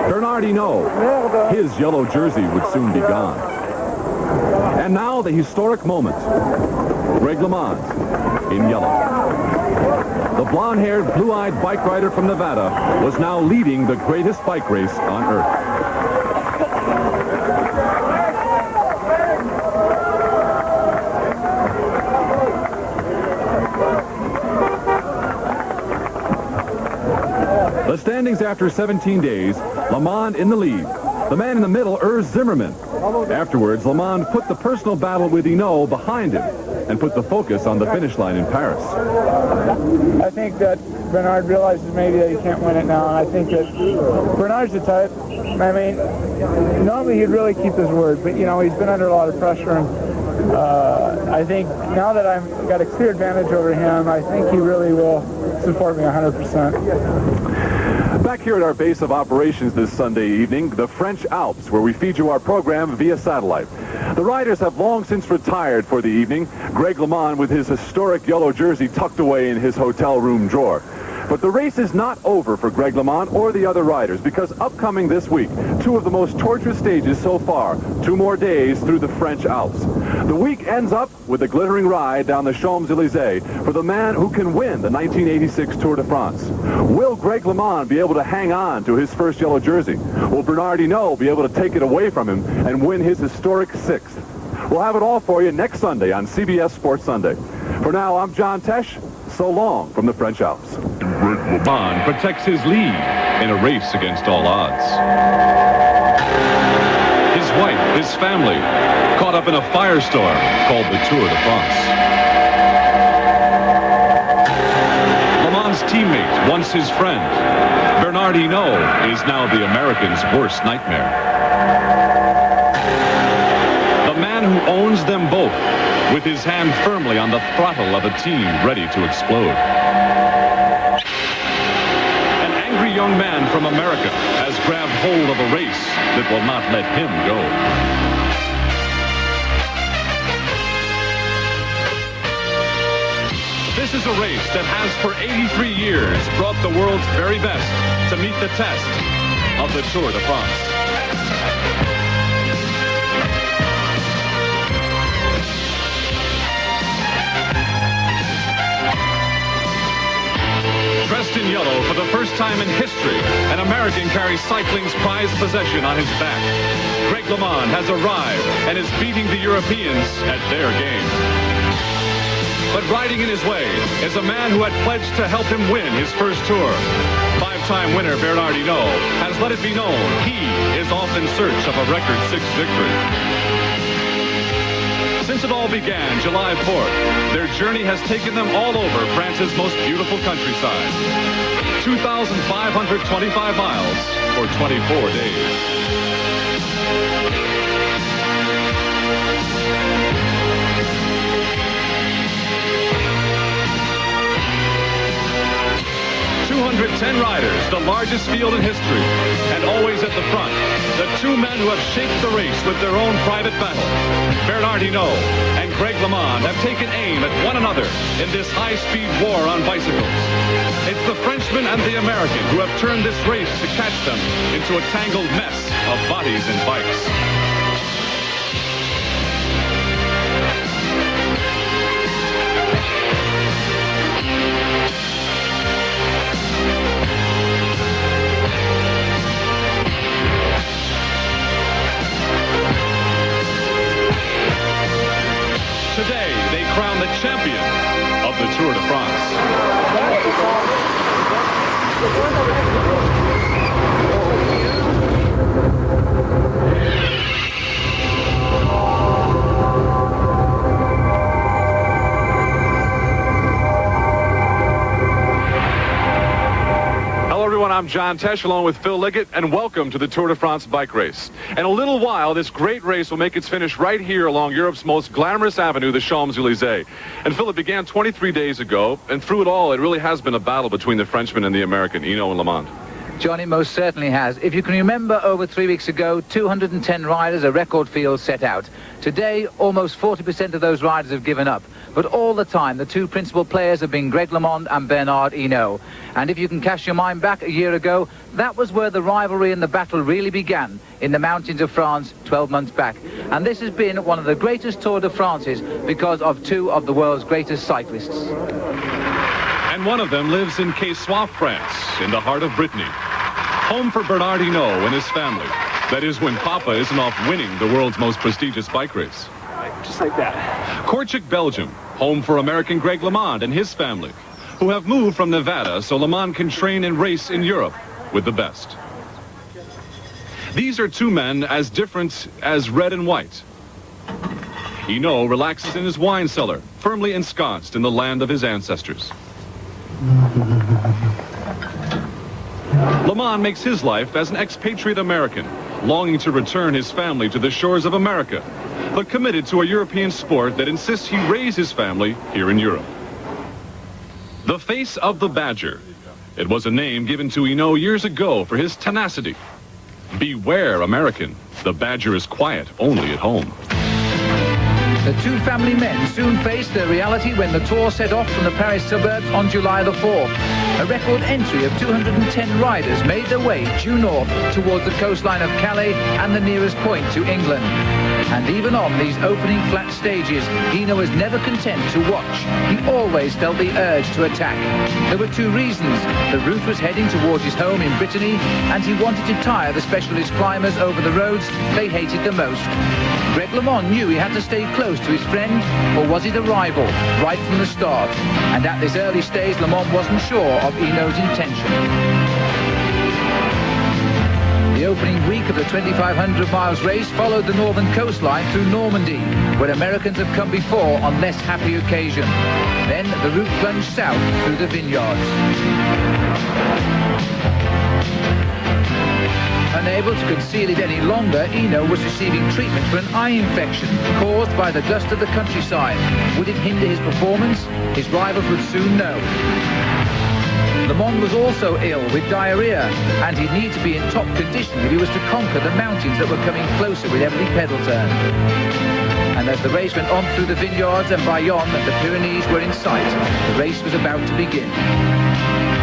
[SPEAKER 1] Bernard Hinault, his yellow jersey would soon be gone. And now the historic moment. Greg LeMond in yellow. The blonde-haired, blue-eyed bike rider from Nevada was now leading the greatest bike race on Earth. The standings after 17 days, LeMond in the lead. The man in the middle, Urs Zimmermann. Afterwards, LeMond put the personal battle with Hinault behind him. and put the focus on the finish line in Paris.
[SPEAKER 5] I think that Bernard realizes maybe that he can't win it now, and I think that Bernard's the type. I mean, normally he'd really keep his word, but you know, he's been under a lot of pressure, and I think now that I've got a clear advantage over him, I think he really will support me 100%.
[SPEAKER 1] Back here at our base of operations this Sunday evening, the French Alps, where we feed you our program via satellite. The riders have long since retired for the evening, Greg LeMond with his historic yellow jersey tucked away in his hotel room drawer. But the race is not over for Greg LeMond or the other riders, because upcoming this week, two of the most torturous stages so far, 2 more days through the French Alps. The week ends up with a glittering ride down the Champs-Élysées for the man who can win the 1986 Tour de France. Will Greg LeMond be able to hang on to his first yellow jersey? Will Bernard Hinault be able to take it away from him and win his historic 6th? We'll have it all for you next Sunday on CBS Sports Sunday. For now, I'm John Tesh. So long from the French Alps.
[SPEAKER 21] Greg LeMond protects his lead in a race against all odds. His wife, his family, caught up in a firestorm called the Tour de France. LeMond's teammate, once his friend, Bernard Hinault, is now the American's worst nightmare. The man who owns them both, with his hand firmly on the throttle of a team ready to explode. An angry young man from America has grabbed hold of a race that will not let him go. This is a race that has for 83 years brought the world's very best to meet the test of the Tour de France. Dressed in yellow for the first time in history, an American carries cycling's prized possession on his back. Greg LeMond has arrived and is beating the Europeans at their game. But riding in his way is a man who had pledged to help him win his first Tour. 5-time winner Bernard Hinault has let it be known he is off in search of a record 6th victory. Since it all began July 4th, their journey has taken them all over France's most beautiful countryside. 2,525 miles for 24 days. 210 riders, the largest field in history, and always at the front, the 2 men who have shaped the race with their own private battle. Bernard Hinault and Greg LeMond have taken aim at one another in this high-speed war on bicycles. It's the Frenchman and the American who have turned this race to catch them into a tangled mess of bodies and bikes. Today, they crown the champion of the Tour de France. I'm John Tesh, along with Phil Liggett, and welcome to the Tour de France bike race. In a little while, this great race will make its finish right here along Europe's most glamorous avenue, the Champs-Élysées. And Phil, it began 23 days ago, and through it all, it really has been a battle between the Frenchman and the American, Hinault and LeMond.
[SPEAKER 2] John, it most certainly has. If you can remember, over 3 weeks ago, 210 riders, a record field, set out. Today, almost 40% of those riders have given up. But all the time, the 2 principal players have been Greg LeMond and Bernard Hinault. And if you can cast your mind back a year ago, that was where the rivalry and the battle really began, in the mountains of France 12 months back. And this has been one of the greatest Tour de France's because of 2 of the world's greatest cyclists.
[SPEAKER 21] And one of them lives in Quessoy, France, in the heart of Brittany. Home for Bernard Hinault and his family. That is when Papa isn't off winning the world's most prestigious bike race.
[SPEAKER 5] Just like that.
[SPEAKER 21] Kortrijk, Belgium. Home for American Greg LeMond and his family, who have moved from Nevada so LeMond can train and race in Europe with the best. These are 2 men as different as red and white. Hinault relaxes in his wine cellar, firmly ensconced in the land of his ancestors. LeMond makes his life as an expatriate American, longing to return his family to the shores of America, but committed to a European sport that insists he raise his family here in Europe. The face of the Badger. It was a name given to Hinault years ago for his tenacity. Beware, American. The Badger is quiet only at home.
[SPEAKER 2] The two family men soon faced their reality when the tour set off from the Paris suburbs on July the 4th. A record entry of 210 riders made their way due north towards the coastline of Calais and the nearest point to England. And even on these opening flat stages, Hinault was never content to watch. He always felt the urge to attack. There were two reasons. The route was heading towards his home in Brittany, and he wanted to tire the specialist climbers over the roads they hated the most. Greg LeMond knew he had to stay close to his friend, or was it a rival, right from the start? And at this early stage, LeMond wasn't sure of Hinault's intention. The opening week of the 2,500 miles race followed the northern coastline through Normandy, where Americans have come before on less happy occasion. Then the route plunged south through the vineyards. Unable to conceal it any longer, Hinault was receiving treatment for an eye infection caused by the dust of the countryside. Would it hinder his performance? His rivals would soon know. LeMond was also ill with diarrhea, and he'd need to be in top condition if he was to conquer the mountains that were coming closer with every pedal turn. And as the race went on through the vineyards and Bayonne, the Pyrenees were in sight. The race was about to begin.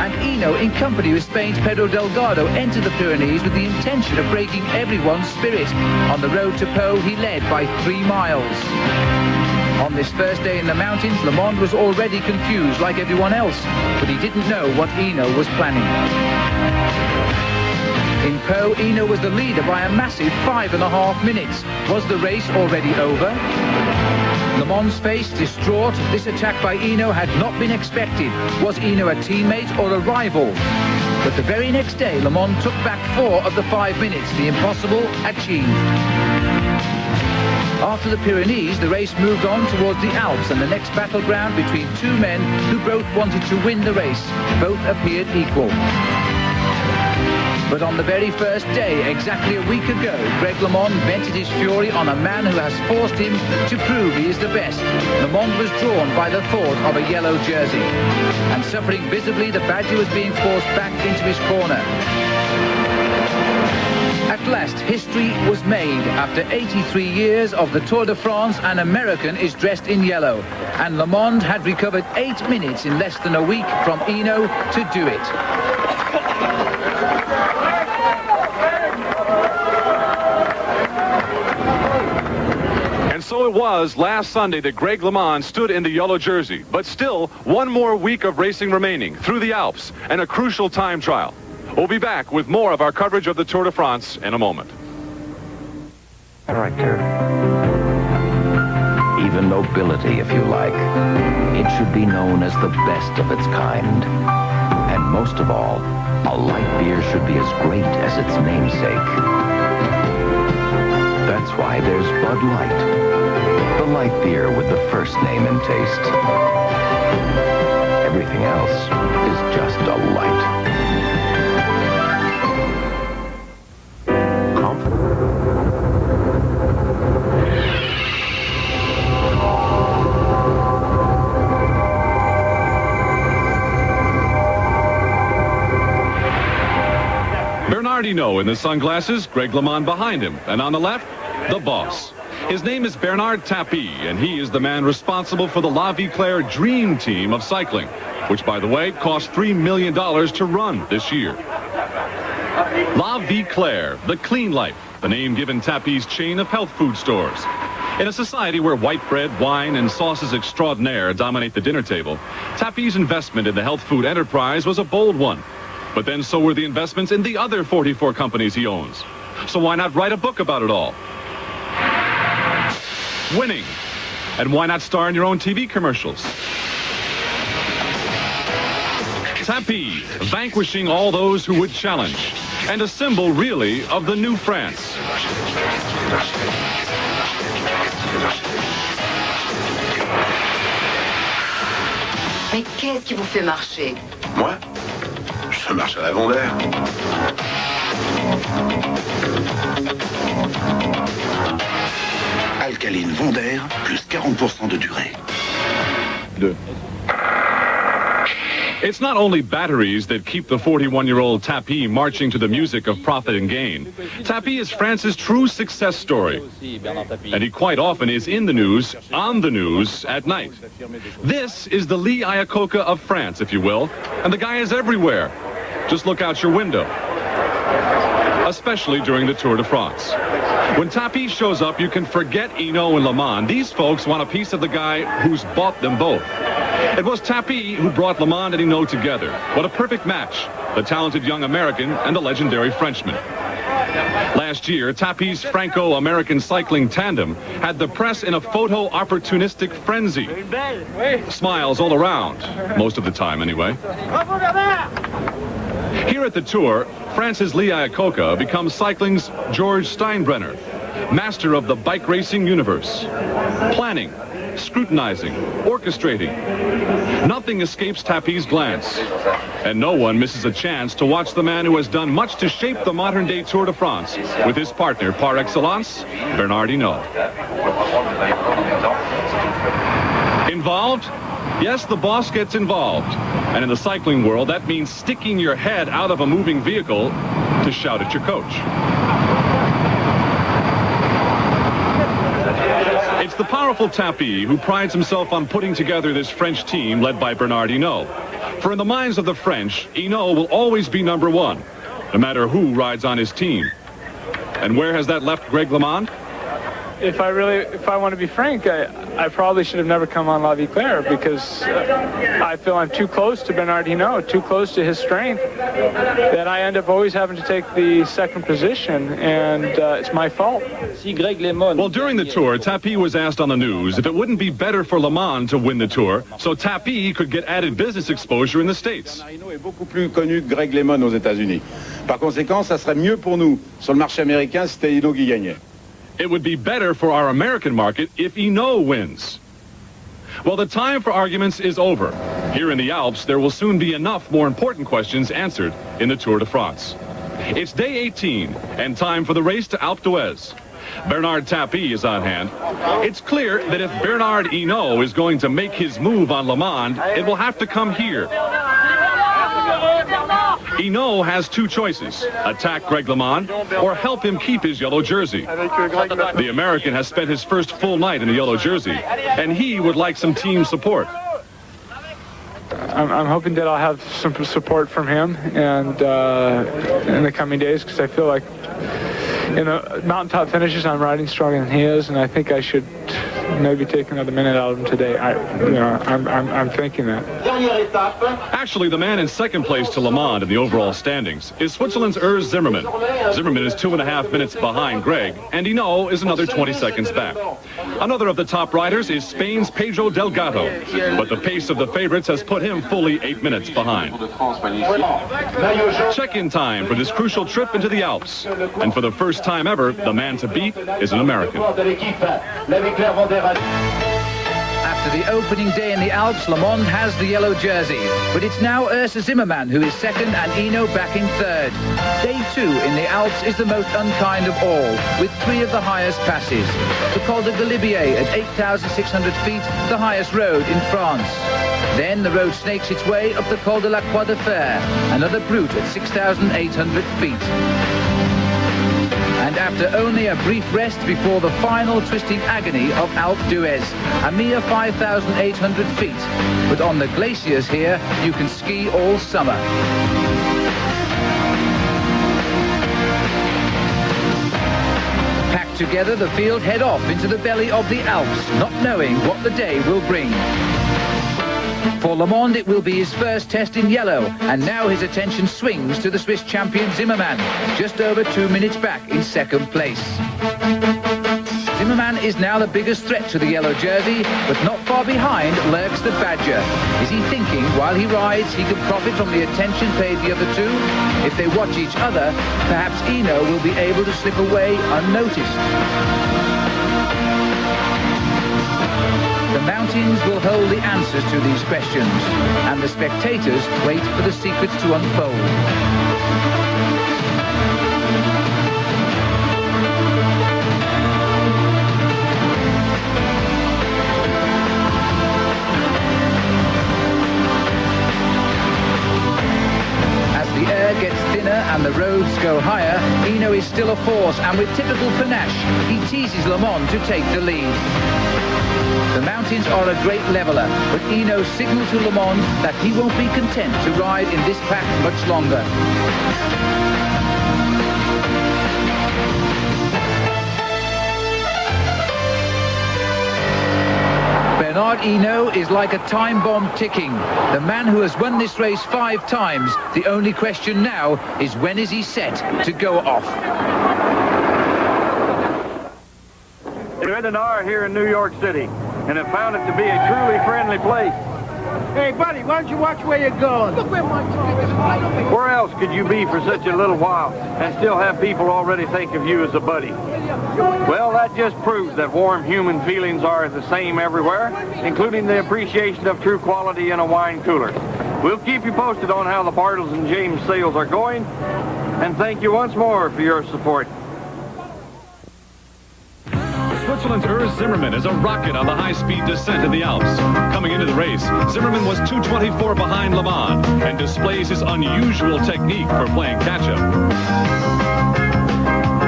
[SPEAKER 2] And Hinault, in company with Spain's Pedro Delgado, entered the Pyrenees with the intention of breaking everyone's spirit. On the road to Pau, he led by 3 miles. On this first day in the mountains, LeMond was already confused like everyone else, but he didn't know what Hinault was planning. In Pau, Hinault was the leader by a massive 5.5 minutes. Was the race already over? LeMond's face distraught. This attack by Hinault had not been expected. Was Hinault a teammate or a rival? But the very next day, LeMond took back 4 of the 5 minutes. The impossible achieved. After the Pyrenees, the race moved on towards the Alps and the next battleground between two men who both wanted to win the race. Both appeared equal. But on the very first day, exactly a week ago, Greg LeMond vented his fury on a man who has forced him to prove he is the best. LeMond was drawn by the thought of a yellow jersey. And suffering visibly, the Badger was being forced back into his corner. At last, history was made. After 83 years of the Tour de France, an American is dressed in yellow. And LeMond had recovered 8 minutes in less than a week from Hinault to do it.
[SPEAKER 1] And so it was last Sunday that Greg LeMond stood in the yellow jersey. But still, one more week of racing remaining through the Alps and a crucial time trial. We'll be back with more of our coverage of the Tour de France in a moment.
[SPEAKER 19] Character. Even nobility, if you like. It should be known as the best of its kind. And most of all, a light beer should be as great as its namesake. That's why there's Bud Light. The light beer with the first name and taste. Everything else is just a light.
[SPEAKER 21] Hinault in the sunglasses, Greg LeMond behind him, and on the left, the boss. His name is Bernard Tapie, and he is the man responsible for the La Vie Claire Dream Team of cycling, which, by the way, cost $3 million to run this year. La Vie Claire, the clean life, the name given Tapie's chain of health food stores. In a society where white bread, wine, and sauces extraordinaire dominate the dinner table, Tapie's investment in the health food enterprise was a bold one. But then so were the investments in the other 44 companies he owns. So why not write a book about it all? Winning. And why not star in your own TV commercials? Tapie, vanquishing all those who would challenge. And a symbol, really, of the new France.
[SPEAKER 7] Mais qu'est-ce qui vous fait marcher?
[SPEAKER 22] Moi, je marche à l'avant d'air. Alcaline Vondaire, plus 40% de durée.
[SPEAKER 21] It's not only batteries that keep the 41-year-old Tapie marching to the music of profit and gain. Tapie is France's true success story. And he quite often is in the news, on the news, at night. This is the Lee Iacocca of France, if you will. And the guy is everywhere. Just look out your window. Especially during the Tour de France. When Tapie shows up, you can forget Hinault and LeMond. These folks want a piece of the guy who's bought them both. It was Tapie who brought LeMond and Hinault together. What a perfect match, the talented young American and the legendary Frenchman. Last year, Tapie's Franco-American cycling tandem had the press in a photo-opportunistic frenzy. Smiles all around, most of the time anyway. Here at the Tour, France's Lee Iacocca becomes cycling's George Steinbrenner, master of the bike racing universe. Planning, scrutinizing, orchestrating. Nothing escapes Tapie's glance. And no one misses a chance to watch the man who has done much to shape the modern-day Tour de France with his partner par excellence, Bernard Hinault. Involved? Yes, the boss gets involved. And in the cycling world, that means sticking your head out of a moving vehicle to shout at your coach. It's the powerful Tapie who prides himself on putting together this French team led by Bernard Hinault. For in the minds of the French, Hinault will always be number one, no matter who rides on his team. And where has that left Greg LeMond?
[SPEAKER 5] If I want to be frank, I probably should have never come on La Vie Claire because I feel I'm too close to Bernard Hinault, too close to his strength, that I end up always having to take the second position, and it's my fault.
[SPEAKER 21] Well, during the Tour, Tapie was asked on the news if it wouldn't be better for LeMond to win the Tour so Tapie could get added business exposure in the States.
[SPEAKER 23] Hinault est beaucoup plus connu que Greg LeMond aux États-Unis. Par conséquent, ça serait mieux pour nous sur le marché américain si c'était Hinault qui gagnait.
[SPEAKER 21] It would be better for our American market if Hinault wins. Well, the time for arguments is over. Here in the Alps, there will soon be enough more important questions answered in the Tour de France. It's day 18 and time for the race to Alpe d'Huez. Bernard Tapie is on hand. It's clear that if Bernard Hinault is going to make his move on LeMond, it will have to come here. Hinault has two choices, attack Greg LeMond or help him keep his yellow jersey. The American has spent his first full night in the yellow jersey, and he would like some team support.
[SPEAKER 5] I'm hoping that I'll have some support from him and in the coming days because I feel like in the mountaintop finishes I'm riding stronger than he is, and I think I should maybe take another minute out of him today. I'm thinking that.
[SPEAKER 21] Actually, the man in second place to LeMond in the overall standings is Switzerland's Urs Zimmermann. Zimmermann is 2.5 minutes behind Greg, and Hinault is another 20 seconds back. Another of the top riders is Spain's Pedro Delgado, but the pace of the favorites has put him fully 8 minutes behind. Check-in time for this crucial trip into the Alps, and for the first time ever, the man to beat is an American.
[SPEAKER 2] After the opening day in the Alps, LeMond has the yellow jersey. But it's now Urs Zimmermann who is second and Hinault back in third. Day 2 in the Alps is the most unkind of all, with 3 of the highest passes. The Col de Galibier at 8,600 feet, the highest road in France. Then the road snakes its way up the Col de la Croix de Fer, another brute at 6,800 feet. And after only a brief rest before the final twisting agony of Alpe d'Huez, a mere 5,800 feet. But on the glaciers here, you can ski all summer. Packed together, the field head off into the belly of the Alps, not knowing what the day will bring. For LeMond, it will be his first test in yellow, and now his attention swings to the Swiss champion Zimmermann, just over 2 minutes back in second place. Zimmermann is now the biggest threat to the yellow jersey, but not far behind lurks the Badger. Is he thinking while he rides he can profit from the attention paid the other two? If they watch each other, perhaps Hinault will be able to slip away unnoticed. The mountains will hold the answers to these questions, and the spectators wait for the secrets to unfold. Gets thinner and the roads go higher, Eno is still a force, and with typical panache, he teases LeMond to take the lead. The mountains are a great leveller, but Eno signals to LeMond that he won't be content to ride in this pack much longer. Bernard Eno is like a time bomb ticking. The man who has won this race 5 times. The only question now is when is he set to go off?
[SPEAKER 16] Spent an hour here in New York City and have found it to be a truly friendly place.
[SPEAKER 3] Hey, buddy, why don't you watch where you're going? Look where my truck is right over here.
[SPEAKER 16] Where else could you be for such a little while and still have people already think of you as a buddy? Well, that just proves that warm human feelings are the same everywhere, including the appreciation of true quality in a wine cooler. We'll keep you posted on how the Bartles and James sales are going, and thank you once more for your support.
[SPEAKER 21] Switzerland's Urs Zimmermann is a rocket on the high-speed descent in the Alps. Coming into the race, Zimmermann was 2:24 behind LeMond and displays his unusual technique for playing catch-up.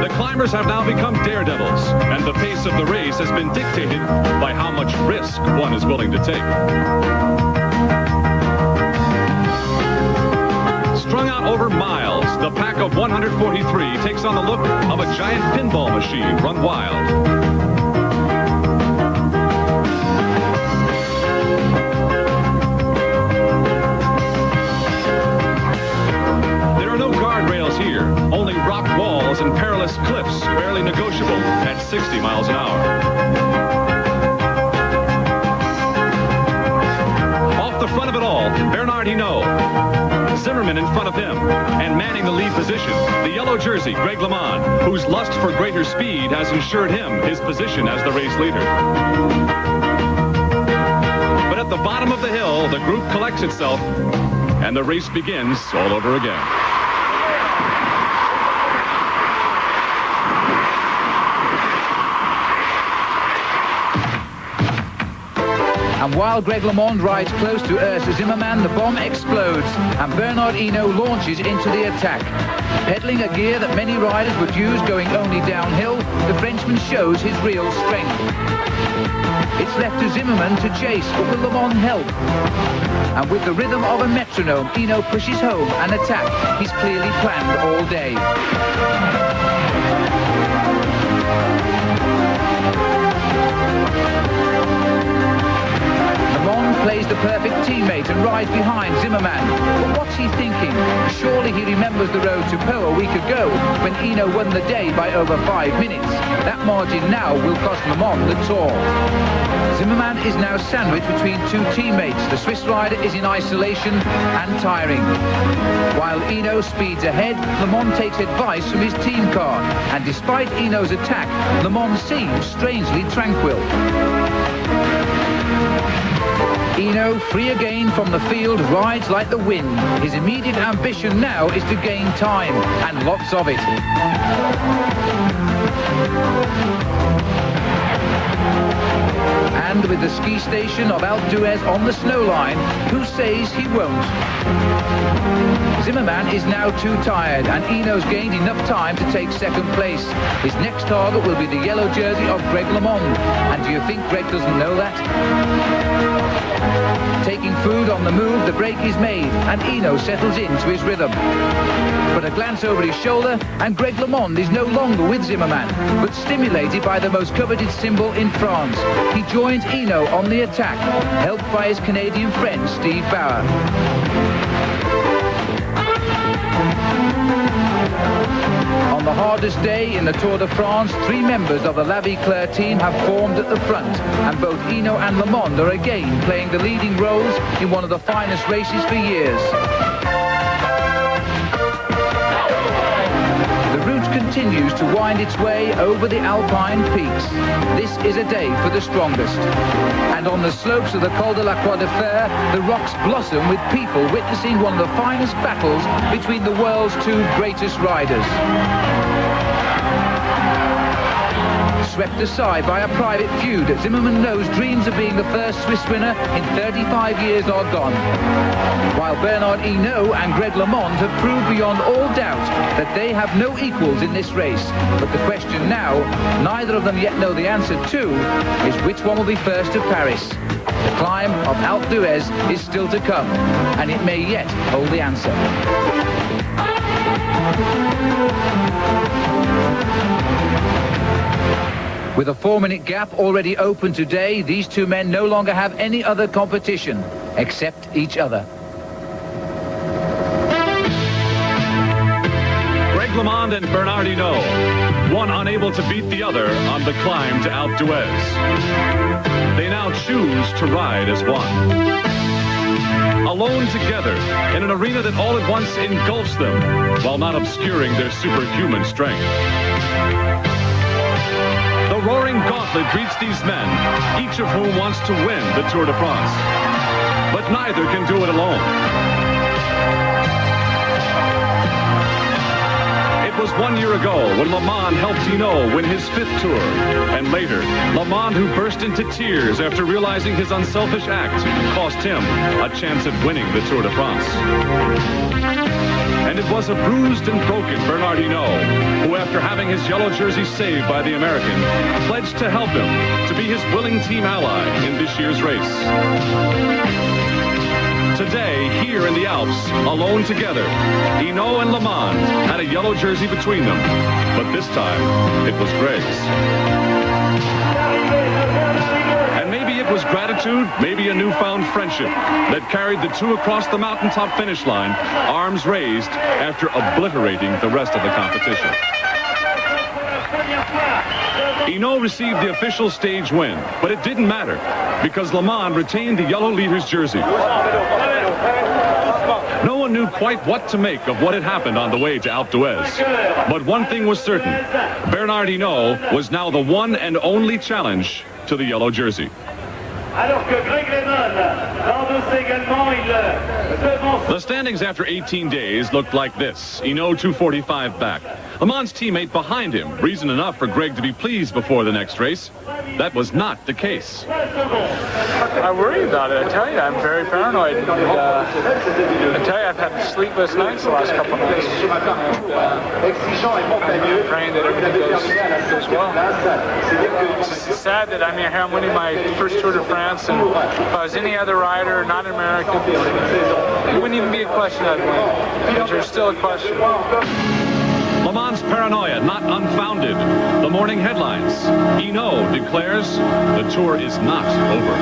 [SPEAKER 21] The climbers have now become daredevils, and the pace of the race has been dictated by how much risk one is willing to take. Strung out over miles, the pack of 143 takes on the look of a giant pinball machine run wild. Only rock walls and perilous cliffs, barely negotiable at 60 miles an hour. Off the front of it all, Bernard Hinault. Zimmermann in front of him, and manning the lead position, the yellow jersey, Greg LeMond, whose lust for greater speed has ensured him his position as the race leader. But at the bottom of the hill, the group collects itself, and the race begins all over again.
[SPEAKER 2] And while Greg LeMond rides close to Urs Zimmermann, the bomb explodes, and Bernard Hinault launches into the attack. Pedaling a gear that many riders would use going only downhill, the Frenchman shows his real strength. It's left to Zimmermann to chase, but will LeMond help? And with the rhythm of a metronome, Hinault pushes home an attack he's clearly planned all day. LeMond plays the perfect teammate and rides behind Zimmermann. But what's he thinking? Surely he remembers the road to Po a week ago when Hinault won the day by over 5 minutes. That margin now will cost LeMond the Tour. Zimmermann is now sandwiched between 2 teammates. The Swiss rider is in isolation and tiring. While Hinault speeds ahead, LeMond takes advice from his team car. And despite Hinault's attack, LeMond seems strangely tranquil. Hinault, free again from the field, rides like the wind. His immediate ambition now is to gain time, and lots of it. And with the ski station of Alpe d'Huez on the snow line, who says he won't? Zimmermann is now too tired, and Hinault's gained enough time to take second place. His next target will be the yellow jersey of Greg LeMond. And do you think Greg doesn't know that? Taking food on the move, the break is made, and Hinault settles into his rhythm. But a glance over his shoulder, and Greg LeMond is no longer with Zimmermann, but stimulated by the most coveted symbol in France. He joins Hinault on the attack, helped by his Canadian friend Steve Bauer. On the hardest day in the Tour de France, 3 members of the La Vie Claire team have formed at the front, and both Hinault and LeMond are again playing the leading roles in one of the finest races for years. The route continues continues to wind its way over the Alpine peaks. This is a day for the strongest. And on the slopes of the Col de la Croix de Fer, the rocks blossom with people witnessing one of the finest battles between the world's two greatest riders. Swept aside by a private feud, Zimmerman knows dreams of being the first Swiss winner in 35 years are gone. While Bernard Hinault and Greg LeMond have proved beyond all doubt that they have no equals in this race. But the question now, neither of them yet know the answer to, is which one will be first to Paris. The climb of Alpe d'Huez is still to come, and it may yet hold the answer. With a 4-minute gap already open today, these two men no longer have any other competition except each other.
[SPEAKER 21] Greg LeMond and Bernard Hinault, one unable to beat the other on the climb to Alpe d'Huez. They now choose to ride as one. Alone together in an arena that all at once engulfs them while not obscuring their superhuman strength. The roaring gauntlet greets these men, each of whom wants to win the Tour de France. But neither can do it alone. It was 1 year ago when LeMond helped Hinault win his 5th Tour. And later, LeMond, who burst into tears after realizing his unselfish act, cost him a chance at winning the Tour de France. And it was a bruised and broken Bernard Hinault who, after having his yellow jersey saved by the American, pledged to help him, to be his willing team ally in this year's race. Today, here in the Alps, alone together, Hinault and LeMond had a yellow jersey between them, but this time, it was Greg's. And maybe it was gratitude, maybe a newfound friendship that carried the two across the mountaintop finish line, arms raised after obliterating the rest of the competition. Hinault received the official stage win, but it didn't matter because LeMond retained the yellow leader's jersey. No one knew quite what to make of what had happened on the way to Alpe d'Huez. But one thing was certain, Bernard Hinault was now the one and only challenge to the yellow jersey. The standings after 18 days looked like this. Hinault 245 back. LeMond's teammate behind him. Reason enough for Greg to be pleased before the next race. That was not the case.
[SPEAKER 5] I worry about it. I tell you, I'm very paranoid. And, I tell you, I've had sleepless nights the last couple of nights. I'm praying that everything goes well. It's sad that I'm here. I'm winning my first Tour de France, and if I was any other rider, not an American, it wouldn't even be a question I'd win. Because there's still a question.
[SPEAKER 21] LeMond's paranoia not unfounded. The morning headlines. Hinault declares the Tour is not over.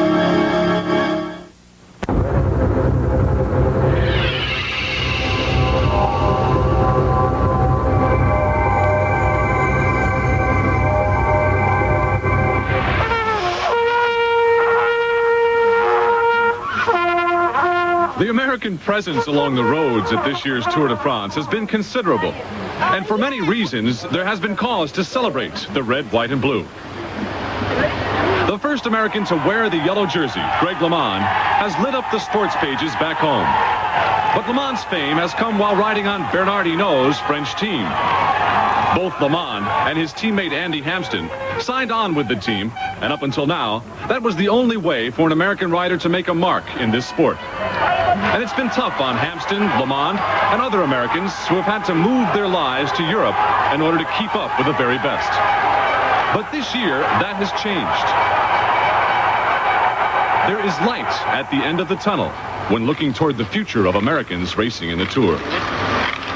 [SPEAKER 21] The American presence along the roads at this year's Tour de France has been considerable. And for many reasons, there has been cause to celebrate the red, white, and blue. The first American to wear the yellow jersey, Greg LeMond, has lit up the sports pages back home. But LeMond's fame has come while riding on Bernard Hinault's French team. Both LeMond and his teammate Andy Hampsten signed on with the team, and up until now, that was the only way for an American rider to make a mark in this sport. And it's been tough on Hampsten, LeMond, and other Americans who have had to move their lives to Europe in order to keep up with the very best. But this year, that has changed. There is light at the end of the tunnel when looking toward the future of Americans racing in the Tour.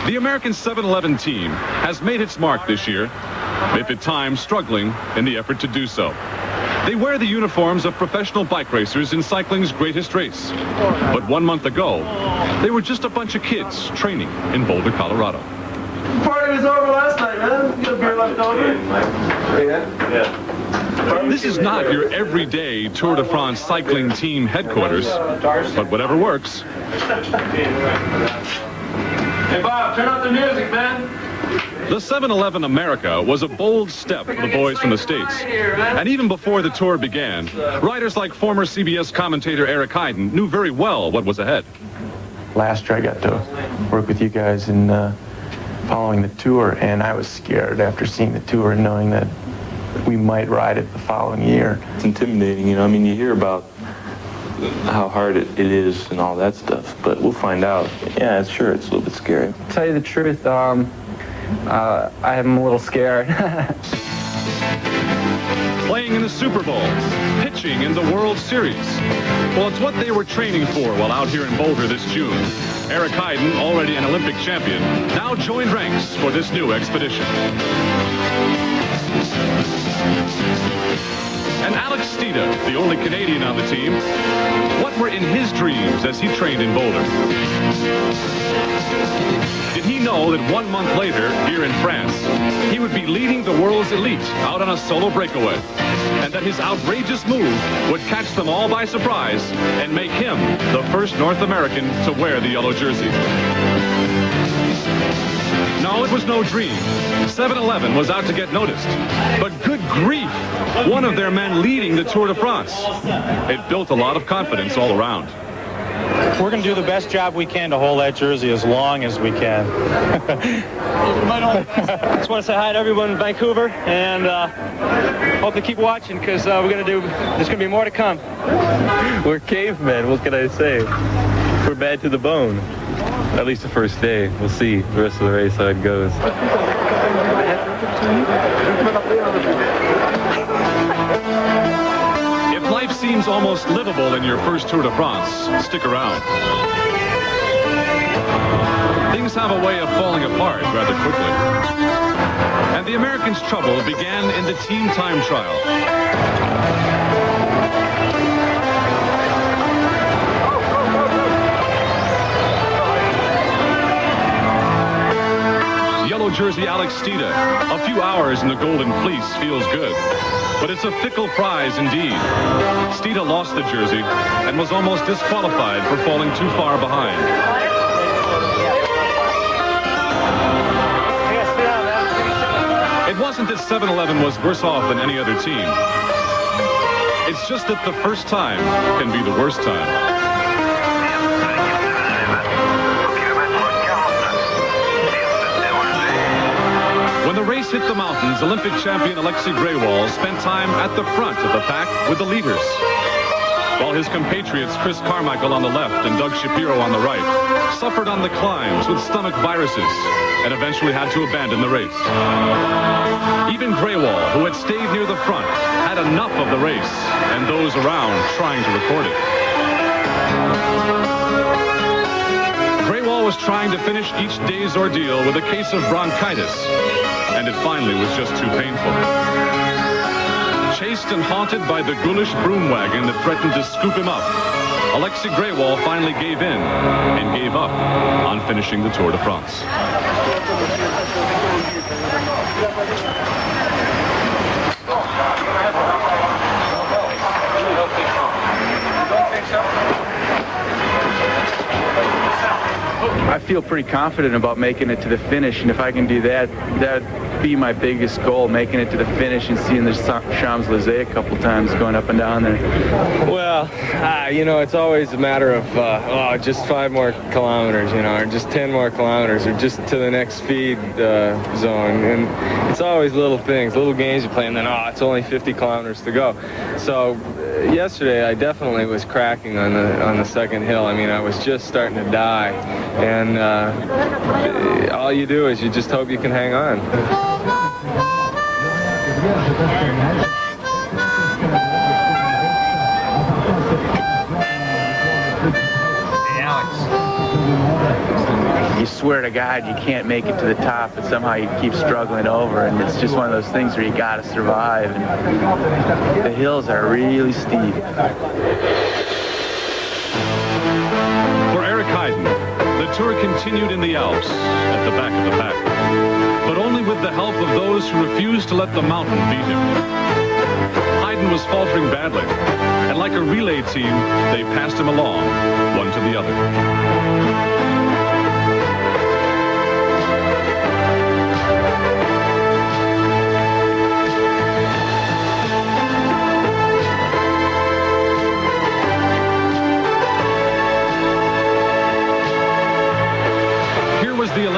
[SPEAKER 21] The American 7-Eleven team has made its mark this year, if at times struggling in the effort to do so. They wear the uniforms of professional bike racers in cycling's greatest race. But 1 month ago, they were just a bunch of kids training in Boulder, Colorado.
[SPEAKER 11] Party was over last night, man. You got a beer left over? Yeah.
[SPEAKER 21] This is not your everyday Tour de France cycling team headquarters, but whatever works.
[SPEAKER 11] Hey, Bob, turn up the music, man.
[SPEAKER 21] The 7-Eleven America was a bold step for the boys from the States. And even before the tour began, riders like former CBS commentator Eric Heiden knew very well what was ahead.
[SPEAKER 10] Last year I got to work with you guys in following the tour, and I was scared after seeing the tour and knowing that we might ride it the following year.
[SPEAKER 4] It's intimidating, you know. I mean, you hear about how hard it is and all that stuff, but we'll find out. Yeah, sure, it's a little bit scary.
[SPEAKER 6] To tell you the truth, I am a little scared.
[SPEAKER 21] Playing in the Super Bowl, pitching in the World Series. Well, it's what they were training for while out here in Boulder this June. Eric Heiden, already an Olympic champion, now joined ranks for this new expedition. And Alex Steeda, the only Canadian on the team, what were in his dreams as he trained in Boulder? Did he know that 1 month later, here in France, he would be leading the world's elite out on a solo breakaway? And that his outrageous move would catch them all by surprise and make him the first North American to wear the yellow jersey? No, it was no dream. 7-Eleven was out to get noticed. But good grief, one of their men leading the Tour de France. It built a lot of confidence all around.
[SPEAKER 6] We're going to do the best job we can to hold that jersey as long as we can. I just want to say hi to everyone in Vancouver, and hope they keep watching, because there's going to be more to come.
[SPEAKER 10] We're cavemen, what can I say? We're bad to the bone. At least the first day. We'll see the rest of the race how it goes.
[SPEAKER 21] If life seems almost livable in your first Tour de France, stick around. Things have a way of falling apart rather quickly. And the Americans' trouble began in the team time trial. Yellow jersey Alex Steeda. A few hours in the Golden Fleece feels good. But it's a fickle prize indeed. Steeda lost the jersey and was almost disqualified for falling too far behind. It wasn't that 7-Eleven was worse off than any other team. It's just that the first time can be the worst time. When the race hit the mountains, Olympic champion Alexei Greywall spent time at the front of the pack with the leaders, while his compatriots Chris Carmichael on the left and Doug Shapiro on the right suffered on the climbs with stomach viruses and eventually had to abandon the race. Even Greywall, who had stayed near the front, had enough of the race and those around trying to record it. Greywall was trying to finish each day's ordeal with a case of bronchitis, and it finally was just too painful. Chased and haunted by the ghoulish broom wagon that threatened to scoop him up, Alexei Greywall finally gave in and gave up on finishing the Tour de France.
[SPEAKER 11] I feel pretty confident about making it to the finish, and if I can do that, that'd be my biggest goal, making it to the finish and seeing the Champs-Élysées a couple times going up and down there.
[SPEAKER 6] Well, you know, it's always a matter of, just 5 more kilometers, you know, or just 10 more kilometers, or just to the next speed zone. And it's always little things, little games you play, and then, it's only 50 kilometers to go. So yesterday, I definitely was cracking on the second hill. I mean, I was just starting to die. And all you do is you just hope you can hang on.
[SPEAKER 11] You swear to God you can't make it to the top, but somehow you keep struggling over, and it's just one of those things where you got to survive, and the hills are really steep.
[SPEAKER 21] For Eric Heiden, the tour continued in the Alps at the back of the pack, but only with the help of those who refused to let the mountain beat him. Heiden was faltering badly, and like a relay team, they passed him along, one to the other.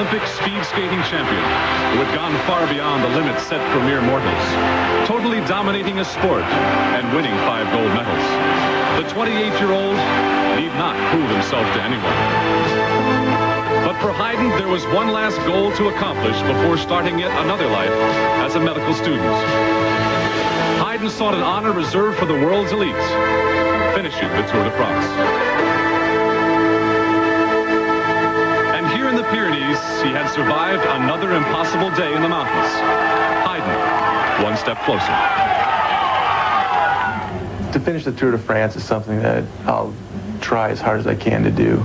[SPEAKER 21] Olympic speed skating champion who had gone far beyond the limits set for mere mortals, totally dominating a sport and winning 5 gold medals. The 28-year-old need not prove himself to anyone. But for Hayden, there was one last goal to accomplish before starting yet another life as a medical student. Hayden sought an honor reserved for the world's elite, finishing the Tour de France. And here in the Pyrenees, he had survived another impossible day in the mountains. Hayden, one step closer.
[SPEAKER 4] To finish the Tour de France is something that I'll try as hard as I can to do.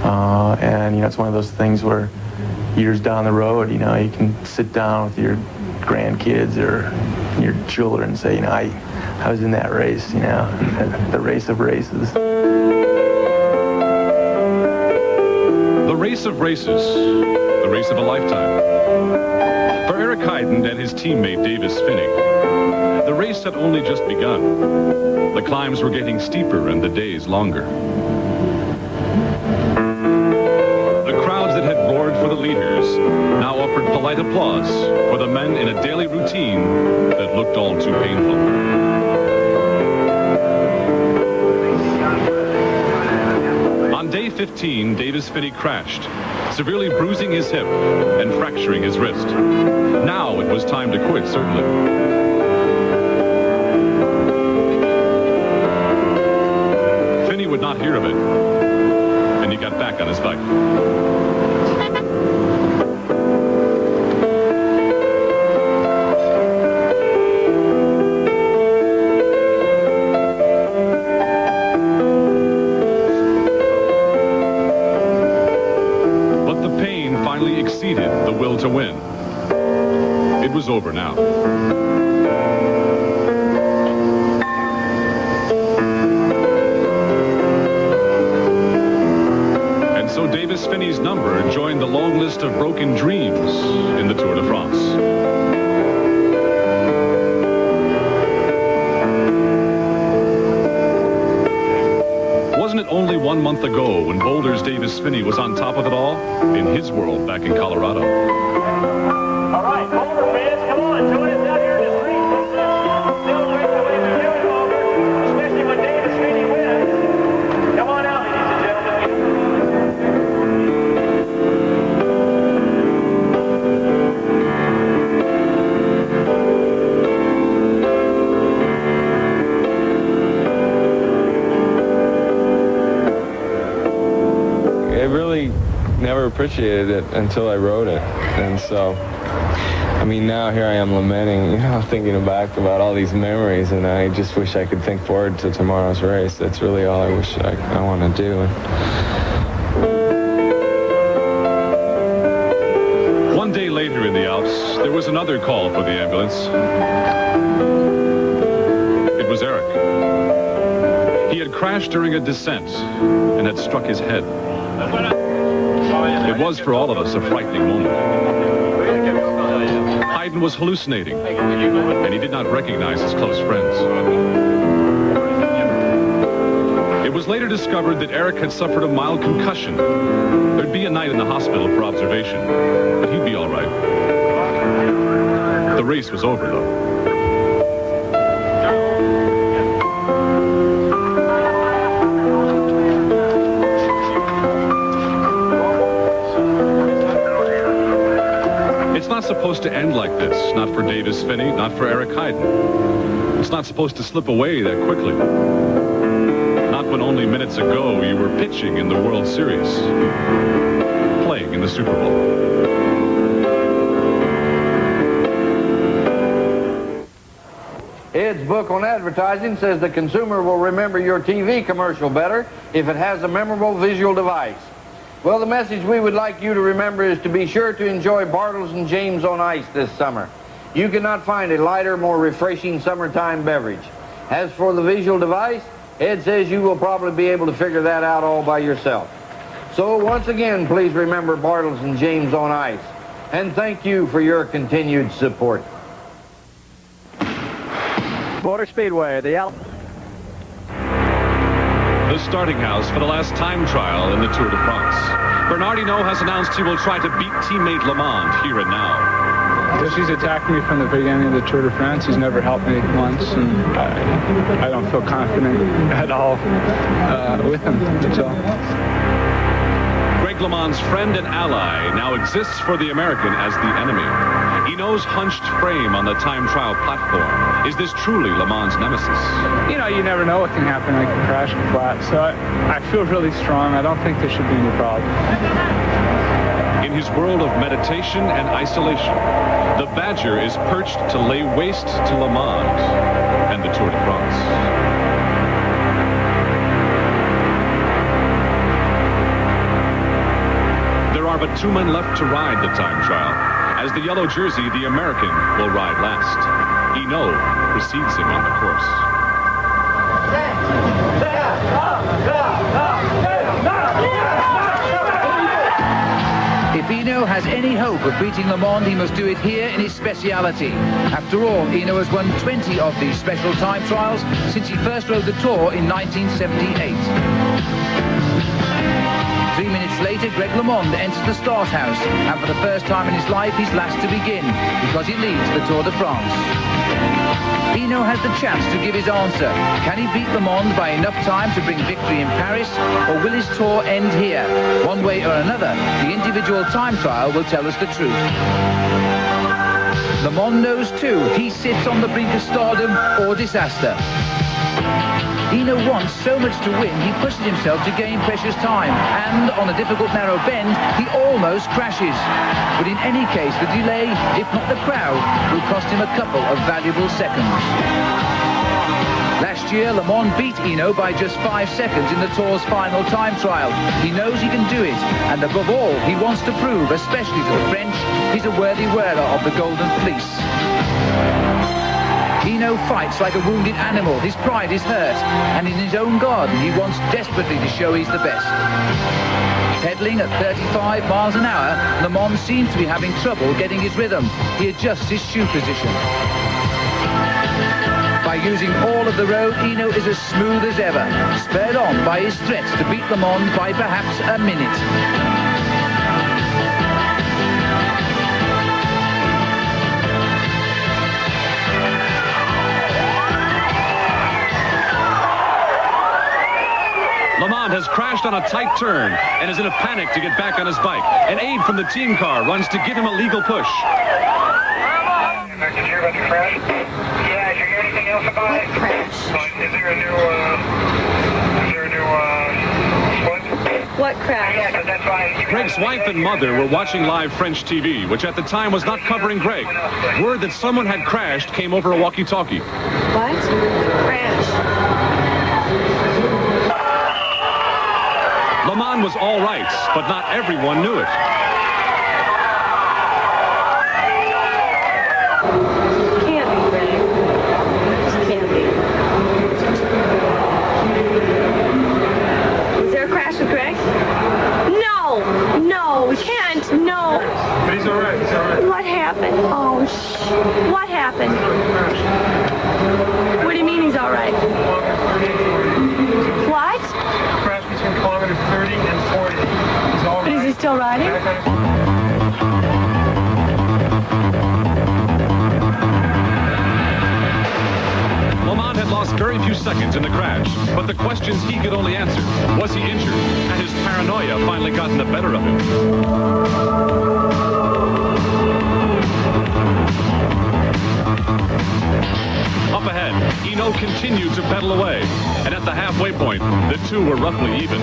[SPEAKER 4] And, you know, it's one of those things where years down the road, you know, you can sit down with your grandkids or your children and say, you know, I was in that race, you know, the race of races.
[SPEAKER 21] The race of races, the race of a lifetime. For Eric Hayden and his teammate Davis Finney, the race had only just begun. The climbs were getting steeper and the days longer. The crowds that had roared for the leaders now offered polite applause for the men in a daily routine that looked all too painful. On day 15, Davis Finney crashed, severely bruising his hip and fracturing his wrist. Now it was time to quit, certainly. Finney would not hear of it, and he got back on his bike. But the pain finally exceeded the will to win. It was over now. So Davis Finney's number joined the long list of broken dreams in the Tour de France. Wasn't it only 1 month ago when Boulder's Davis Finney was on top of it all in his world back in Colorado?
[SPEAKER 12] All right, Boulder fans, come on, join us out here in the streets. Let's celebrate the way we do it, Boulder, especially when Davis Finney wins. Come on out, ladies and gentlemen.
[SPEAKER 6] I really never appreciated it until I wrote it. And so, I mean, now here I am lamenting, you know, thinking back about all these memories, and I just wish I could think forward to tomorrow's race. That's really all I wish I want to do.
[SPEAKER 21] One day later in the Alps, there was another call for the ambulance. It was Eric. He had crashed during a descent and had struck his head. It was, for all of us, a frightening moment. Hayden was hallucinating, and he did not recognize his close friends. It was later discovered that Eric had suffered a mild concussion. There'd be a night in the hospital for observation, but he'd be all right. The race was over, though. It's not supposed to end like this. Not for Davis Finney, not for Eric Hayden. It's not supposed to slip away that quickly. Not when only minutes ago you were pitching in the World Series, playing in the Super Bowl.
[SPEAKER 16] Ed's book on advertising says the consumer will remember your TV commercial better if it has a memorable visual device. Well, the message we would like you to remember is to be sure to enjoy Bartles and James on Ice this summer. You cannot find a lighter, more refreshing summertime beverage. As for the visual device, Ed says you will probably be able to figure that out all by yourself. So once again, please remember Bartles and James on Ice. And thank you for your continued support.
[SPEAKER 8] Motor Speedway, the
[SPEAKER 21] the starting house for the last time trial in the Tour de France. Bernard Hinault has announced he will try to beat teammate LeMond here and now.
[SPEAKER 5] Because he's attacked me from the beginning of the Tour de France. He's never helped me once, and I don't feel confident at all with him. So.
[SPEAKER 21] Greg LeMond's friend and ally now exists for the American as the enemy. Hinault's hunched frame on the time trial platform. Is this truly LeMond's nemesis?
[SPEAKER 5] You know, you never know what can happen. I can crash flat. So I feel really strong. I don't think there should be any problem.
[SPEAKER 21] In his world of meditation and isolation, the Badger is perched to lay waste to LeMond and the Tour de France. There are but 2 men left to ride the time trial. As the yellow jersey, the American will ride last. Hinault precedes him on the course.
[SPEAKER 2] If Hinault has any hope of beating LeMond, he must do it here in his speciality. After all, Hinault has won 20 of these special time trials since he first rode the Tour in 1978. 3 minutes later, Greg LeMond enters the start house, and for the first time in his life, he's last to begin, because he leads the Tour de France. Hinault has the chance to give his answer. Can he beat LeMond by enough time to bring victory in Paris, or will his tour end here? One way or another, the individual time trial will tell us the truth. LeMond knows too, he sits on the brink of stardom or disaster. Hinault wants so much to win, he pushes himself to gain precious time, and on a difficult narrow bend, he almost crashes. But in any case, the delay, if not the crowd, will cost him a couple of valuable seconds. Last year, LeMond beat Hinault by just 5 seconds in the Tour's final time trial. He knows he can do it, and above all, he wants to prove, especially to the French, he's a worthy wearer of the Golden Fleece. Hinault fights like a wounded animal. His pride is hurt, and in his own garden, he wants desperately to show he's the best. Pedaling at 35 miles an hour, LeMond seems to be having trouble getting his rhythm. He adjusts his shoe position. By using all of the road, Hinault is as smooth as ever, spurred on by his threats to beat LeMond by perhaps a minute.
[SPEAKER 21] LeMond has crashed on a tight turn and is in a panic to get back on his bike. An aide from the team car runs to give him a legal push.
[SPEAKER 12] Did you hear about the crash? Yeah, did you hear anything else about it? Is there a new,
[SPEAKER 14] What crash?
[SPEAKER 12] Yeah, because that's why...
[SPEAKER 21] Greg's wife and mother were watching live French TV, which at the time was not covering Greg. Word that someone had crashed came over a walkie-talkie.
[SPEAKER 14] What? Crash.
[SPEAKER 21] LeMond was all right, but not everyone knew it.
[SPEAKER 14] Can't be, Greg. Just can't be. Is there a crash with Greg? No, we can't, no.
[SPEAKER 5] But he's all right, he's all right.
[SPEAKER 14] What happened? Oh, what happened? What do you mean he's all right? What?
[SPEAKER 5] Crash between kilometers 30 and 40. He's all right.
[SPEAKER 14] But is he still riding?
[SPEAKER 21] LeMond had lost very few seconds in the crash, but the questions he could only answer. Was he injured? Had his paranoia finally gotten the better of him? Up ahead, Hinault continued to pedal away, and at the halfway point, the two were roughly even.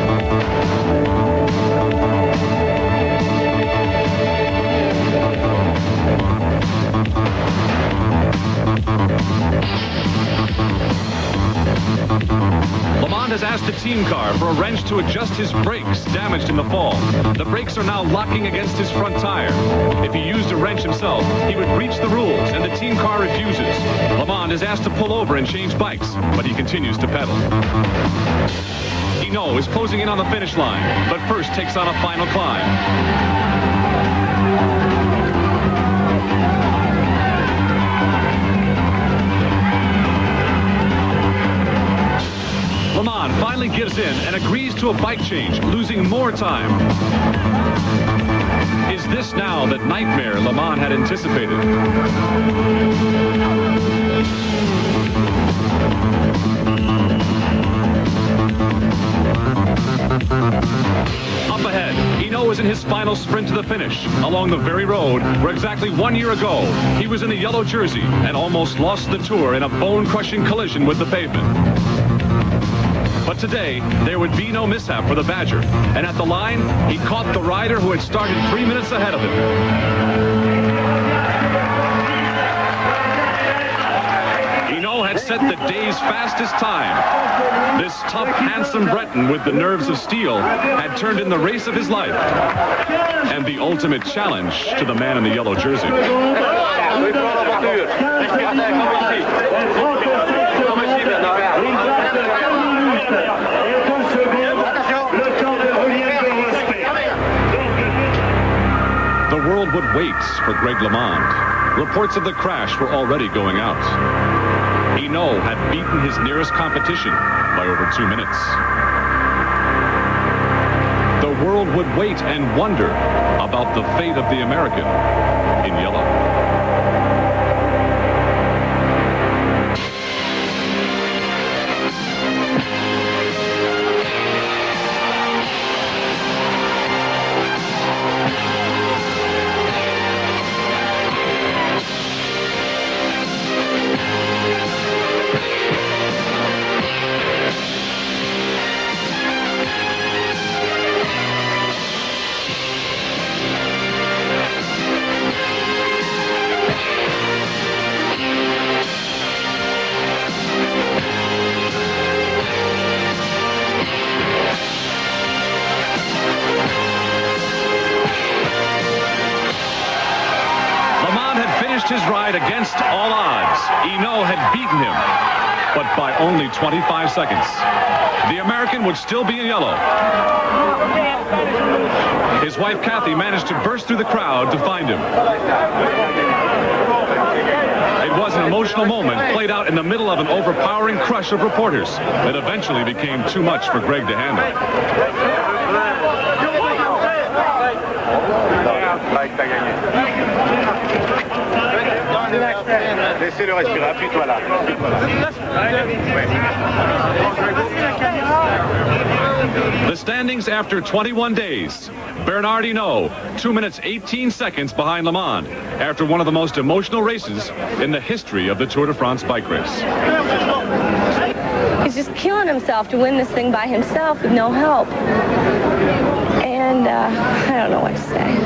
[SPEAKER 21] LeMond has asked the team car for a wrench to adjust his brakes damaged in the fall. The brakes are now locking against his front tire. If he used a wrench himself, he would breach the rules, and the team car refuses. LeMond is asked to pull over and change bikes, but he continues to pedal. Hinault is closing in on the finish line, but first takes on a final climb. LeMond finally gives in and agrees to a bike change, losing more time. Is this now the nightmare LeMond had anticipated? Up ahead, Hinault is in his final sprint to the finish, along the very road where exactly 1 year ago, he was in the yellow jersey and almost lost the Tour in a bone-crushing collision with the pavement. But today, there would be no mishap for the Badger, and at the line, he caught the rider who had started 3 minutes ahead of him. Hinault had set the day's fastest time. This tough, handsome Breton with the nerves of steel had turned in the race of his life and the ultimate challenge to the man in the yellow jersey. The world would wait for Greg LeMond. Reports of the crash were already going out. Hinault had beaten his nearest competition by over 2 minutes. The world would wait and wonder about the fate of the American in yellow. His ride against all odds. Hinault had beaten him, but by only 25 seconds. The American would still be in yellow. His wife, Kathy, managed to burst through the crowd to find him. It was an emotional moment played out in the middle of an overpowering crush of reporters that eventually became too much for Greg to handle.
[SPEAKER 23] Laissez-le respirer, appuie-toi là.
[SPEAKER 21] The standings after 21 days. Bernard Hinault, 2 minutes 18 seconds behind LeMond, after one of the most emotional races in the history of the Tour de France bike race.
[SPEAKER 15] He's just killing himself to win this thing by himself with no help. And I don't know what to say.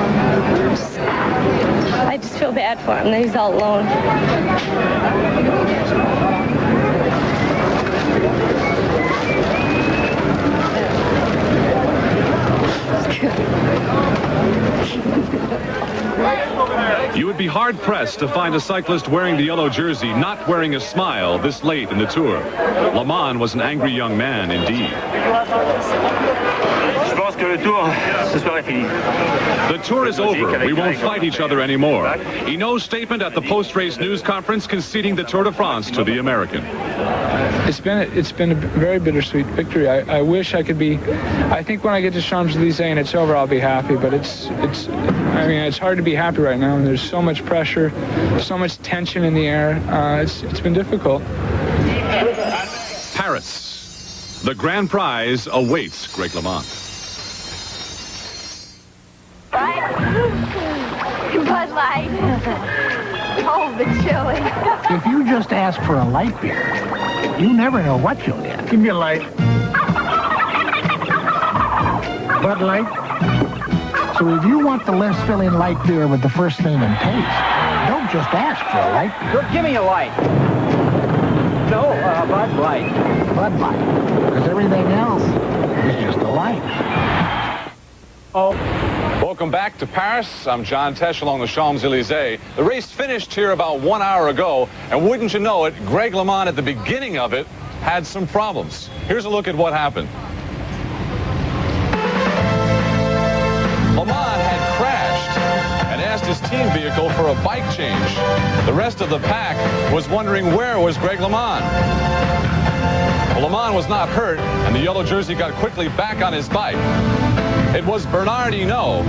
[SPEAKER 15] I just feel bad for him that he's all alone.
[SPEAKER 21] You would be hard-pressed to find a cyclist wearing the yellow jersey not wearing a smile this late in the Tour. LeMond was an angry young man indeed. The Tour is over. We won't fight each other anymore. Hinault's statement at the post-race news conference conceding the Tour de France to the American.
[SPEAKER 5] It's been a very bittersweet victory. I wish I could be. I think when I get to Champs-Élysées and it's over, I'll be happy. But it's hard to be happy right now. And there's so much pressure, so much tension in the air. It's been difficult.
[SPEAKER 21] Paris. The grand prize awaits Greg LeMond.
[SPEAKER 15] Bud Light. Oh, the chili.
[SPEAKER 9] If you just ask for a light beer, you never know what you'll get.
[SPEAKER 3] Give me a light.
[SPEAKER 9] Bud Light. So if you want the less filling light beer with the first name and taste, don't just ask for a light beer.
[SPEAKER 2] Give me a light. No, Bud Light.
[SPEAKER 9] Bud Light. Because everything else is just a light.
[SPEAKER 1] Welcome back to Paris. I'm John Tesh along the Champs-Élysées. The race finished here about 1 hour ago, and wouldn't you know it, Greg LeMond at the beginning of it had some problems. Here's a look at what happened. LeMond had crashed and asked his team vehicle for a bike change. The rest of the pack was wondering where was Greg LeMond. Well, LeMond was not hurt, and the yellow jersey got quickly back on his bike. It was Bernard Hinault,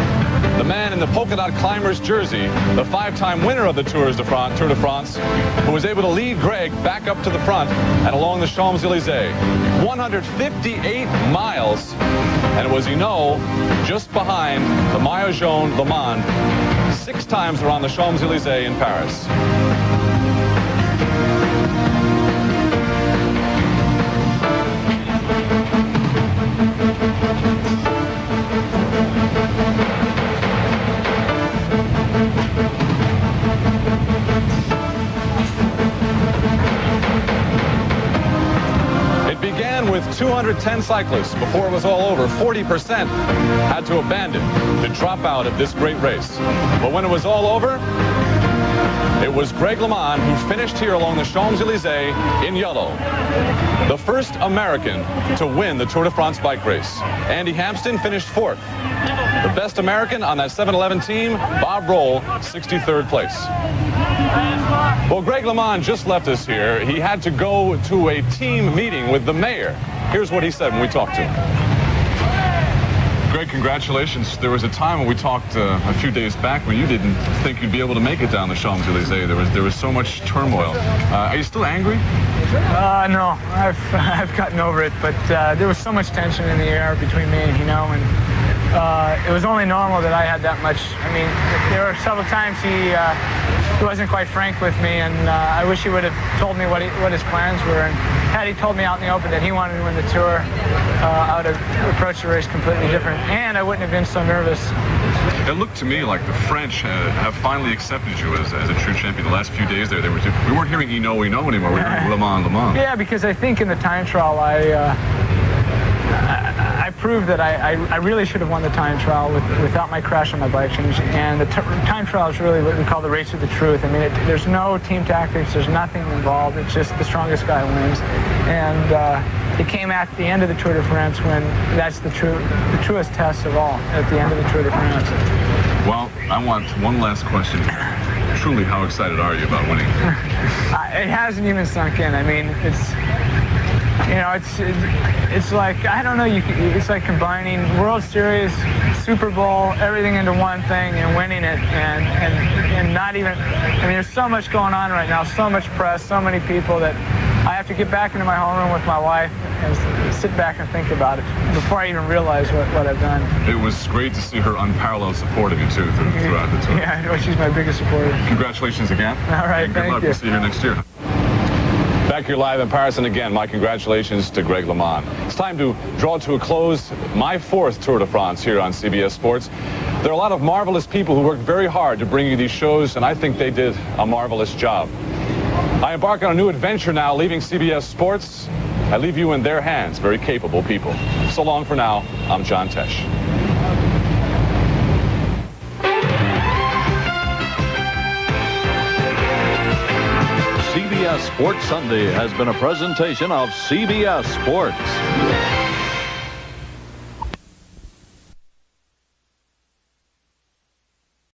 [SPEAKER 1] the man in the polka dot climbers jersey, the 5-time winner of the Tour de France, who was able to lead Greg back up to the front and along the Champs-Élysées. 158 miles, and it was Hinault just behind the maillot jaune LeMond 6 times around the Champs-Élysées in Paris. With 210 cyclists, before it was all over, 40% had to abandon, to drop out of this great race. But when it was all over, it was Greg LeMond who finished here along the Champs-Élysées in yellow. The first American to win the Tour de France bike race. Andy Hampsten finished 4th. The best American on that 7-Eleven team, Bob Roll, 63rd place. Well, Greg LeMond just left us here. He had to go to a team meeting with the mayor. Here's what he said when we talked to him. Greg, congratulations. There was a time when we talked a few days back when you didn't think you'd be able to make it down the Champs-Élysées. There was so much turmoil. Are you still angry?
[SPEAKER 5] No, I've gotten over it, but there was so much tension in the air between me and Hinault, and it was only normal that I had that much. I mean, there were several times he wasn't quite frank with me, and I wish he would have told me what his plans were. And had he told me out in the open that he wanted to win the Tour, I would have approached the race completely different, and I wouldn't have been so nervous.
[SPEAKER 1] It looked to me like the French have finally accepted you as a true champion. The last few days there, we weren't hearing Hinault anymore. We were hearing LeMond.
[SPEAKER 5] Yeah, because I think in the time trial, I proved that I really should have won the time trial without my crash on my bike change. And the time trial is really what we call the race of the truth. I mean, there's no team tactics. There's nothing involved. It's just the strongest guy wins. And it came at the end of the Tour de France when that's the truest test of all, at the end of the Tour de France.
[SPEAKER 1] Well, I want one last question. Truly, how excited are you about winning?
[SPEAKER 5] It hasn't even sunk in. I mean, it's like, I don't know, it's like combining World Series, Super Bowl, everything into one thing and winning it, and not even, I mean, there's so much going on right now, so much press, so many people that I have to get back into my homeroom with my wife and sit back and think about it before I even realize what I've done.
[SPEAKER 1] It was great to see her unparalleled support of you, too, throughout the tour.
[SPEAKER 5] Yeah, I know, she's my biggest supporter.
[SPEAKER 1] Congratulations again.
[SPEAKER 5] All right,
[SPEAKER 1] and good luck. We'll see you here next year. Back here live in Paris, and again, my congratulations to Greg LeMond. It's time to draw to a close my 4th Tour de France here on CBS Sports. There are a lot of marvelous people who worked very hard to bring you these shows, and I think they did a marvelous job. I embark on a new adventure now, leaving CBS Sports. I leave you in their hands, very capable people. So long for now. I'm John Tesh.
[SPEAKER 21] CBS Sports Sunday has been a presentation of CBS Sports.